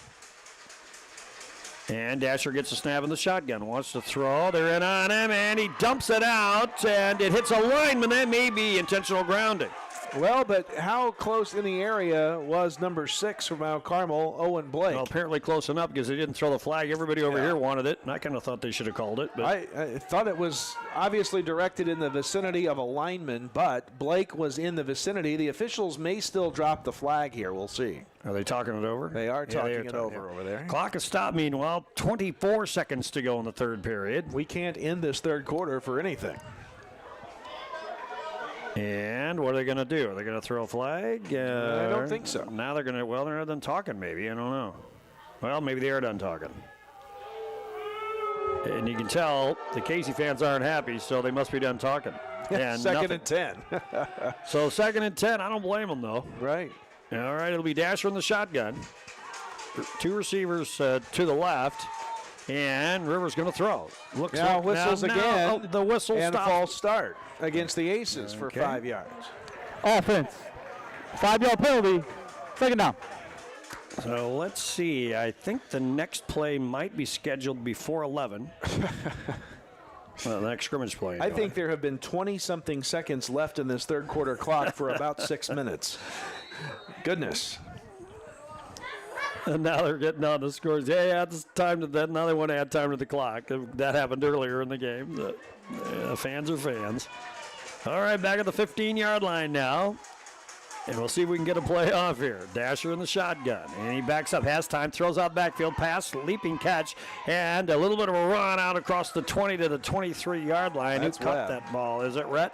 And Dasher gets a snap in the shotgun. Wants to throw. They're in on him, and he dumps it out, and it hits a lineman. That may be intentional grounding. Well, but how close in the area was number 6 from Mount Carmel, Owen Blake? Well, apparently close enough because they didn't throw the flag. Everybody over here wanted it, and I kind of thought they should have called it. But I thought it was obviously directed in the vicinity of a lineman, but Blake was in the vicinity. The officials may still drop the flag here. We'll see. Are they talking it over? They are talking it over there. Clock has stopped, meanwhile. 24 seconds to go in the 3rd period. We can't end this 3rd quarter for anything. And what are they going to do? Are they going to throw a flag? I don't think so. Now they're going to, well, they're not done talking maybe. I don't know. Well, maybe they are done talking. And you can tell the Casey fans aren't happy, so they must be done talking. And 2nd and 10. So 2nd and 10. I don't blame them, though. Right. All right, it'll be Dasher in the shotgun. 2 receivers to the left. And Rivers going to throw. Looks now like, whistles again. The whistle and stops. false start against the Aces for 5 yards. Offense. 5-yard penalty. 2nd down. So let's see. I think the next play might be scheduled before 11. Well, the next scrimmage play. I think there have been 20-something seconds left in this 3rd quarter clock for about 6 minutes. Goodness. And now they're getting on the scores. Yeah, it's time to that. Now they want to add time to the clock. That happened earlier in the game. The fans are fans. All right, back at the 15-yard line now. And we'll see if we can get a play off here. Dasher in the shotgun. And he backs up, has time, throws out backfield, pass, leaping catch, and a little bit of a run out across the 20 to the 23-yard line. That's Who caught Webb. that ball? Is it Rhett?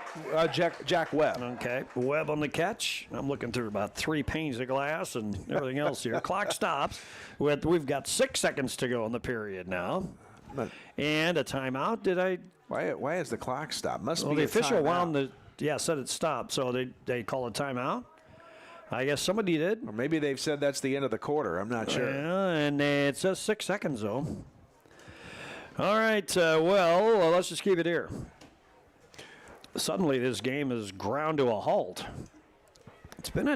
Jack Webb. Okay. Webb on the catch. I'm looking through about 3 panes of glass and everything else here. Clock stops. We've got 6 seconds to go in the period now. And a timeout. Why is the clock stopped? Must be the a official timeout. said it stopped, so they call a timeout. I guess somebody did. Or maybe they've said that's the end of the quarter. I'm not sure. Yeah, and it says 6 seconds, though. All right, well, let's just keep it here. Suddenly, this game is ground to a halt. It's been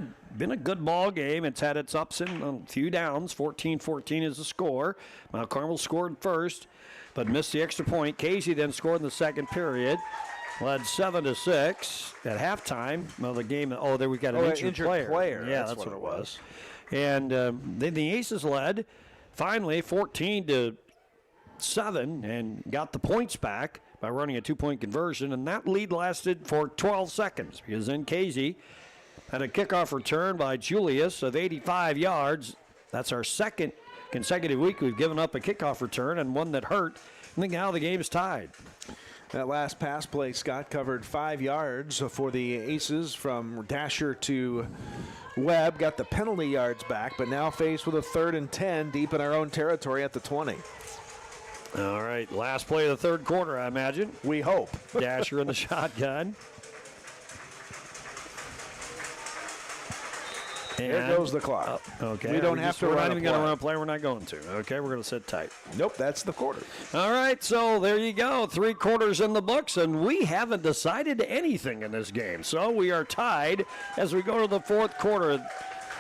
a good ball game. It's had its ups and a few downs. 14-14 is the score. Mount Carmel scored first, but missed the extra point. Casey then scored in the 2nd period. led 7-6 at halftime. Well, the game. Oh, there we got an injured player. Yeah, that's what it was. And then the Aces led finally 14-7 and got the points back by running a 2-point conversion, and that lead lasted for 12 seconds because then Casey had a kickoff return by Julius of 85 yards. That's our second consecutive week we've given up a kickoff return and one that hurt. I think now the game is tied. That last pass play, Scott covered 5 yards for the Aces from Dasher to Webb. Got the penalty yards back, but now faced with a 3rd and 10 deep in our own territory at the 20. All right, last play of the third quarter, I imagine. We hope. Dasher in the shotgun. There goes the clock. Okay. We don't have to We're run not a even going to play. run a play. We're not going to. Okay, we're going to sit tight. Nope, that's the quarter. All right, so there you go. 3 quarters in the books, and we haven't decided anything in this game. So we are tied as we go to the fourth quarter.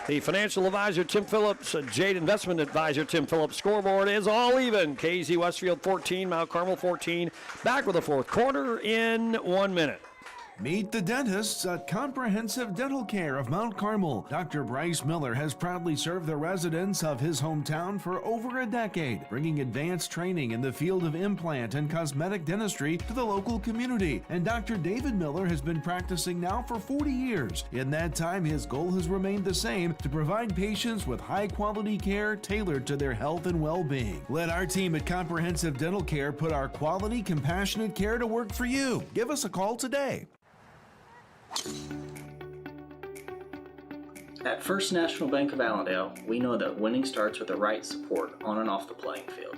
The financial advisor, Tim Phillips, Jade Investment Advisor, Tim Phillips, scoreboard is all even. KZ Westfield 14, Mount Carmel 14. Back with the fourth quarter in 1 minute. Meet the dentists at Comprehensive Dental Care of Mount Carmel. Dr. Bryce Miller has proudly served the residents of his hometown for over a decade, bringing advanced training in the field of implant and cosmetic dentistry to the local community. And Dr. David Miller has been practicing now for 40 years. In that time, his goal has remained the same, to provide patients with high-quality care tailored to their health and well-being. Let our team at Comprehensive Dental Care put our quality, compassionate care to work for you. Give us a call today. At First National Bank of Allendale, we know that winning starts with the right support on and off the playing field.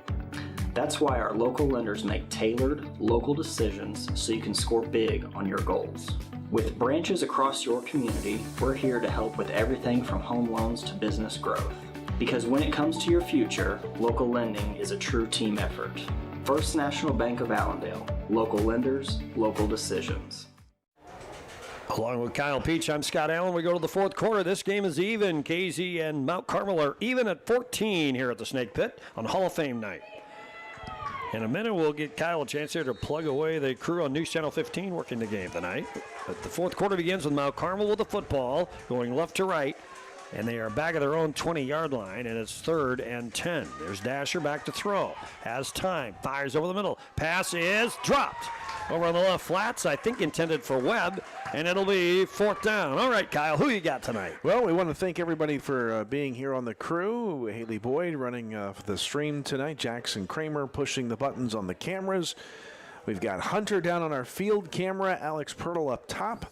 That's why our local lenders make tailored, local decisions so you can score big on your goals. With branches across your community, we're here to help with everything from home loans to business growth. Because when it comes to your future, local lending is a true team effort. First National Bank of Allendale, local lenders, local decisions. Along with Kyle Peach, I'm Scott Allen. We go to the fourth quarter. This game is even. KZ and Mount Carmel are even at 14 here at the Snake Pit on Hall of Fame night. In a minute, we'll get Kyle a chance here to plug away the crew on News Channel 15 working the game tonight. But the fourth quarter begins with Mount Carmel with the football going left to right. And they are back at their own 20-yard line, and it's 3rd and 10. There's Dasher back to throw. Has time. Fires over the middle. Pass is dropped. Over on the left flats, I think intended for Webb, and it'll be 4th down. All right, Kyle, who you got tonight? Well, we want to thank everybody for being here on the crew. Haley Boyd running the stream tonight. Jackson Kramer pushing the buttons on the cameras. We've got Hunter down on our field camera. Alex Pirtle up top.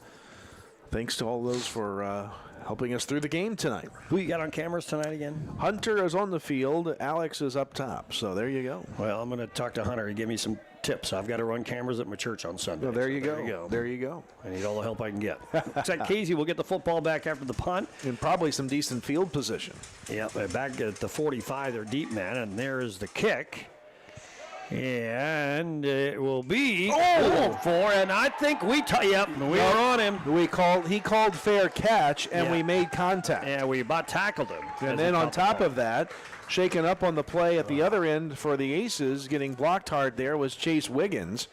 Thanks to all those for helping us through the game tonight. Who you got on cameras tonight again? Hunter is on the field. Alex is up top. So there you go. Well, I'm going to talk to Hunter and give me some tips. I've got to run cameras at my church on Sunday. Well, there you go. There you go. I need all the help I can get. Looks like Casey will get the football back after the punt. And probably some decent field position. Yep, back at the 45, their deep man, and there is the kick. And it will be 4, and I think we were on him. He called fair catch, and we made contact. Yeah, we about tackled him. And then on top of that, shaken up on the play at the other end for the Aces, getting blocked hard there was Chase Wiggins.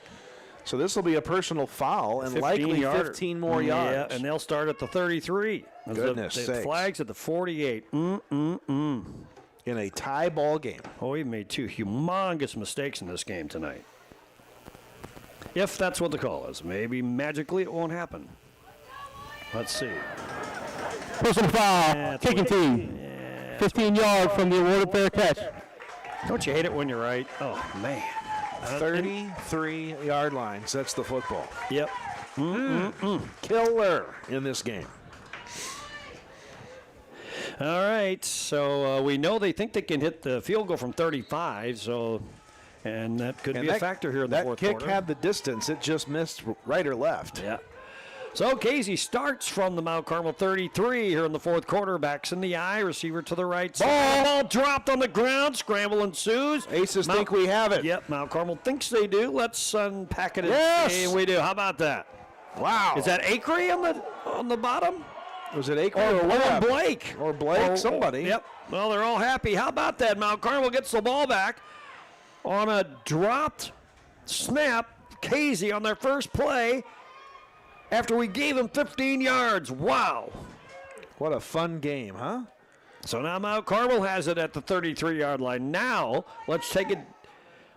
So this will be a personal foul and likely 15 more yards. Yeah, and they'll start at the 33. Goodness sakes. Flags at the 48. In a tie ball game. Oh, he made 2 humongous mistakes in this game tonight. If that's what the call is. Maybe magically it won't happen. Let's see. Personal foul, kicking team. 15 yards from the awarded fair catch. Don't you hate it when you're right? Oh, man. 33-yard line sets the football. Yep. Killer in this game. All right, so we know they think they can hit the field goal from 35, and that could be a factor here in the fourth quarter. That kick had the distance. It just missed right or left. Yeah. So Casey starts from the Mount Carmel 33 here in the fourth quarter. Backs in the eye, receiver to the right side. Ball dropped on the ground. Scramble ensues. Aces think we have it. Yep, Mount Carmel thinks they do. Let's unpack it. Yes! And we do. How about that? Wow. Is that Acree on the bottom? Was it Acree or Blake? Or Blake, somebody. Yep. Well, they're all happy. How about that? Mount Carmel gets the ball back on a dropped snap. Casey on their first play after we gave them 15 yards. Wow. What a fun game, huh? So now Mount Carmel has it at the 33-yard line. Now, let's take it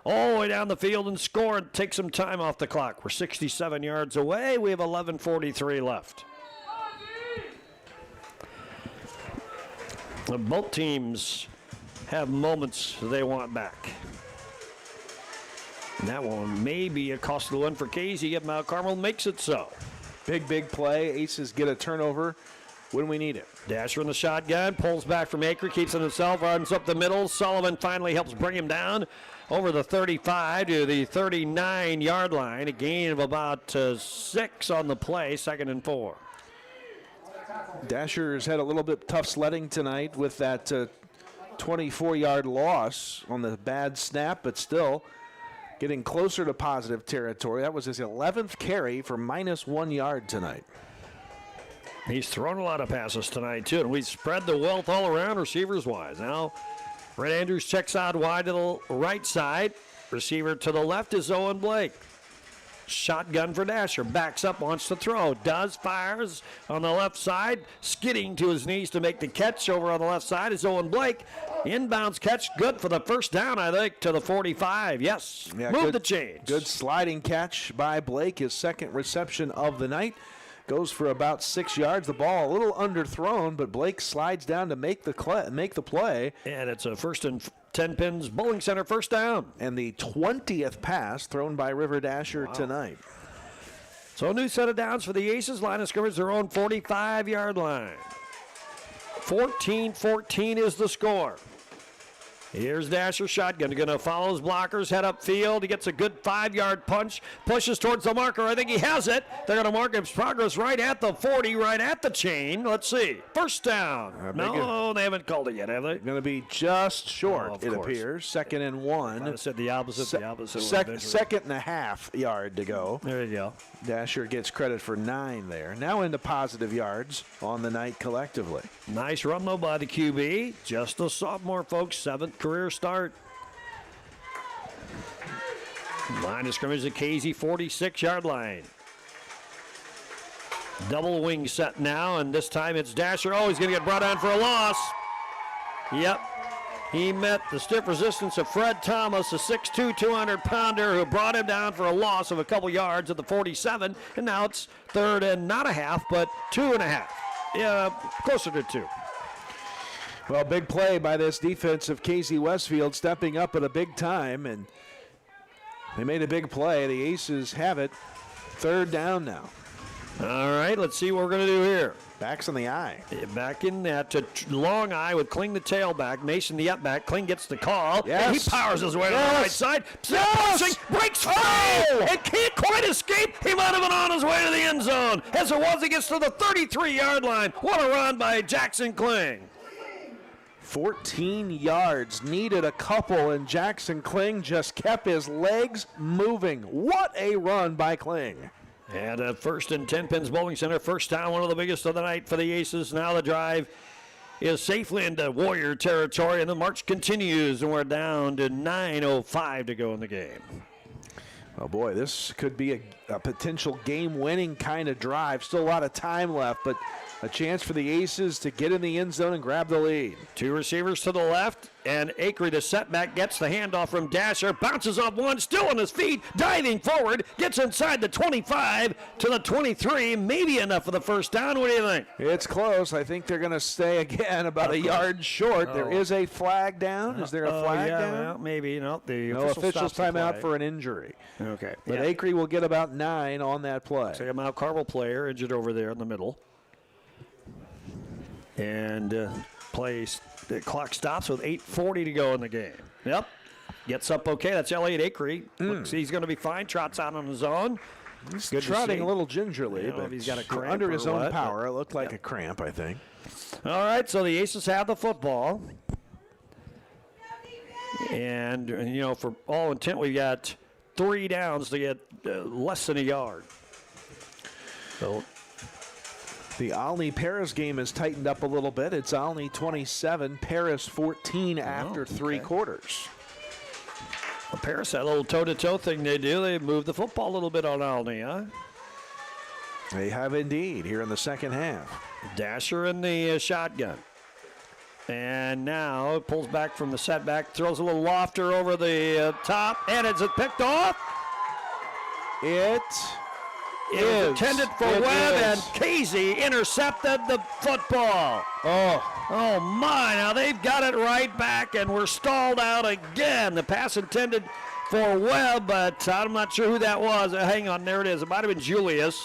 all the way down the field and score and take some time off the clock. We're 67 yards away. We have 11:43 left. Both teams have moments they want back. And that one may be a costly one for Casey if Mount Carmel makes it so. Big play. Aces get a turnover when we need it. Dasher in the shotgun, pulls back from Acre, keeps it himself, runs up the middle. Sullivan finally helps bring him down over the 35 to the 39-yard line. A gain of about 6 on the play, 2nd and 4. Dasher's had a little bit tough sledding tonight with that 24-yard loss on the bad snap, but still getting closer to positive territory. That was his 11th carry for -1 yard tonight. He's thrown a lot of passes tonight, too, and we spread the wealth all around receivers-wise. Now, Red Andrews checks out wide to the right side. Receiver to the left is Owen Blake. Shotgun for Dasher. Backs up, wants to throw. Fires on the left side. Skidding to his knees to make the catch. Over on the left side is Owen Blake. Inbounds catch. Good for the first down, I think, to the 45. Yes. Yeah, Move the chains. Good sliding catch by Blake. His second reception of the night. Goes for about 6 yards. The ball a little underthrown, but Blake slides down to make the play. And it's a 1st and 10 pins Bowling Center first down. And the 20th pass thrown by River Dasher tonight. So a new set of downs for the Aces. Line of scrimmage, their own 45-yard line. 14-14 is the score. Here's Dasher shotgun. Going to follow his blockers, head upfield. He gets a good 5-yard punch, pushes towards the marker. I think he has it. They're going to mark his progress right at the 40, right at the chain. Let's see. First down. No, they haven't called it yet, have they? Going to be just short, it appears. 2nd and 1. I said the opposite. Second and a half yard to go. There you go. Dasher gets credit for 9 there. Now into positive yards on the night collectively. Nice run, though, by the QB. Just a sophomore, folks. 7th career start. Line of scrimmage at Casey, 46-yard line. Double wing set now, and this time it's Dasher. Oh, he's going to get brought down for a loss. Yep. He met the stiff resistance of Fred Thomas, a 6'2", 200-pounder, who brought him down for a loss of a couple yards at the 47, and now it's 3rd and not a half, but 2.5. Yeah, closer to 2. Well, big play by this defense of Casey Westfield, stepping up at a big time, and they made a big play. The Aces have it. 3rd down now. All right, let's see what we're going to do here. Backs in the eye. Back in that long eye with Kling the tailback, Mason the up back. Kling gets the call. Yes. And he powers his way to the right side. Yes. Breaks free and can't quite escape. He might have been on his way to the end zone. As it was, he gets to the 33-yard line. What a run by Jackson Kling. 14 yards, needed a couple, and Jackson Kling just kept his legs moving. What a run by Kling. And a 1st and 10 pins Bowling Center. First down, one of the biggest of the night for the Aces. Now the drive is safely into Warrior territory, and the march continues, and we're down to 9:05 to go in the game. Oh boy, this could be a potential game-winning kind of drive. Still a lot of time left, but a chance for the Aces to get in the end zone and grab the lead. 2 receivers to the left, and Acre, the setback, gets the handoff from Dasher, bounces off one, still on his feet, diving forward, gets inside the 25 to the 23, maybe enough for the first down. What do you think? It's close. I think they're going to stay again about a yard short. Oh. There is a flag down. Is there a flag down? Well, maybe. No, the official's timeout for an injury. Okay. But Acre will get about 9 on that play. So a Mount Carmel player injured over there in the middle. And the clock stops with 8:40 to go in the game. Yep. Gets up okay. That's Elliot Acre. Looks he's going to be fine. Trots out on his own. He's trotting a little gingerly, but he's got a cramp under his own what. power. It looked like a cramp, I think. All right, so the Aces have the football. And, for all intent, we got 3 downs to get less than a yard. So the Olney-Paris game has tightened up a little bit. It's Olney 27, Paris 14 after 3 quarters. Well, Paris, that little toe-to-toe thing they do, they move the football a little bit on Alney, huh? They have indeed here in the second half. Dasher in the shotgun. And now it pulls back from the setback, throws a little lofter over the top, and is it picked off? It was intended for Webb, and Casey intercepted the football. Oh my, now they've got it right back, and we're stalled out again. The pass intended for Webb, but I'm not sure who that was. Hang on, there it is. It might have been Julius.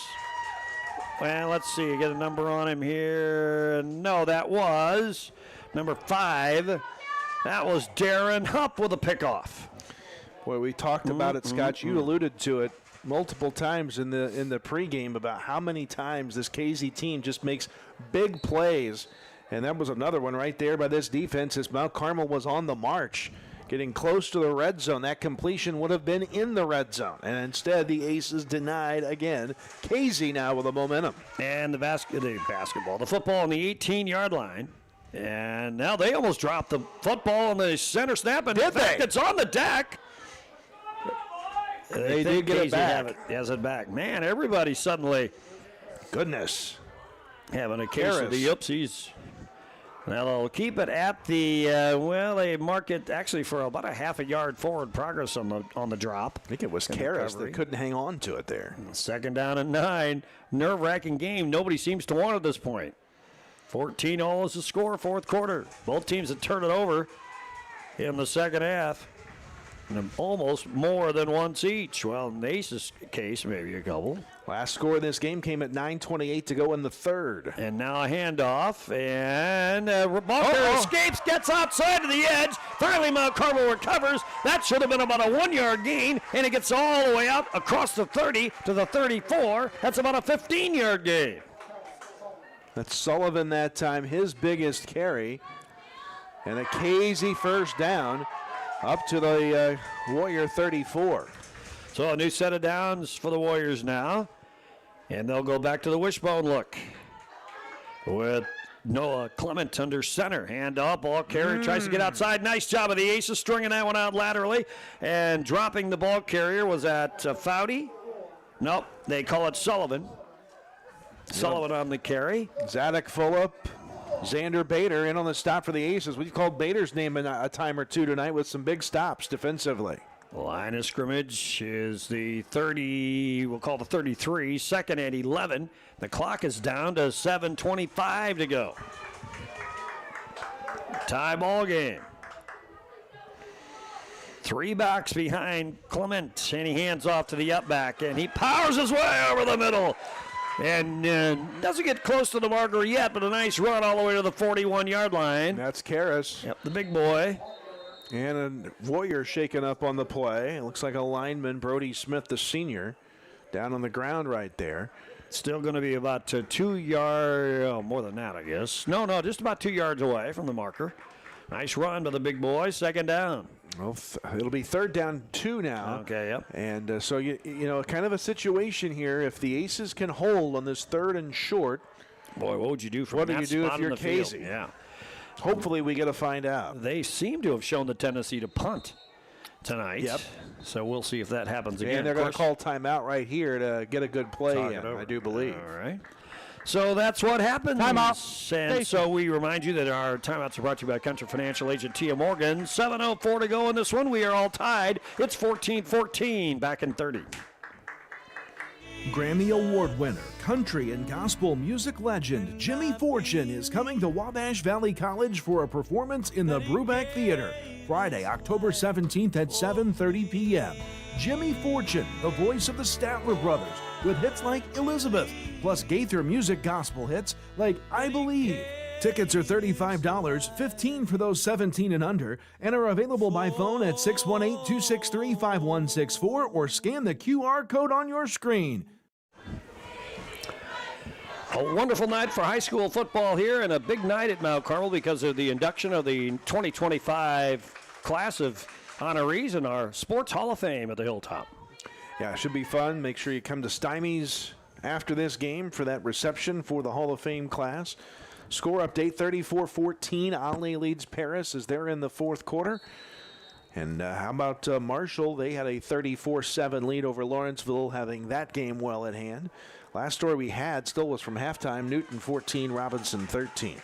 Well, let's see, get a number on him here. No, that was number 5. That was Darren Hupp with a pickoff. Boy, we talked about it, Scott. You alluded to it multiple times in the pregame about how many times this KZ team just makes big plays. And that was another one right there by this defense as Mount Carmel was on the march, getting close to the red zone. That completion would have been in the red zone. And instead, the Aces denied again. KZ now with the momentum. And the football on the 18-yard line. And now they almost dropped the football on the center snap. And in fact, it's on the deck. They did get it back. Has it back. Man, everybody suddenly, goodness, having a case of the oopsies. Now they'll keep it at the, they mark it actually for about a half a yard forward progress on the drop. I think it was Karras that couldn't hang on to it there. Second down and 9. Nerve-wracking game. Nobody seems to want at this point. 14-all is the score, fourth quarter. Both teams have turned it over in the second half. And almost more than once each. Well, in the Aces case, maybe a couple. Last score in this game came at 9:28 to go in the third. And now a handoff, and Walker escapes, gets outside of the edge. Finally, Mount Carmel recovers. That should have been about a 1-yard gain, and it gets all the way out across the 30 to the 34. That's about a 15-yard gain. That's Sullivan that time, his biggest carry. And a KZ first down. Up to the Warrior 34. So a new set of downs for the Warriors now. And they'll go back to the wishbone look. With Noah Clement under center. Hand off, ball carrier tries to get outside. Nice job of the Aces stringing that one out laterally. And dropping the ball carrier was that Foudy? Nope, they call it Sullivan. Sullivan on the carry. Zadok Fulop. Xander Bader in on the stop for the Aces. We've called Bader's name a time or two tonight with some big stops defensively. Line of scrimmage is the 30, we'll call the 33, second and 11. The clock is down to 7:25 to go. Tie ball game. 3 backs behind Clement, and he hands off to the up back, and he powers his way over the middle. And doesn't get close to the marker yet, but a nice run all the way to the 41-yard line. That's Karras. Yep, the big boy. And a Warrior shaken up on the play. It looks like a lineman, Brody Smith, the senior, down on the ground right there. Still going to be about 2 yards, more than that, I guess. No, just about 2 yards away from the marker. Nice run by the big boy, second down. Well, it'll be 3rd down 2 now. Okay, yep. And so, you know, kind of a situation here. If the Aces can hold on this 3rd and short. Boy, what would you do from what that do you do spot if you're in the field? Casey? Yeah. Hopefully we get to find out. They seem to have shown the tendency to punt tonight. Yep. So we'll see if that happens again. And they're going to call timeout right here to get a good play in, I do believe. All right. So that's what happens. Timeout. And so we remind you that our timeouts are brought to you by Country Financial Agent Tia Morgan. 7:04 to go in this one. We are all tied. It's 14-14, back in 30. Grammy Award winner, country and gospel music legend Jimmy Fortune is coming to Wabash Valley College for a performance in the Brubeck Theater, Friday, October 17th at 7:30 p.m. Jimmy Fortune, the voice of the Statler Brothers, with hits like Elizabeth, plus Gaither music gospel hits like I Believe. Tickets are $35, $15 for those 17 and under, and are available by phone at 618-263-5164 or scan the QR code on your screen. A wonderful night for high school football here, and a big night at Mount Carmel because of the induction of the 2025 class of honorees in our Sports Hall of Fame at the Hilltop. Yeah, it should be fun. Make sure you come to Stymie's after this game for that reception for the Hall of Fame class. Score update, 34-14. Olney leads Paris as they're in the fourth quarter. And how about Marshall? They had a 34-7 lead over Lawrenceville, having that game well at hand. Last story we had still was from halftime. Newton 14, Robinson 13.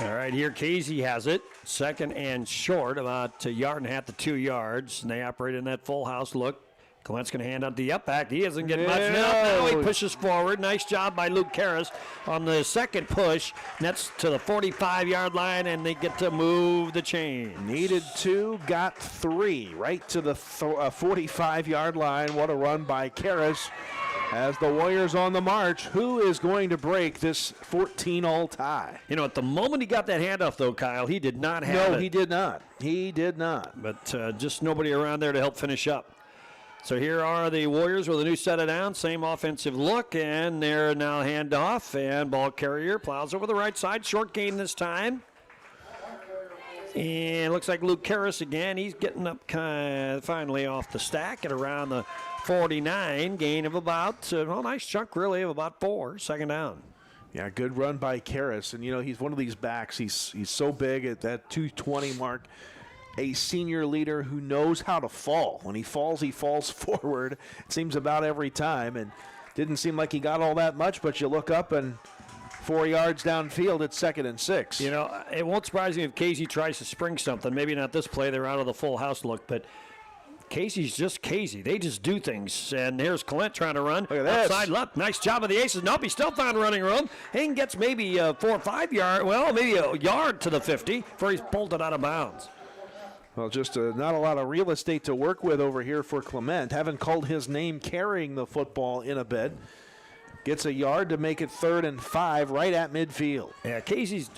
All right, here Casey has it. Second and short, about a yard and a half to 2 yards. And they operate in that full house look. Clement's going to hand out the up back. He isn't getting much now. Now he pushes forward. Nice job by Luke Karras on the second push. That's to the 45-yard line, and they get to move the chain. Needed 2, got 3, right to the 45-yard line. What a run by Karras. As the Warriors on the march, who is going to break this 14-all tie? You know, at the moment he got that handoff, though, Kyle, he did not have it. No, he did not. He did not. But just nobody around there to help finish up. So here are the Warriors with a new set of downs, same offensive look, and they're now handoff, and ball carrier plows over the right side, short gain this time. And looks like Luke Karras again. He's getting up finally off the stack at around the 49, gain of about, nice chunk really of about 4, second down. Yeah, good run by Karras, and he's one of these backs. He's so big at that 220 mark. A senior leader who knows how to fall. When he falls forward. It seems about every time, and didn't seem like he got all that much, but you look up and 4 yards downfield, it's 2nd and 6. It won't surprise me if Casey tries to spring something. Maybe not this play. They're out of the full house look, but Casey's just Casey. They just do things. And here's Clint trying to run. Look at this. Outside left. Nice job of the Aces. Nope, he still found running room. Hayden gets maybe 4 or 5 yards. Well, maybe a yard to the 50 before he's bolted out of bounds. Well, just not a lot of real estate to work with over here for Clement. Haven't called his name carrying the football in a bit. Gets a yard to make it 3rd and 5 right at midfield. Yeah,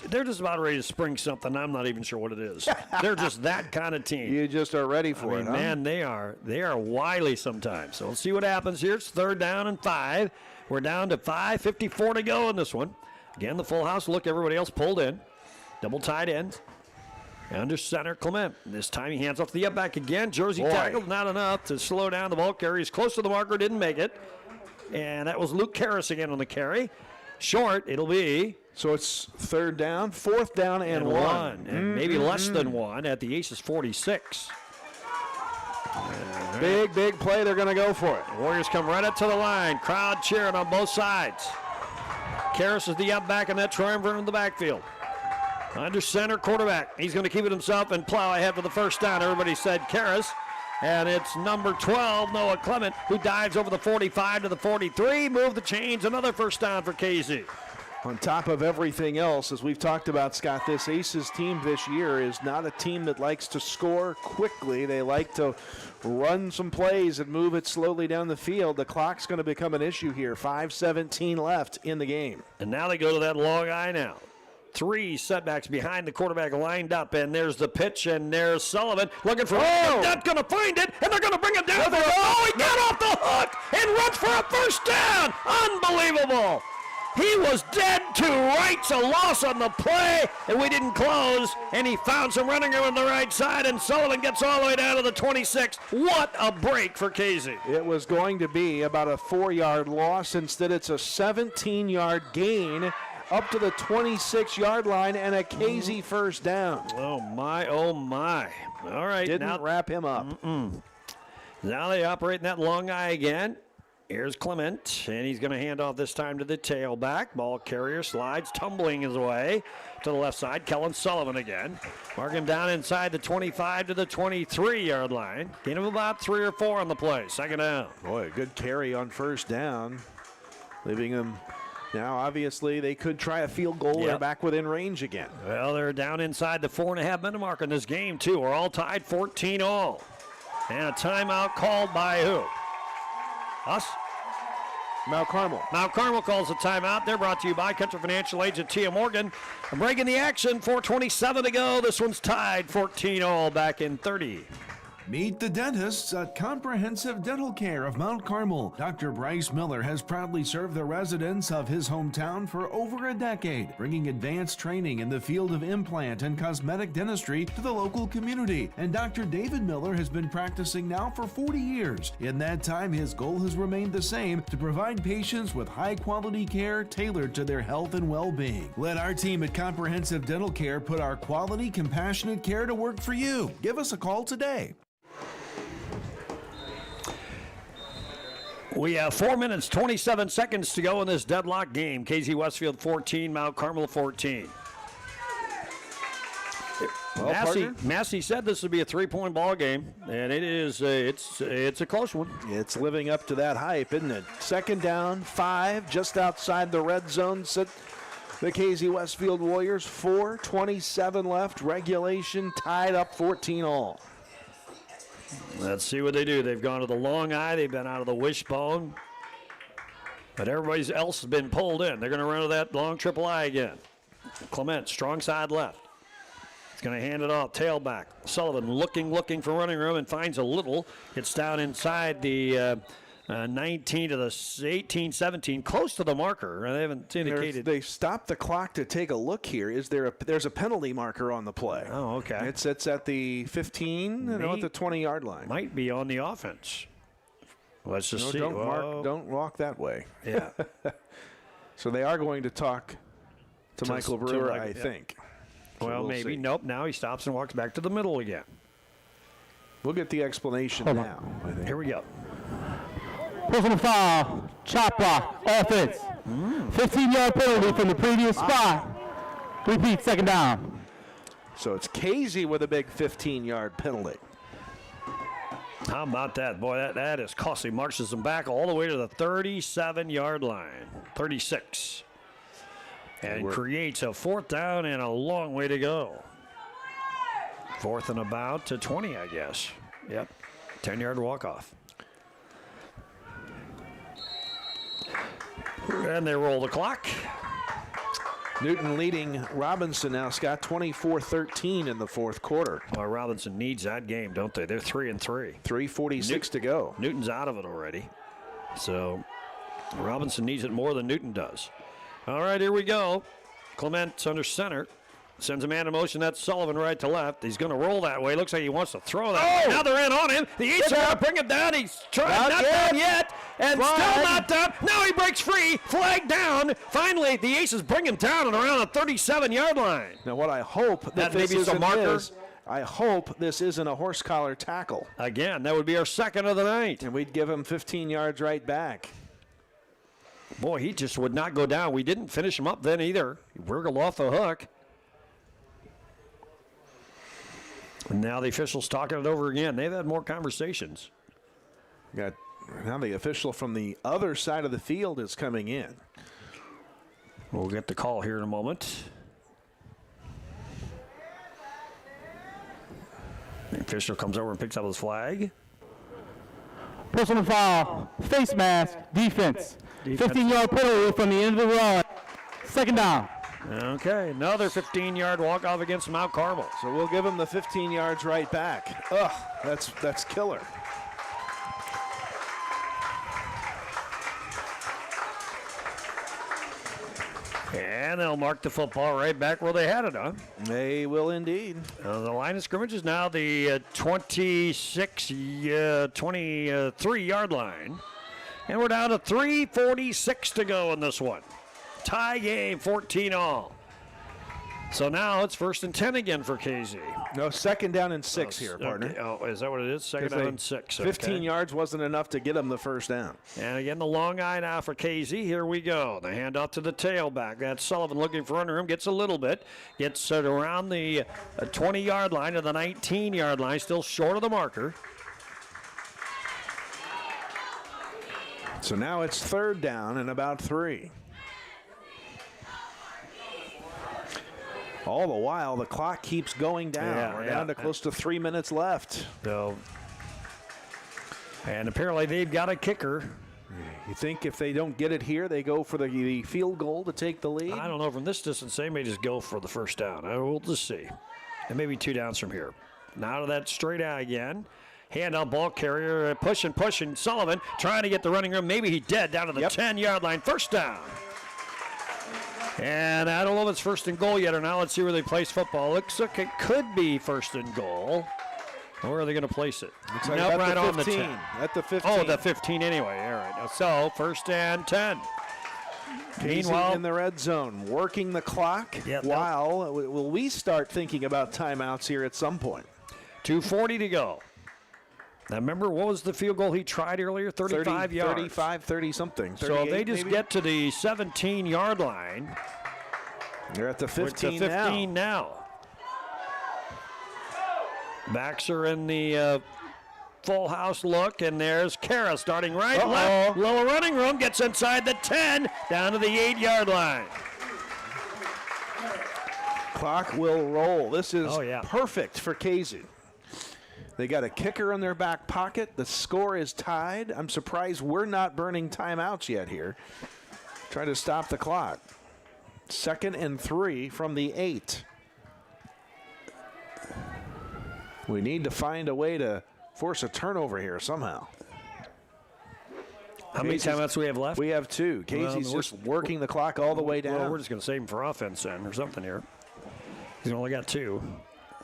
they're just about ready to spring something. I'm not even sure what it is. They're just that kind of team. You just are ready for it, huh? Man, they are wily sometimes. So we'll see what happens here. It's 3rd down and 5. We're down to 5:54 to go in this one. Again, the full house look. Everybody else pulled in. Double tight ends. Under center, Clement. This time he hands off the up back again. Jersey tackled, not enough to slow down the ball carrier. He's close to the marker, didn't make it. And that was Luke Karras again on the carry. Short, it'll be. So it's 3rd down, 4th down, and 1. And maybe less than 1 at the Aces 46. Big play. They're going to go for it. The Warriors come right up to the line. Crowd cheering on both sides. Karras is the up back, and that's Troy Vernon in the backfield. Under center, quarterback. He's going to keep it himself and plow ahead for the first down. Everybody said Karras. And it's number 12, Noah Clement, who dives over the 45 to the 43. Move the chains. Another first down for KZ. On top of everything else, as we've talked about, Scott, this Aces team this year is not a team that likes to score quickly. They like to run some plays and move it slowly down the field. The clock's going to become an issue here. 5:17 left in the game. And now they go to that long eye now. 3 setbacks behind the quarterback lined up, and there's the pitch, and there's Sullivan looking for it. That's going to find it, and they're going to bring it down. He got off the hook and runs for a first down. Unbelievable. He was dead to rights, a loss on the play, and we didn't close, and he found some running room on the right side, and Sullivan gets all the way down to the 26. What a break for Casey. It was going to be about a 4-yard loss. Instead, it's a 17-yard gain up to the 26-yard line and a KZ first down. Oh, my, oh, my. All right. Didn't wrap him up. Now they operate in that long eye again. Here's Clement, and he's going to hand off this time to the tailback. Ball carrier slides, tumbling his way to the left side. Kellen Sullivan again. Mark him down inside the 25 to the 23-yard line. Gain of about 3 or 4 on the play. Second down. Boy, a good carry on first down. Leaving him. Now, obviously, they could try a field goal. They're back within range again. Well, they're down inside the 4.5-minute mark in this game, too. We're all tied 14-all. And a timeout called by who? Us? Mount Carmel. Mount Carmel calls a timeout. They're brought to you by Country Financial Agent Tia Morgan. I'm breaking the action. 4:27 to go. This one's tied 14-all back in 30. Meet the dentists at Comprehensive Dental Care of Mount Carmel. Dr. Bryce Miller has proudly served the residents of his hometown for over a decade, bringing advanced training in the field of implant and cosmetic dentistry to the local community. And Dr. David Miller has been practicing now for 40 years. In that time, his goal has remained the same: to provide patients with high-quality care tailored to their health and well-being. Let our team at Comprehensive Dental Care put our quality, compassionate care to work for you. Give us a call today. We have 4 minutes, 27 seconds to go in this deadlock game. KZ Westfield 14, Mount Carmel 14. Well, Massey said this would be a three-point ball game, and it is. It's a close one. It's living up to that hype, isn't it? Second down, 5, just outside the red zone. Sit the KZ Westfield Warriors. 4:27 left. Regulation tied up 14 all. Let's see what they do. They've gone to the long eye. They've been out of the wishbone. But everybody else has been pulled in. They're going to run to that long triple eye again. Clement, strong side left. He's going to hand it off, tailback. Sullivan looking for running room and finds a little. It's down inside the 19 to the 18, 17, close to the marker. They haven't indicated. They stopped the clock to take a look here. There's a penalty marker on the play. Oh, okay. It sits at the 15, at the 20-yard line. Might be on the offense. Let's just see. Don't walk that way. Yeah. So they are going to talk to Michael Brewer, I think. So well, maybe. See. Nope. Now he stops and walks back to the middle again. We'll get the explanation now. I think. Here we go. Personal foul, chop block, offense. 15-yard penalty from the previous spot. Repeat, second down. So it's Casey with a big 15-yard penalty. How about that? Boy, that is costly. Marches them back all the way to the 37-yard line. 36. And creates a fourth down and a long way to go. Fourth and about to 20, I guess. Yep. 10-yard walk-off. And they roll the clock. Newton leading Robinson now, Scott, 24-13 in the fourth quarter. Well, Robinson needs that game, don't they? They're 3-3. 3:46 to go. Newton's out of it already. So Robinson needs it more than Newton does. All right, here we go. Clement's under center. Sends a man in motion. That's Sullivan right to left. He's going to roll that way. Looks like he wants to throw that. Now they're in on him. The Eats are going to bring it down. He's trying not down yet. And still not down. Now he breaks free. Flag down. Finally, the Aces bring him down and around the 37-yard line. Now what I hope that this maybe some marker. I hope this isn't a horse collar tackle. Again, that would be our second of the night. And we'd give him 15 yards right back. Boy, he just would not go down. We didn't finish him up then either. He wriggled off the hook. And now the official's talking it over again. They've had more conversations. Now the official from the other side of the field is coming in. We'll get the call here in a moment. The official comes over and picks up his flag. Personal foul, face mask, defense. 15-yard penalty from the end of the run. Second down. Okay, another 15-yard walk-off against Mount Carmel. So we'll give him the 15 yards right back. Ugh, that's killer. And they'll mark the football right back where they had it, huh? They will indeed. The line of scrimmage is now the 23-yard line. And we're down to 3:46 to go in this one. Tie game, 14 all. So now it's 1st and 10 again for KZ. No, second down and 6 here, partner. Okay. Oh, is that what it is? Second down and 6. 15 yards wasn't enough to get them the first down. And again, the long eye now for KZ. Here we go. The handoff to the tailback. That's Sullivan looking for under him. Gets a little bit. Gets it around the 20-yard line to the 19-yard line. Still short of the marker. So now it's third down and about 3. All the while, the clock keeps going down. We're down to close to 3 minutes left. So, and apparently they've got a kicker. You think if they don't get it here, they go for the field goal to take the lead? I don't know. From this distance, they may just go for the first down. We'll just see. And maybe 2 downs from here. Now to that straight eye again. Handout ball carrier, pushing. Sullivan trying to get the running room. Maybe he did, down to the 10-yard line. First down. And I don't know if it's first and goal yet or not. Let's see where they place football. Looks like it could be first and goal. Where are they going to place it? Looks like Nope, at right the on 15. the 10. At the 15. Oh, the 15 anyway. All right. So first and 10. Casey Meanwhile, in the red zone, working the clock. While will we start thinking about timeouts here at some point? 2:40 to go. Now remember, what was the field goal he tried earlier? 35 yards. 35, 30 something. So if they just get to the 17-yard line. They're at the 15, 15 now. Backs are in the full house look, and there's Kara starting right, left, little running room, gets inside the 10, down to the 8-yard line. Clock will roll. This is perfect for Casey. They got a kicker in their back pocket. The score is tied. I'm surprised we're not burning timeouts yet here. Try to stop the clock. 2nd and 3 from the 8. We need to find a way to force a turnover here somehow. How many timeouts do we have left? We have 2. Casey's just working the clock all the way down. Well, we're just going to save him for offense then or something here. He's only got 2.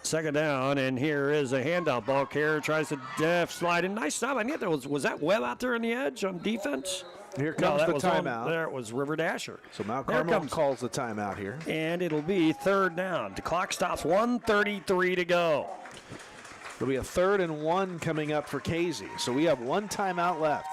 2nd down, and here is a handout ball carrier. Tries to slide in. Nice stop. I think there was that Webb out there on the edge on defense? Here comes the timeout. There it was River Dasher. So Mount Carmel calls the timeout here. And it'll be 3rd down. The clock stops, 1:33 to go. It'll be a 3rd and 1 coming up for Casey. So we have 1 timeout left.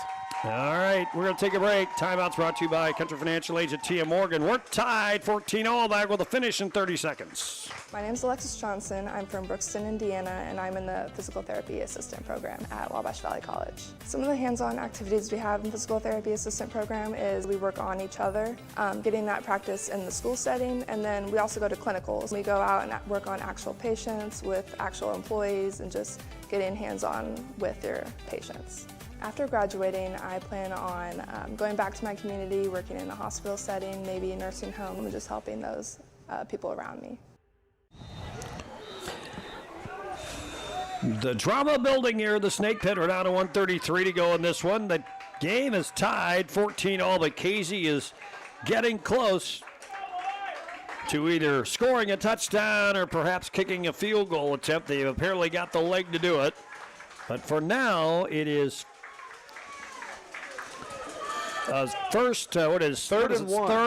All right, we're going to take a break. Timeout's brought to you by Country Financial Agent Tia Morgan. We're tied 14-all, back with a finish in 30 seconds. My name is Alexis Johnson. I'm from Brookston, Indiana, and I'm in the Physical Therapy Assistant Program at Wabash Valley College. Some of the hands-on activities we have in the Physical Therapy Assistant Program is we work on each other, getting that practice in the school setting, and then we also go to clinicals. We go out and work on actual patients with actual employees and just getting hands-on with your patients. After graduating, I plan on going back to my community, working in a hospital setting, maybe a nursing home, and just helping those people around me. The drama building here, the Snake Pit, are down to 1:33 to go in this one. The game is tied 14-all, but Casey is getting close to either scoring a touchdown or perhaps kicking a field goal attempt. They've apparently got the leg to do it. But for now, it is third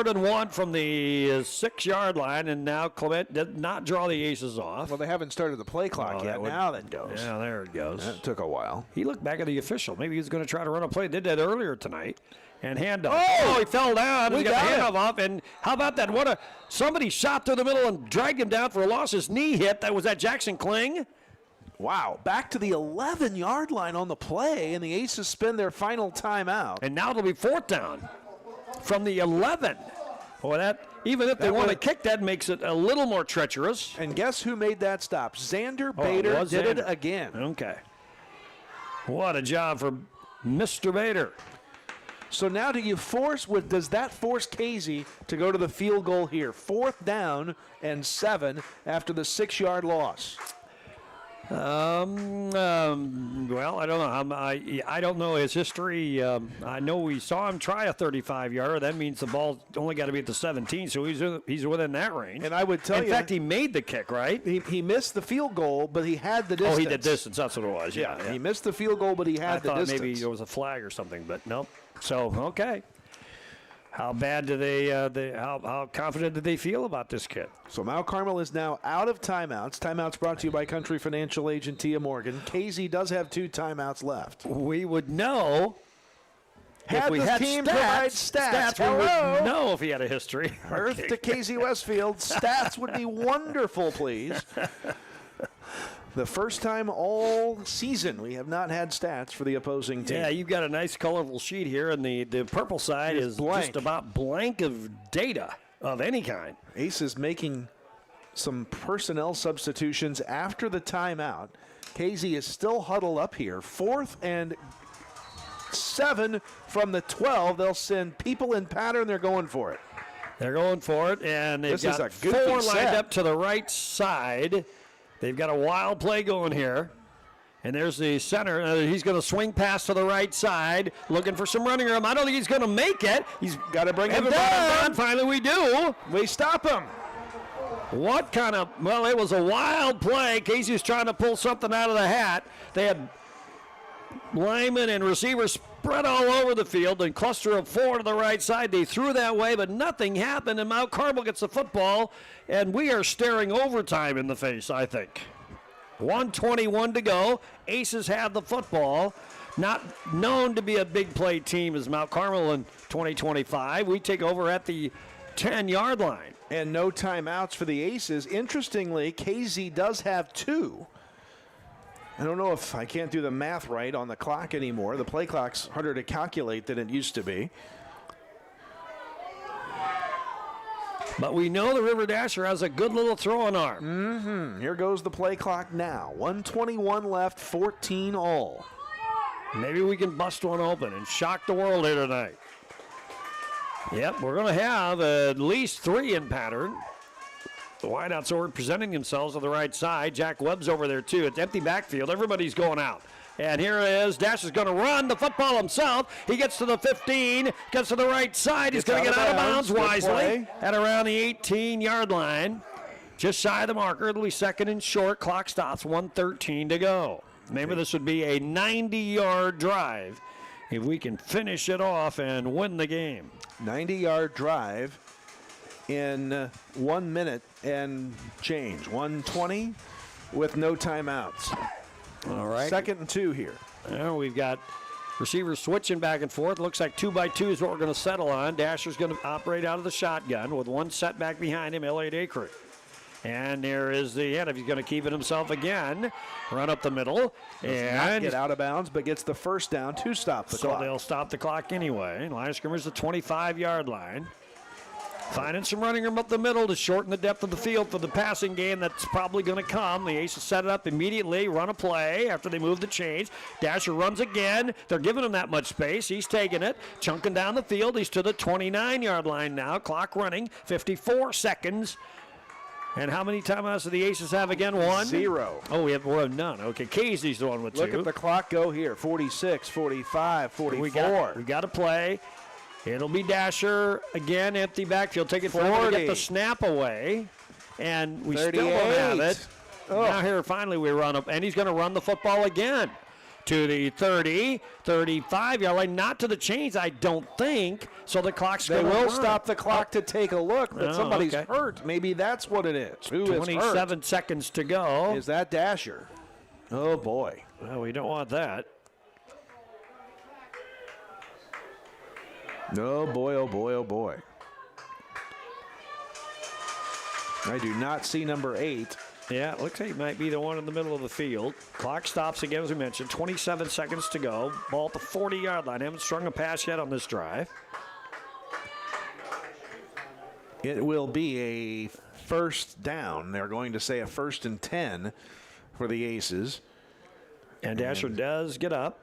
and one from the 6-yard line, and now Clement did not draw the aces off. Well, they haven't started the play clock yet. Now that goes. Yeah, there it goes. That took a while. He looked back at the official. Maybe he's going to try to run a play. Did that earlier tonight. And handoff. Oh, he fell down. He got the handoff off. And how about that? Somebody shot through the middle and dragged him down for a loss. His knee hit. Was that Jackson Kling? Wow, back to the 11-yard line on the play, and the Aces spend their final timeout. And now it'll be 4th down from the 11. Boy, even if they want to kick, that makes it a little more treacherous. And guess who made that stop? Xander Bader did it again. Okay. What a job for Mr. Bader. So now does that force Casey to go to the field goal here? 4th down and 7 after the 6-yard loss. Well, I don't know. I don't know his history. I know we saw him try a 35-yarder. That means the ball only got to be at the 17, so he's within that range. And I would tell you, in fact, he made the kick, right? He missed the field goal, but he had the distance. Oh, he did distance. That's what it was. Yeah. He missed the field goal, but he had the distance. Maybe there was a flag or something, but nope. So okay. How bad do they? How confident do they feel about this kid? So Mount Carmel is now out of timeouts. Timeouts brought to you by Country Financial Agent Tia Morgan. Casey does have 2 timeouts left. We would know if we had team provide stats. We would know if he had a history. Earth to Casey Westfield. Stats would be wonderful, please. The first time all season we have not had stats for the opposing team. Yeah, you've got a nice colorful sheet here, and the purple side is just about blank of data of any kind. Aces making some personnel substitutions after the timeout. Casey is still huddled up here. 4th and 7 from the 12. They'll send people in pattern. They're going for it. They're going for it, and they've got 4 lined up to the right side. They've got a wild play going here. And there's the center. He's going to swing pass to the right side, looking for some running room. I don't think he's going to make it. He's got to bring him everybody down. Finally, we do. We stop him. What kind of, well, it was a wild play. Casey's trying to pull something out of the hat. They had linemen and receivers spread all over the field and cluster of 4 to the right side. They threw that way, but nothing happened, and Mount Carmel gets the football, and we are staring overtime in the face, I think. 1:21 to go. Aces have the football. Not known to be a big play team as Mount Carmel in 2025. We take over at the 10-yard line. And no timeouts for the Aces. Interestingly, KZ does have 2. I don't know if I can't do the math right on the clock anymore. The play clock's harder to calculate than it used to be. But we know the River Dasher has a good little throwing arm. Here goes the play clock now. 1:21 left, 14 all. Maybe we can bust one open and shock the world here tonight. Yep, we're going to have at least 3 in pattern. The wideouts are presenting themselves on the right side. Jack Webb's over there, too. It's empty backfield. Everybody's going out. And here it is. Dash is going to run the football himself. He gets to the 15, gets to the right side. He's going to get out of bounds wisely at around the 18-yard line. Just shy of the marker. It'll be second and short. Clock stops. 1:13 to go. Maybe this would be a 90-yard drive if we can finish it off and win the game. 90-yard drive in 1 minute and change. 1:20 with no timeouts. All right. 2nd and 2 here. Well, we've got receivers switching back and forth. Looks like 2x2 is what we're going to settle on. Dasher's going to operate out of the shotgun with one setback behind him, Elliott Akron. And there is the end. If he's going to keep it himself again, run up the middle. Does not get out of bounds, but gets the first down to stop the clock. So they'll stop the clock anyway. Line of scrimmage, the 25-yard line. Finding some running room up the middle to shorten the depth of the field for the passing game that's probably going to come. The Aces set it up immediately, run a play after they move the chains. Dasher runs again. They're giving him that much space. He's taking it, chunking down the field. He's to the 29-yard line now. Clock running, 54 seconds. And how many timeouts do the Aces have again? 1? 0. Oh, we have none. Okay, Casey's the one with 2. Look at the clock go here. 46, 45, 44. We got to play. It'll be Dasher again, empty backfield. Take it forward to get the snap away. And we 38. still don't have it. Now here, finally, we run up. And he's going to run the football again to the 30, 35-yard line. Not to the chains, I don't think. So the clock's going to They will stop the clock to take a look, but somebody's hurt. Maybe that's what it is. Who is 27 seconds to go. Is that Dasher? Oh, boy. Well, we don't want that. Oh, boy, oh, boy, oh, boy. I do not see number 8. Yeah, it looks like it might be the one in the middle of the field. Clock stops again, as we mentioned. 27 seconds to go. Ball at the 40-yard line. Haven't strung a pass yet on this drive. It will be a first down. They're going to say a 1st and 10 for the Aces. And Dasher does get up.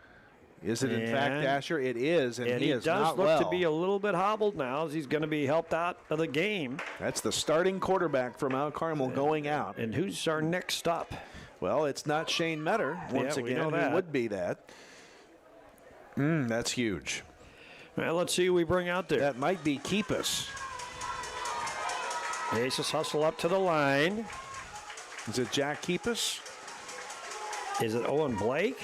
Is it in fact Dasher? It is, and he is does not look well. to be a little bit hobbled now as he's going to be helped out of the game. That's the starting quarterback from Mount Carmel going out. And who's our next stop? Well, it's not Shane Metter. Once we again, know who that. would be that. That's huge. Well, let's see who we bring out there. That might be Keepus. The Aces hustle up to the line. Is it Jack Keepus? Is it Owen Blake?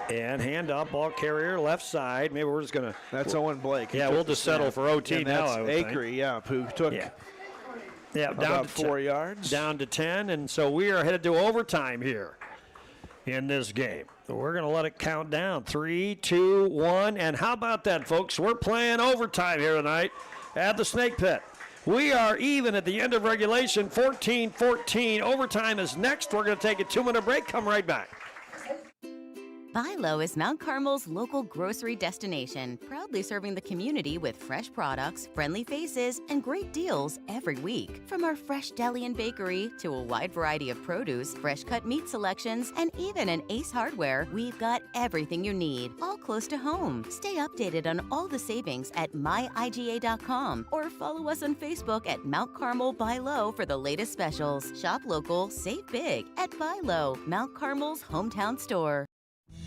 And hand up, ball carrier, left side. Maybe we're just going to. That's Owen Blake. Yeah, we'll just settle for OT and now. That's I would think. Acre, who took down about to 4 yards. Down to 10, and so we are headed to overtime here in this game. So we're going to let it count down. 3, 2, 1. And how about that, folks? We're playing overtime here tonight at the Snake Pit. We are even at the end of regulation, 14-14. Overtime is next. We're going to take a 2-minute break. Come right back. Buy Low is Mount Carmel's local grocery destination, proudly serving the community with fresh products, friendly faces, and great deals every week. From our fresh deli and bakery to a wide variety of produce, fresh cut meat selections, and even an Ace Hardware, we've got everything you need, all close to home. Stay updated on all the savings at myiga.com or follow us on Facebook at Mount Carmel Buy Low for the latest specials. Shop local, save big at Buy Low, Mount Carmel's hometown store.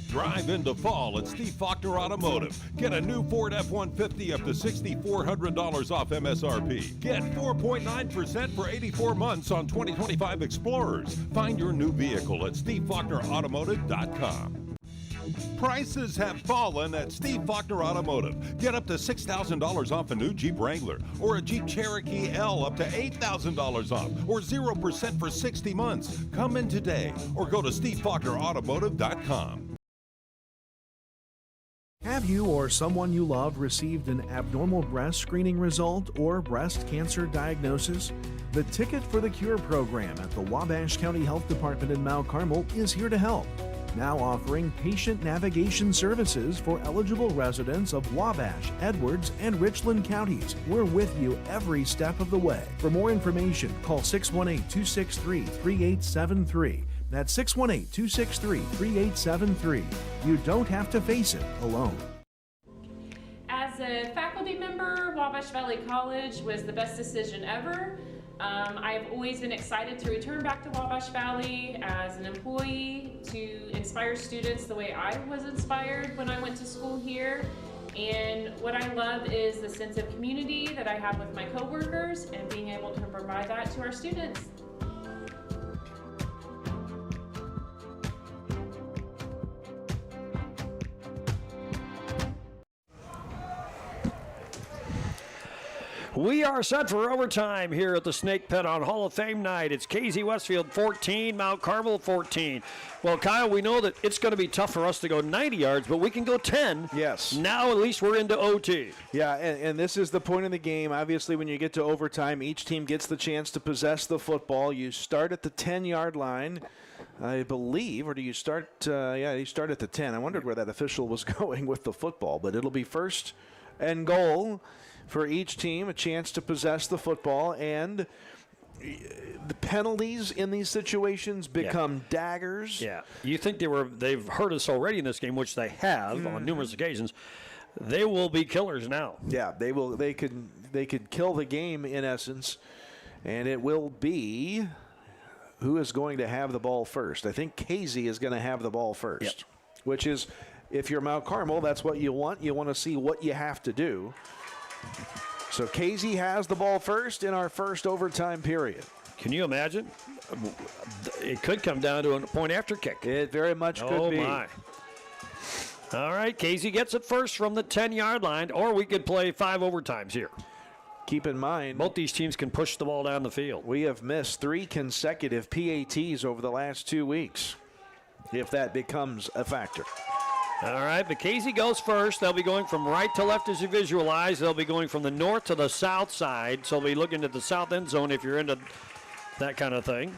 Drive into fall at Steve Faulkner Automotive. Get a new Ford F-150 up to $6,400 off MSRP. Get 4.9% for 84 months on 2025 Explorers. Find your new vehicle at SteveFaulknerAutomotive.com. Prices have fallen at Steve Faulkner Automotive. Get up to $6,000 off a new Jeep Wrangler or a Jeep Cherokee L up to $8,000 off or 0% for 60 months. Come in today or go to SteveFaulknerAutomotive.com. Have you or someone you love received an abnormal breast screening result or breast cancer diagnosis? The Ticket for the Cure program at the Wabash County Health Department in Mount Carmel is here to help. Now offering patient navigation services for eligible residents of Wabash, Edwards, and Richland counties. We're with you every step of the way. For more information, call 618-263-3873. That's 618-263-3873. You don't have to face it alone. As a faculty member, Wabash Valley College was the best decision ever. I've always been excited to return back to Wabash Valley as an employee to inspire students the way I was inspired when I went to school here. And what I love is the sense of community that I have with my coworkers and being able to provide that to our students. We are set for overtime here at the Snake Pit on Hall of Fame night. It's KZ Westfield 14, Mount Carmel 14. Well, Kyle, we know that it's going to be tough for us to go 90 yards, but we can go 10. Yes. Now at least we're into OT. Yeah, and this is the point in the game. Obviously, when you get to overtime, each team gets the chance to possess the football. You start at the 10-yard line, I believe, or do you start? You start at the 10. I wondered where that official was going with the football, but it'll be first and goal for each team, a chance to possess the football, and the penalties in these situations become daggers. Yeah, you think they've hurt us already in this game, which they have on numerous occasions. They will be killers now. Yeah, they will. They could kill the game in essence, and it will be who is going to have the ball first. I think Casey is going to have the ball first, which is, if you're Mount Carmel, that's what you want. You want to see what you have to do. So Casey has the ball first in our first overtime period. Can you imagine? It could come down to a point after kick. It very much could be. Oh, my. All right, Casey gets it first from the 10-yard line, or we could play 5 overtimes here. Keep in mind, both these teams can push the ball down the field. We have missed 3 consecutive PATs over the last 2 weeks, if that becomes a factor. All right, but Casey goes first. They'll be going from right to left as you visualize. They'll be going from the north to the south side. So they'll be looking at the south end zone if you're into that kind of thing.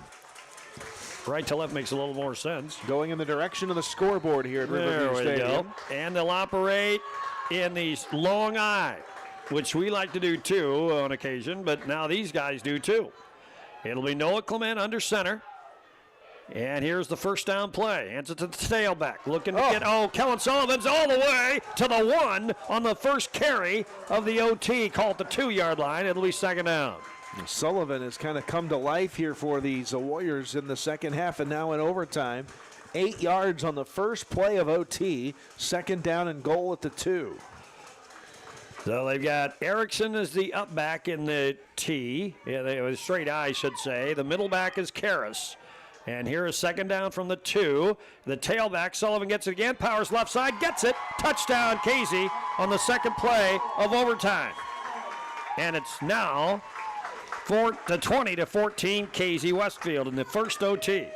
Right to left makes a little more sense. Going in the direction of the scoreboard here at Riverview Stadium. Go. And they'll operate in the long eye, which we like to do too on occasion, but now these guys do too. It'll be Noah Clement under center. And here's the first down play. Hands it to the tailback. Looking to get, Kellen Sullivan's all the way to the 1 on the first carry of the OT. Called the 2-yard line. It'll be second down. Sullivan has kind of come to life here for these Warriors in the second half and now in overtime. 8 yards on the first play of OT. Second down and goal at the 2. So they've got Erickson as the up back in the T. Yeah, it was straight I should say. The middle back is Karras. And here is second down from the 2. The tailback, Sullivan gets it again, powers left side, gets it. Touchdown, Casey, on the second play of overtime. And it's now 20-14, Casey Westfield in the first OT.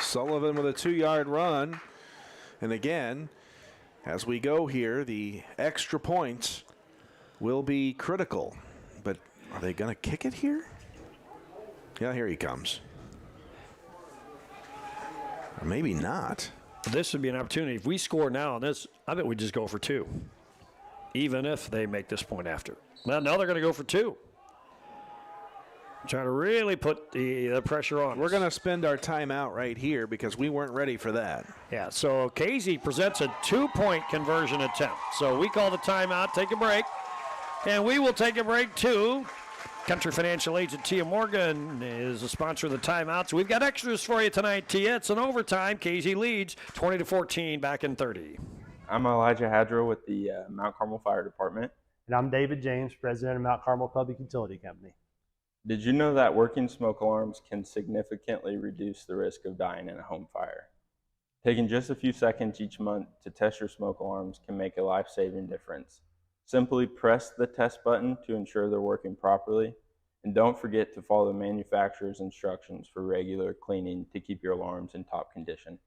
Sullivan with a 2-yard run. And again, as we go here, the extra points will be critical. But are they going to kick it here? Yeah, here he comes. Or maybe not. This would be an opportunity. If we score now on this, I bet we just go for 2, even if they make this point after. Well, now they're going to go for 2. Trying to really put the pressure on. We're going to spend our timeout right here because we weren't ready for that. Yeah, so Casey presents a 2-point conversion attempt. So we call the timeout, take a break, and we will take a break too. Country Financial agent Tia Morgan is a sponsor of the timeouts. We've got extras for you tonight, Tia. It's an overtime. Casey leads 20-14 back in 30. I'm Elijah Hadro with the Mount Carmel Fire Department. And I'm David James, president of Mount Carmel Public Utility Company. Did you know that working smoke alarms can significantly reduce the risk of dying in a home fire? Taking just a few seconds each month to test your smoke alarms can make a life-saving difference. Simply press the test button to ensure they're working properly, and don't forget to follow the manufacturer's instructions for regular cleaning to keep your alarms in top condition.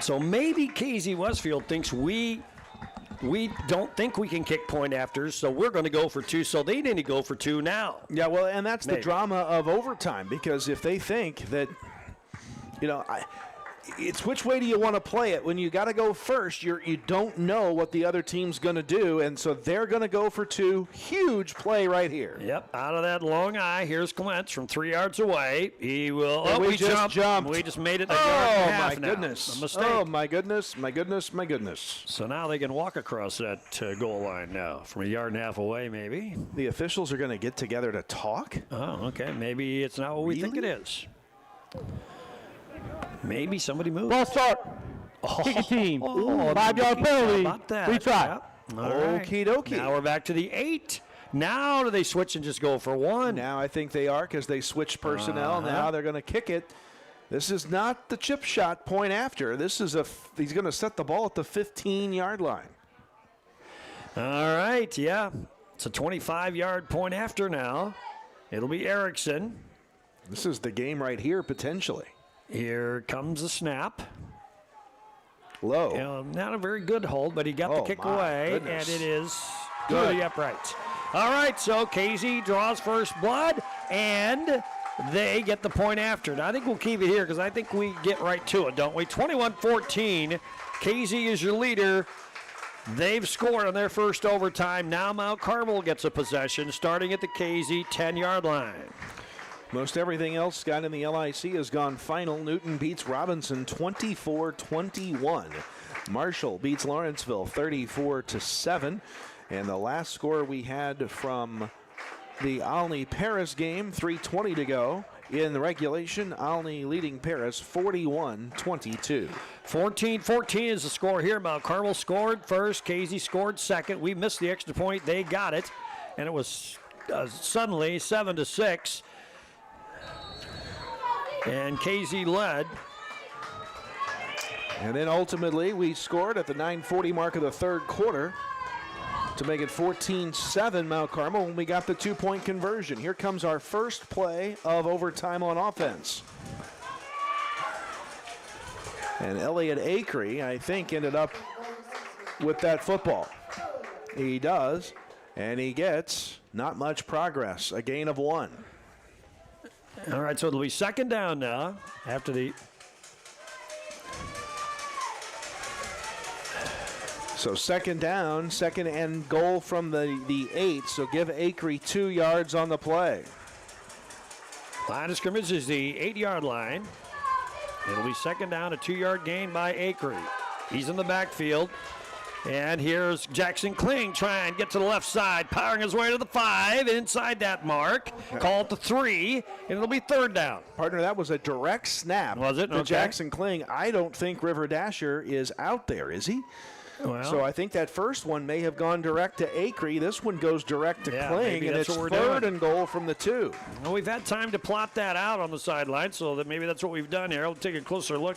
So maybe Casey Westfield thinks we don't think we can kick point afters, so we're going to go for 2, so they need to go for 2 now. Yeah, well, and that's the drama of overtime, because if they think that, it's which way do you want to play it? When you got to go first, you don't know what the other team's going to do, and so they're going to go for 2. Huge play right here. Yep, out of that long eye, here's Clements from 3 yards away. He will. And we just jumped. We just made it a yard and a half my goodness. Now. A mistake. Oh, my goodness, my goodness, my goodness. So now they can walk across that goal line now from a yard and a half away, maybe. The officials are going to get together to talk? Oh, okay. Maybe it's not what we think it is. Maybe somebody moves. Ball start. Kick it team. 5-yard penalty. How about that? Retry. Yep. All right. Okie dokie. Now we're back to the 8. Now do they switch and just go for 1? Now I think they are, because they switched personnel. Now they're going to kick it. This is not the chip shot point after. This is he's going to set the ball at the 15-yard line. All right, yeah. It's a 25-yard point after now. It'll be Erickson. This is the game right here, potentially. Here comes the snap. Low. Not a very good hold, but he got the kick away, goodness. and it is Good. to the uprights. All right, so Casey draws first blood, and they get the point after. Now, I think we'll keep it here because I think we get right to it, don't we? 21-14. Casey is your leader. They've scored on their first overtime. Now Mount Carmel gets a possession starting at the Casey 10-yard line. Most everything else, Scott, in the LIC has gone final. Newton beats Robinson 24-21. Marshall beats Lawrenceville 34-7. And the last score we had from the Olney-Paris game, 3:20 to go. In the regulation, Olney leading Paris 41-22. 14-14 is the score here. Mount Carmel scored first. Casey scored second. We missed the extra point. They got it. And it was suddenly 7-6. And Casey led. And then ultimately we scored at the 9:40 mark of the third quarter to make it 14-7 Mount Carmel when we got the 2-point conversion. Here comes our first play of overtime on offense. And Elliot Acree, I think, ended up with that football. He does, and he gets not much progress, a gain of 1. All right, so it'll be second down now after the. So second down, second and goal from the 8. So give Acree 2 yards on the play. Line of scrimmage is the 8-yard line. It'll be second down, a 2-yard gain by Acree. He's in the backfield. And here's Jackson Kling trying to get to the left side, powering his way to the 5, inside that mark. Call it the 3, and it'll be third down. Partner, that was a direct snap. Was it? To Okay. Jackson Kling. I don't think River Dasher is out there, is he? Well, so I think that first one may have gone direct to Acree. This one goes direct to Kling, and that's it's what we're third doing. and goal from the 2. Well, we've had time to plot that out on the sideline, so that maybe that's what we've done here. I'll take a closer look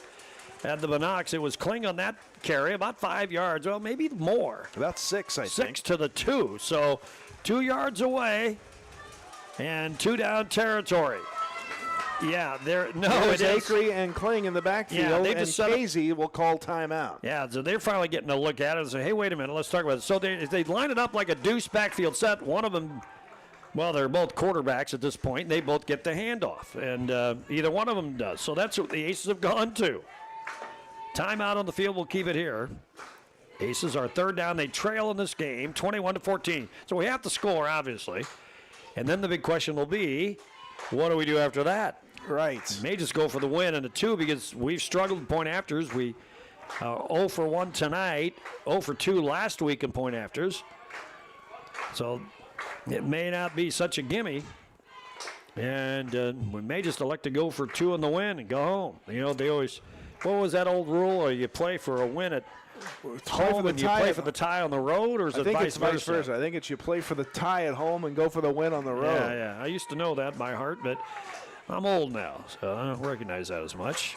at the binocs. It was Kling on that carry, about 5 yards. Well, maybe more. About 6, I think. 6 to the 2. So 2 yards away and 2 down territory. Yeah, it is. Acree and Kling in the backfield, and Casey will call timeout. Yeah, so they're finally getting a look at it and say, hey, wait a minute, let's talk about it. So they line it up like a deuce backfield set. One of them Well, they're both quarterbacks at this point, and they both get the handoff, and either one of them does. So that's what the Aces have gone to. Timeout on the field. We'll keep it here. Aces are third down. They trail in this game, 21-14. So we have to score, obviously. And then the big question will be, what do we do after that? Right. May just go for the win and the 2 because we've struggled with point afters. We 0 for 1 tonight, 0 for 2 last week in point afters. So it may not be such a gimme. And we may just elect to go for 2 in the win and go home. You know, they always, what was that old rule? Or you play for a win at home and you play for the tie on the road, or is it vice versa? I think it's you play for the tie at home and go for the win on the road. Yeah. I used to know that by heart, but I'm old now, so I don't recognize that as much.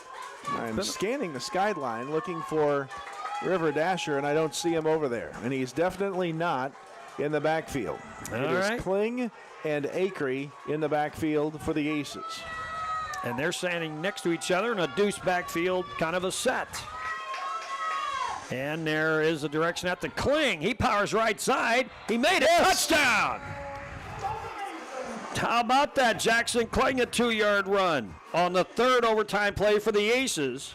I'm scanning the skyline looking for River Dasher, and I don't see him over there. And he's definitely not in the backfield. It is Kling and Acree in the backfield for the Aces. And they're standing next to each other in a deuce backfield, kind of a set. And there is a direction at the Kling. He powers right side. He made it. Touchdown! How about that? Jackson Kling, a 2-yard run on the 3rd overtime play for the Aces.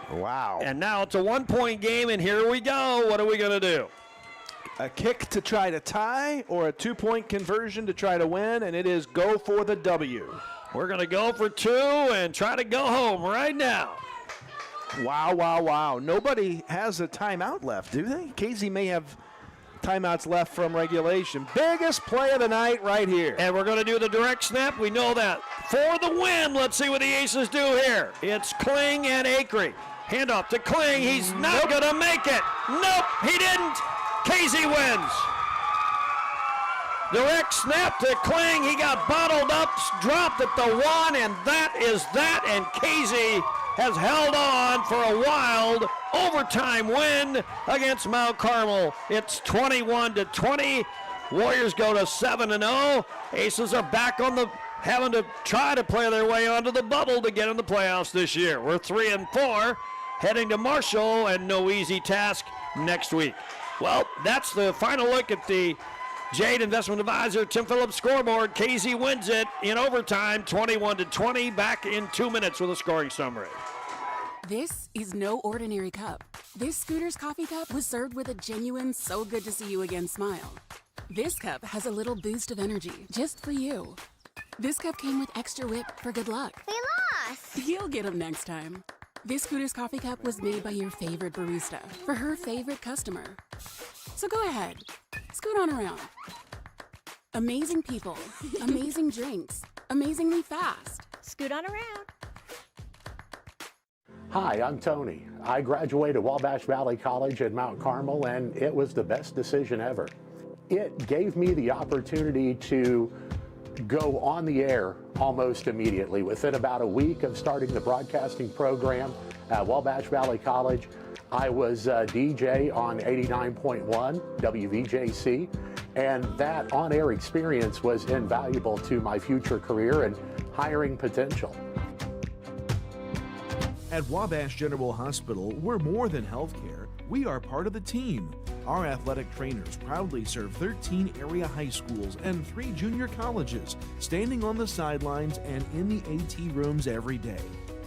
Wow. And now it's a 1-point game, and here we go. What are we going to do? A kick to try to tie or a 2-point conversion to try to win, and it is go for the W. We're going to go for 2 and try to go home right now. Wow. Nobody has a timeout left, do they? Casey may have timeouts left from regulation. Biggest play of the night right here. And we're going to do the direct snap. We know that. For the win, let's see what the Aces do here. It's Kling and Acree. Handoff to Kling. He's not going to make it. Nope, he didn't. Casey wins. Direct snap to Kling. He got bottled up, dropped at the 1, and that is that. And Casey has held on for a wild overtime win against Mount Carmel. It's 21-20. Warriors go to 7-0. Aces are back on the having to try to play their way onto the bubble to get in the playoffs this year. We're 3-4, heading to Marshall, and no easy task next week. Well, that's the final look at the Jade Investment Advisor Tim Phillips scoreboard. Casey wins it in overtime, 21-20. Back in 2 minutes with a scoring summary. This is no ordinary cup. This Scooter's coffee cup was served with a genuine so good to see you again smile. This cup has a little boost of energy just for you. This cup came with extra whip for good luck. We lost! You'll get them next time. This Scooter's coffee cup was made by your favorite barista for her favorite customer. So go ahead, scoot on around. Amazing people, amazing drinks, amazingly fast. Scoot on around. Hi, I'm Tony. I graduated Wabash Valley College at Mount Carmel, and it was the best decision ever. It gave me the opportunity to go on the air almost immediately. Within about a week of starting the broadcasting program at Wabash Valley College, I was DJ on 89.1 WVJC, and that on-air experience was invaluable to my future career and hiring potential. At Wabash General Hospital, we're more than healthcare. We are part of the team. Our athletic trainers proudly serve 13 area high schools and 3 junior colleges, standing on the sidelines and in the AT rooms every day.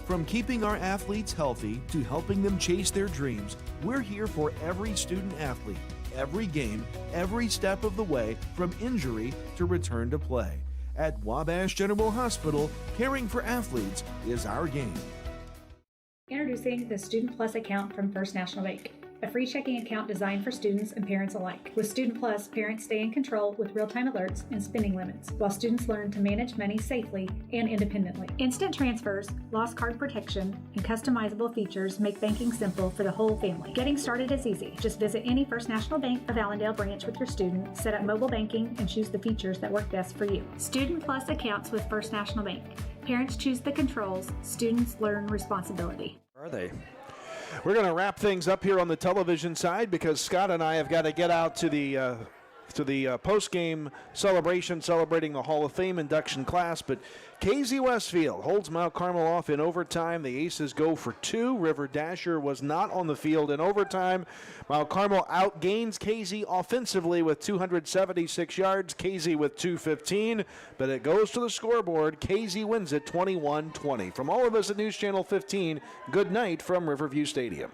From keeping our athletes healthy to helping them chase their dreams, we're here for every student athlete, every game, every step of the way, from injury to return to play. At Wabash General Hospital, caring for athletes is our game. Introducing the Student Plus account from First National Bank, a free checking account designed for students and parents alike. With Student Plus, parents stay in control with real-time alerts and spending limits, while students learn to manage money safely and independently. Instant transfers, lost card protection, and customizable features make banking simple for the whole family. Getting started is easy. Just visit any First National Bank of Allendale branch with your student, set up mobile banking, and choose the features that work best for you. Student Plus accounts with First National Bank. Parents choose the controls, students learn responsibility. Are they? We're going to wrap things up here on the television side because Scott and I have got to get out to the to the post-game celebration celebrating the Hall of Fame induction class. But KZ Westfield holds Mount Carmel off in overtime. The Aces go for 2. River Dasher was not on the field in overtime. Mount Carmel outgains KZ offensively with 276 yards. KZ with 215. But it goes to the scoreboard. KZ wins it 21-20. From all of us at News Channel 15, good night from Riverview Stadium.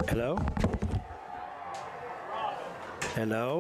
Hello? Hello?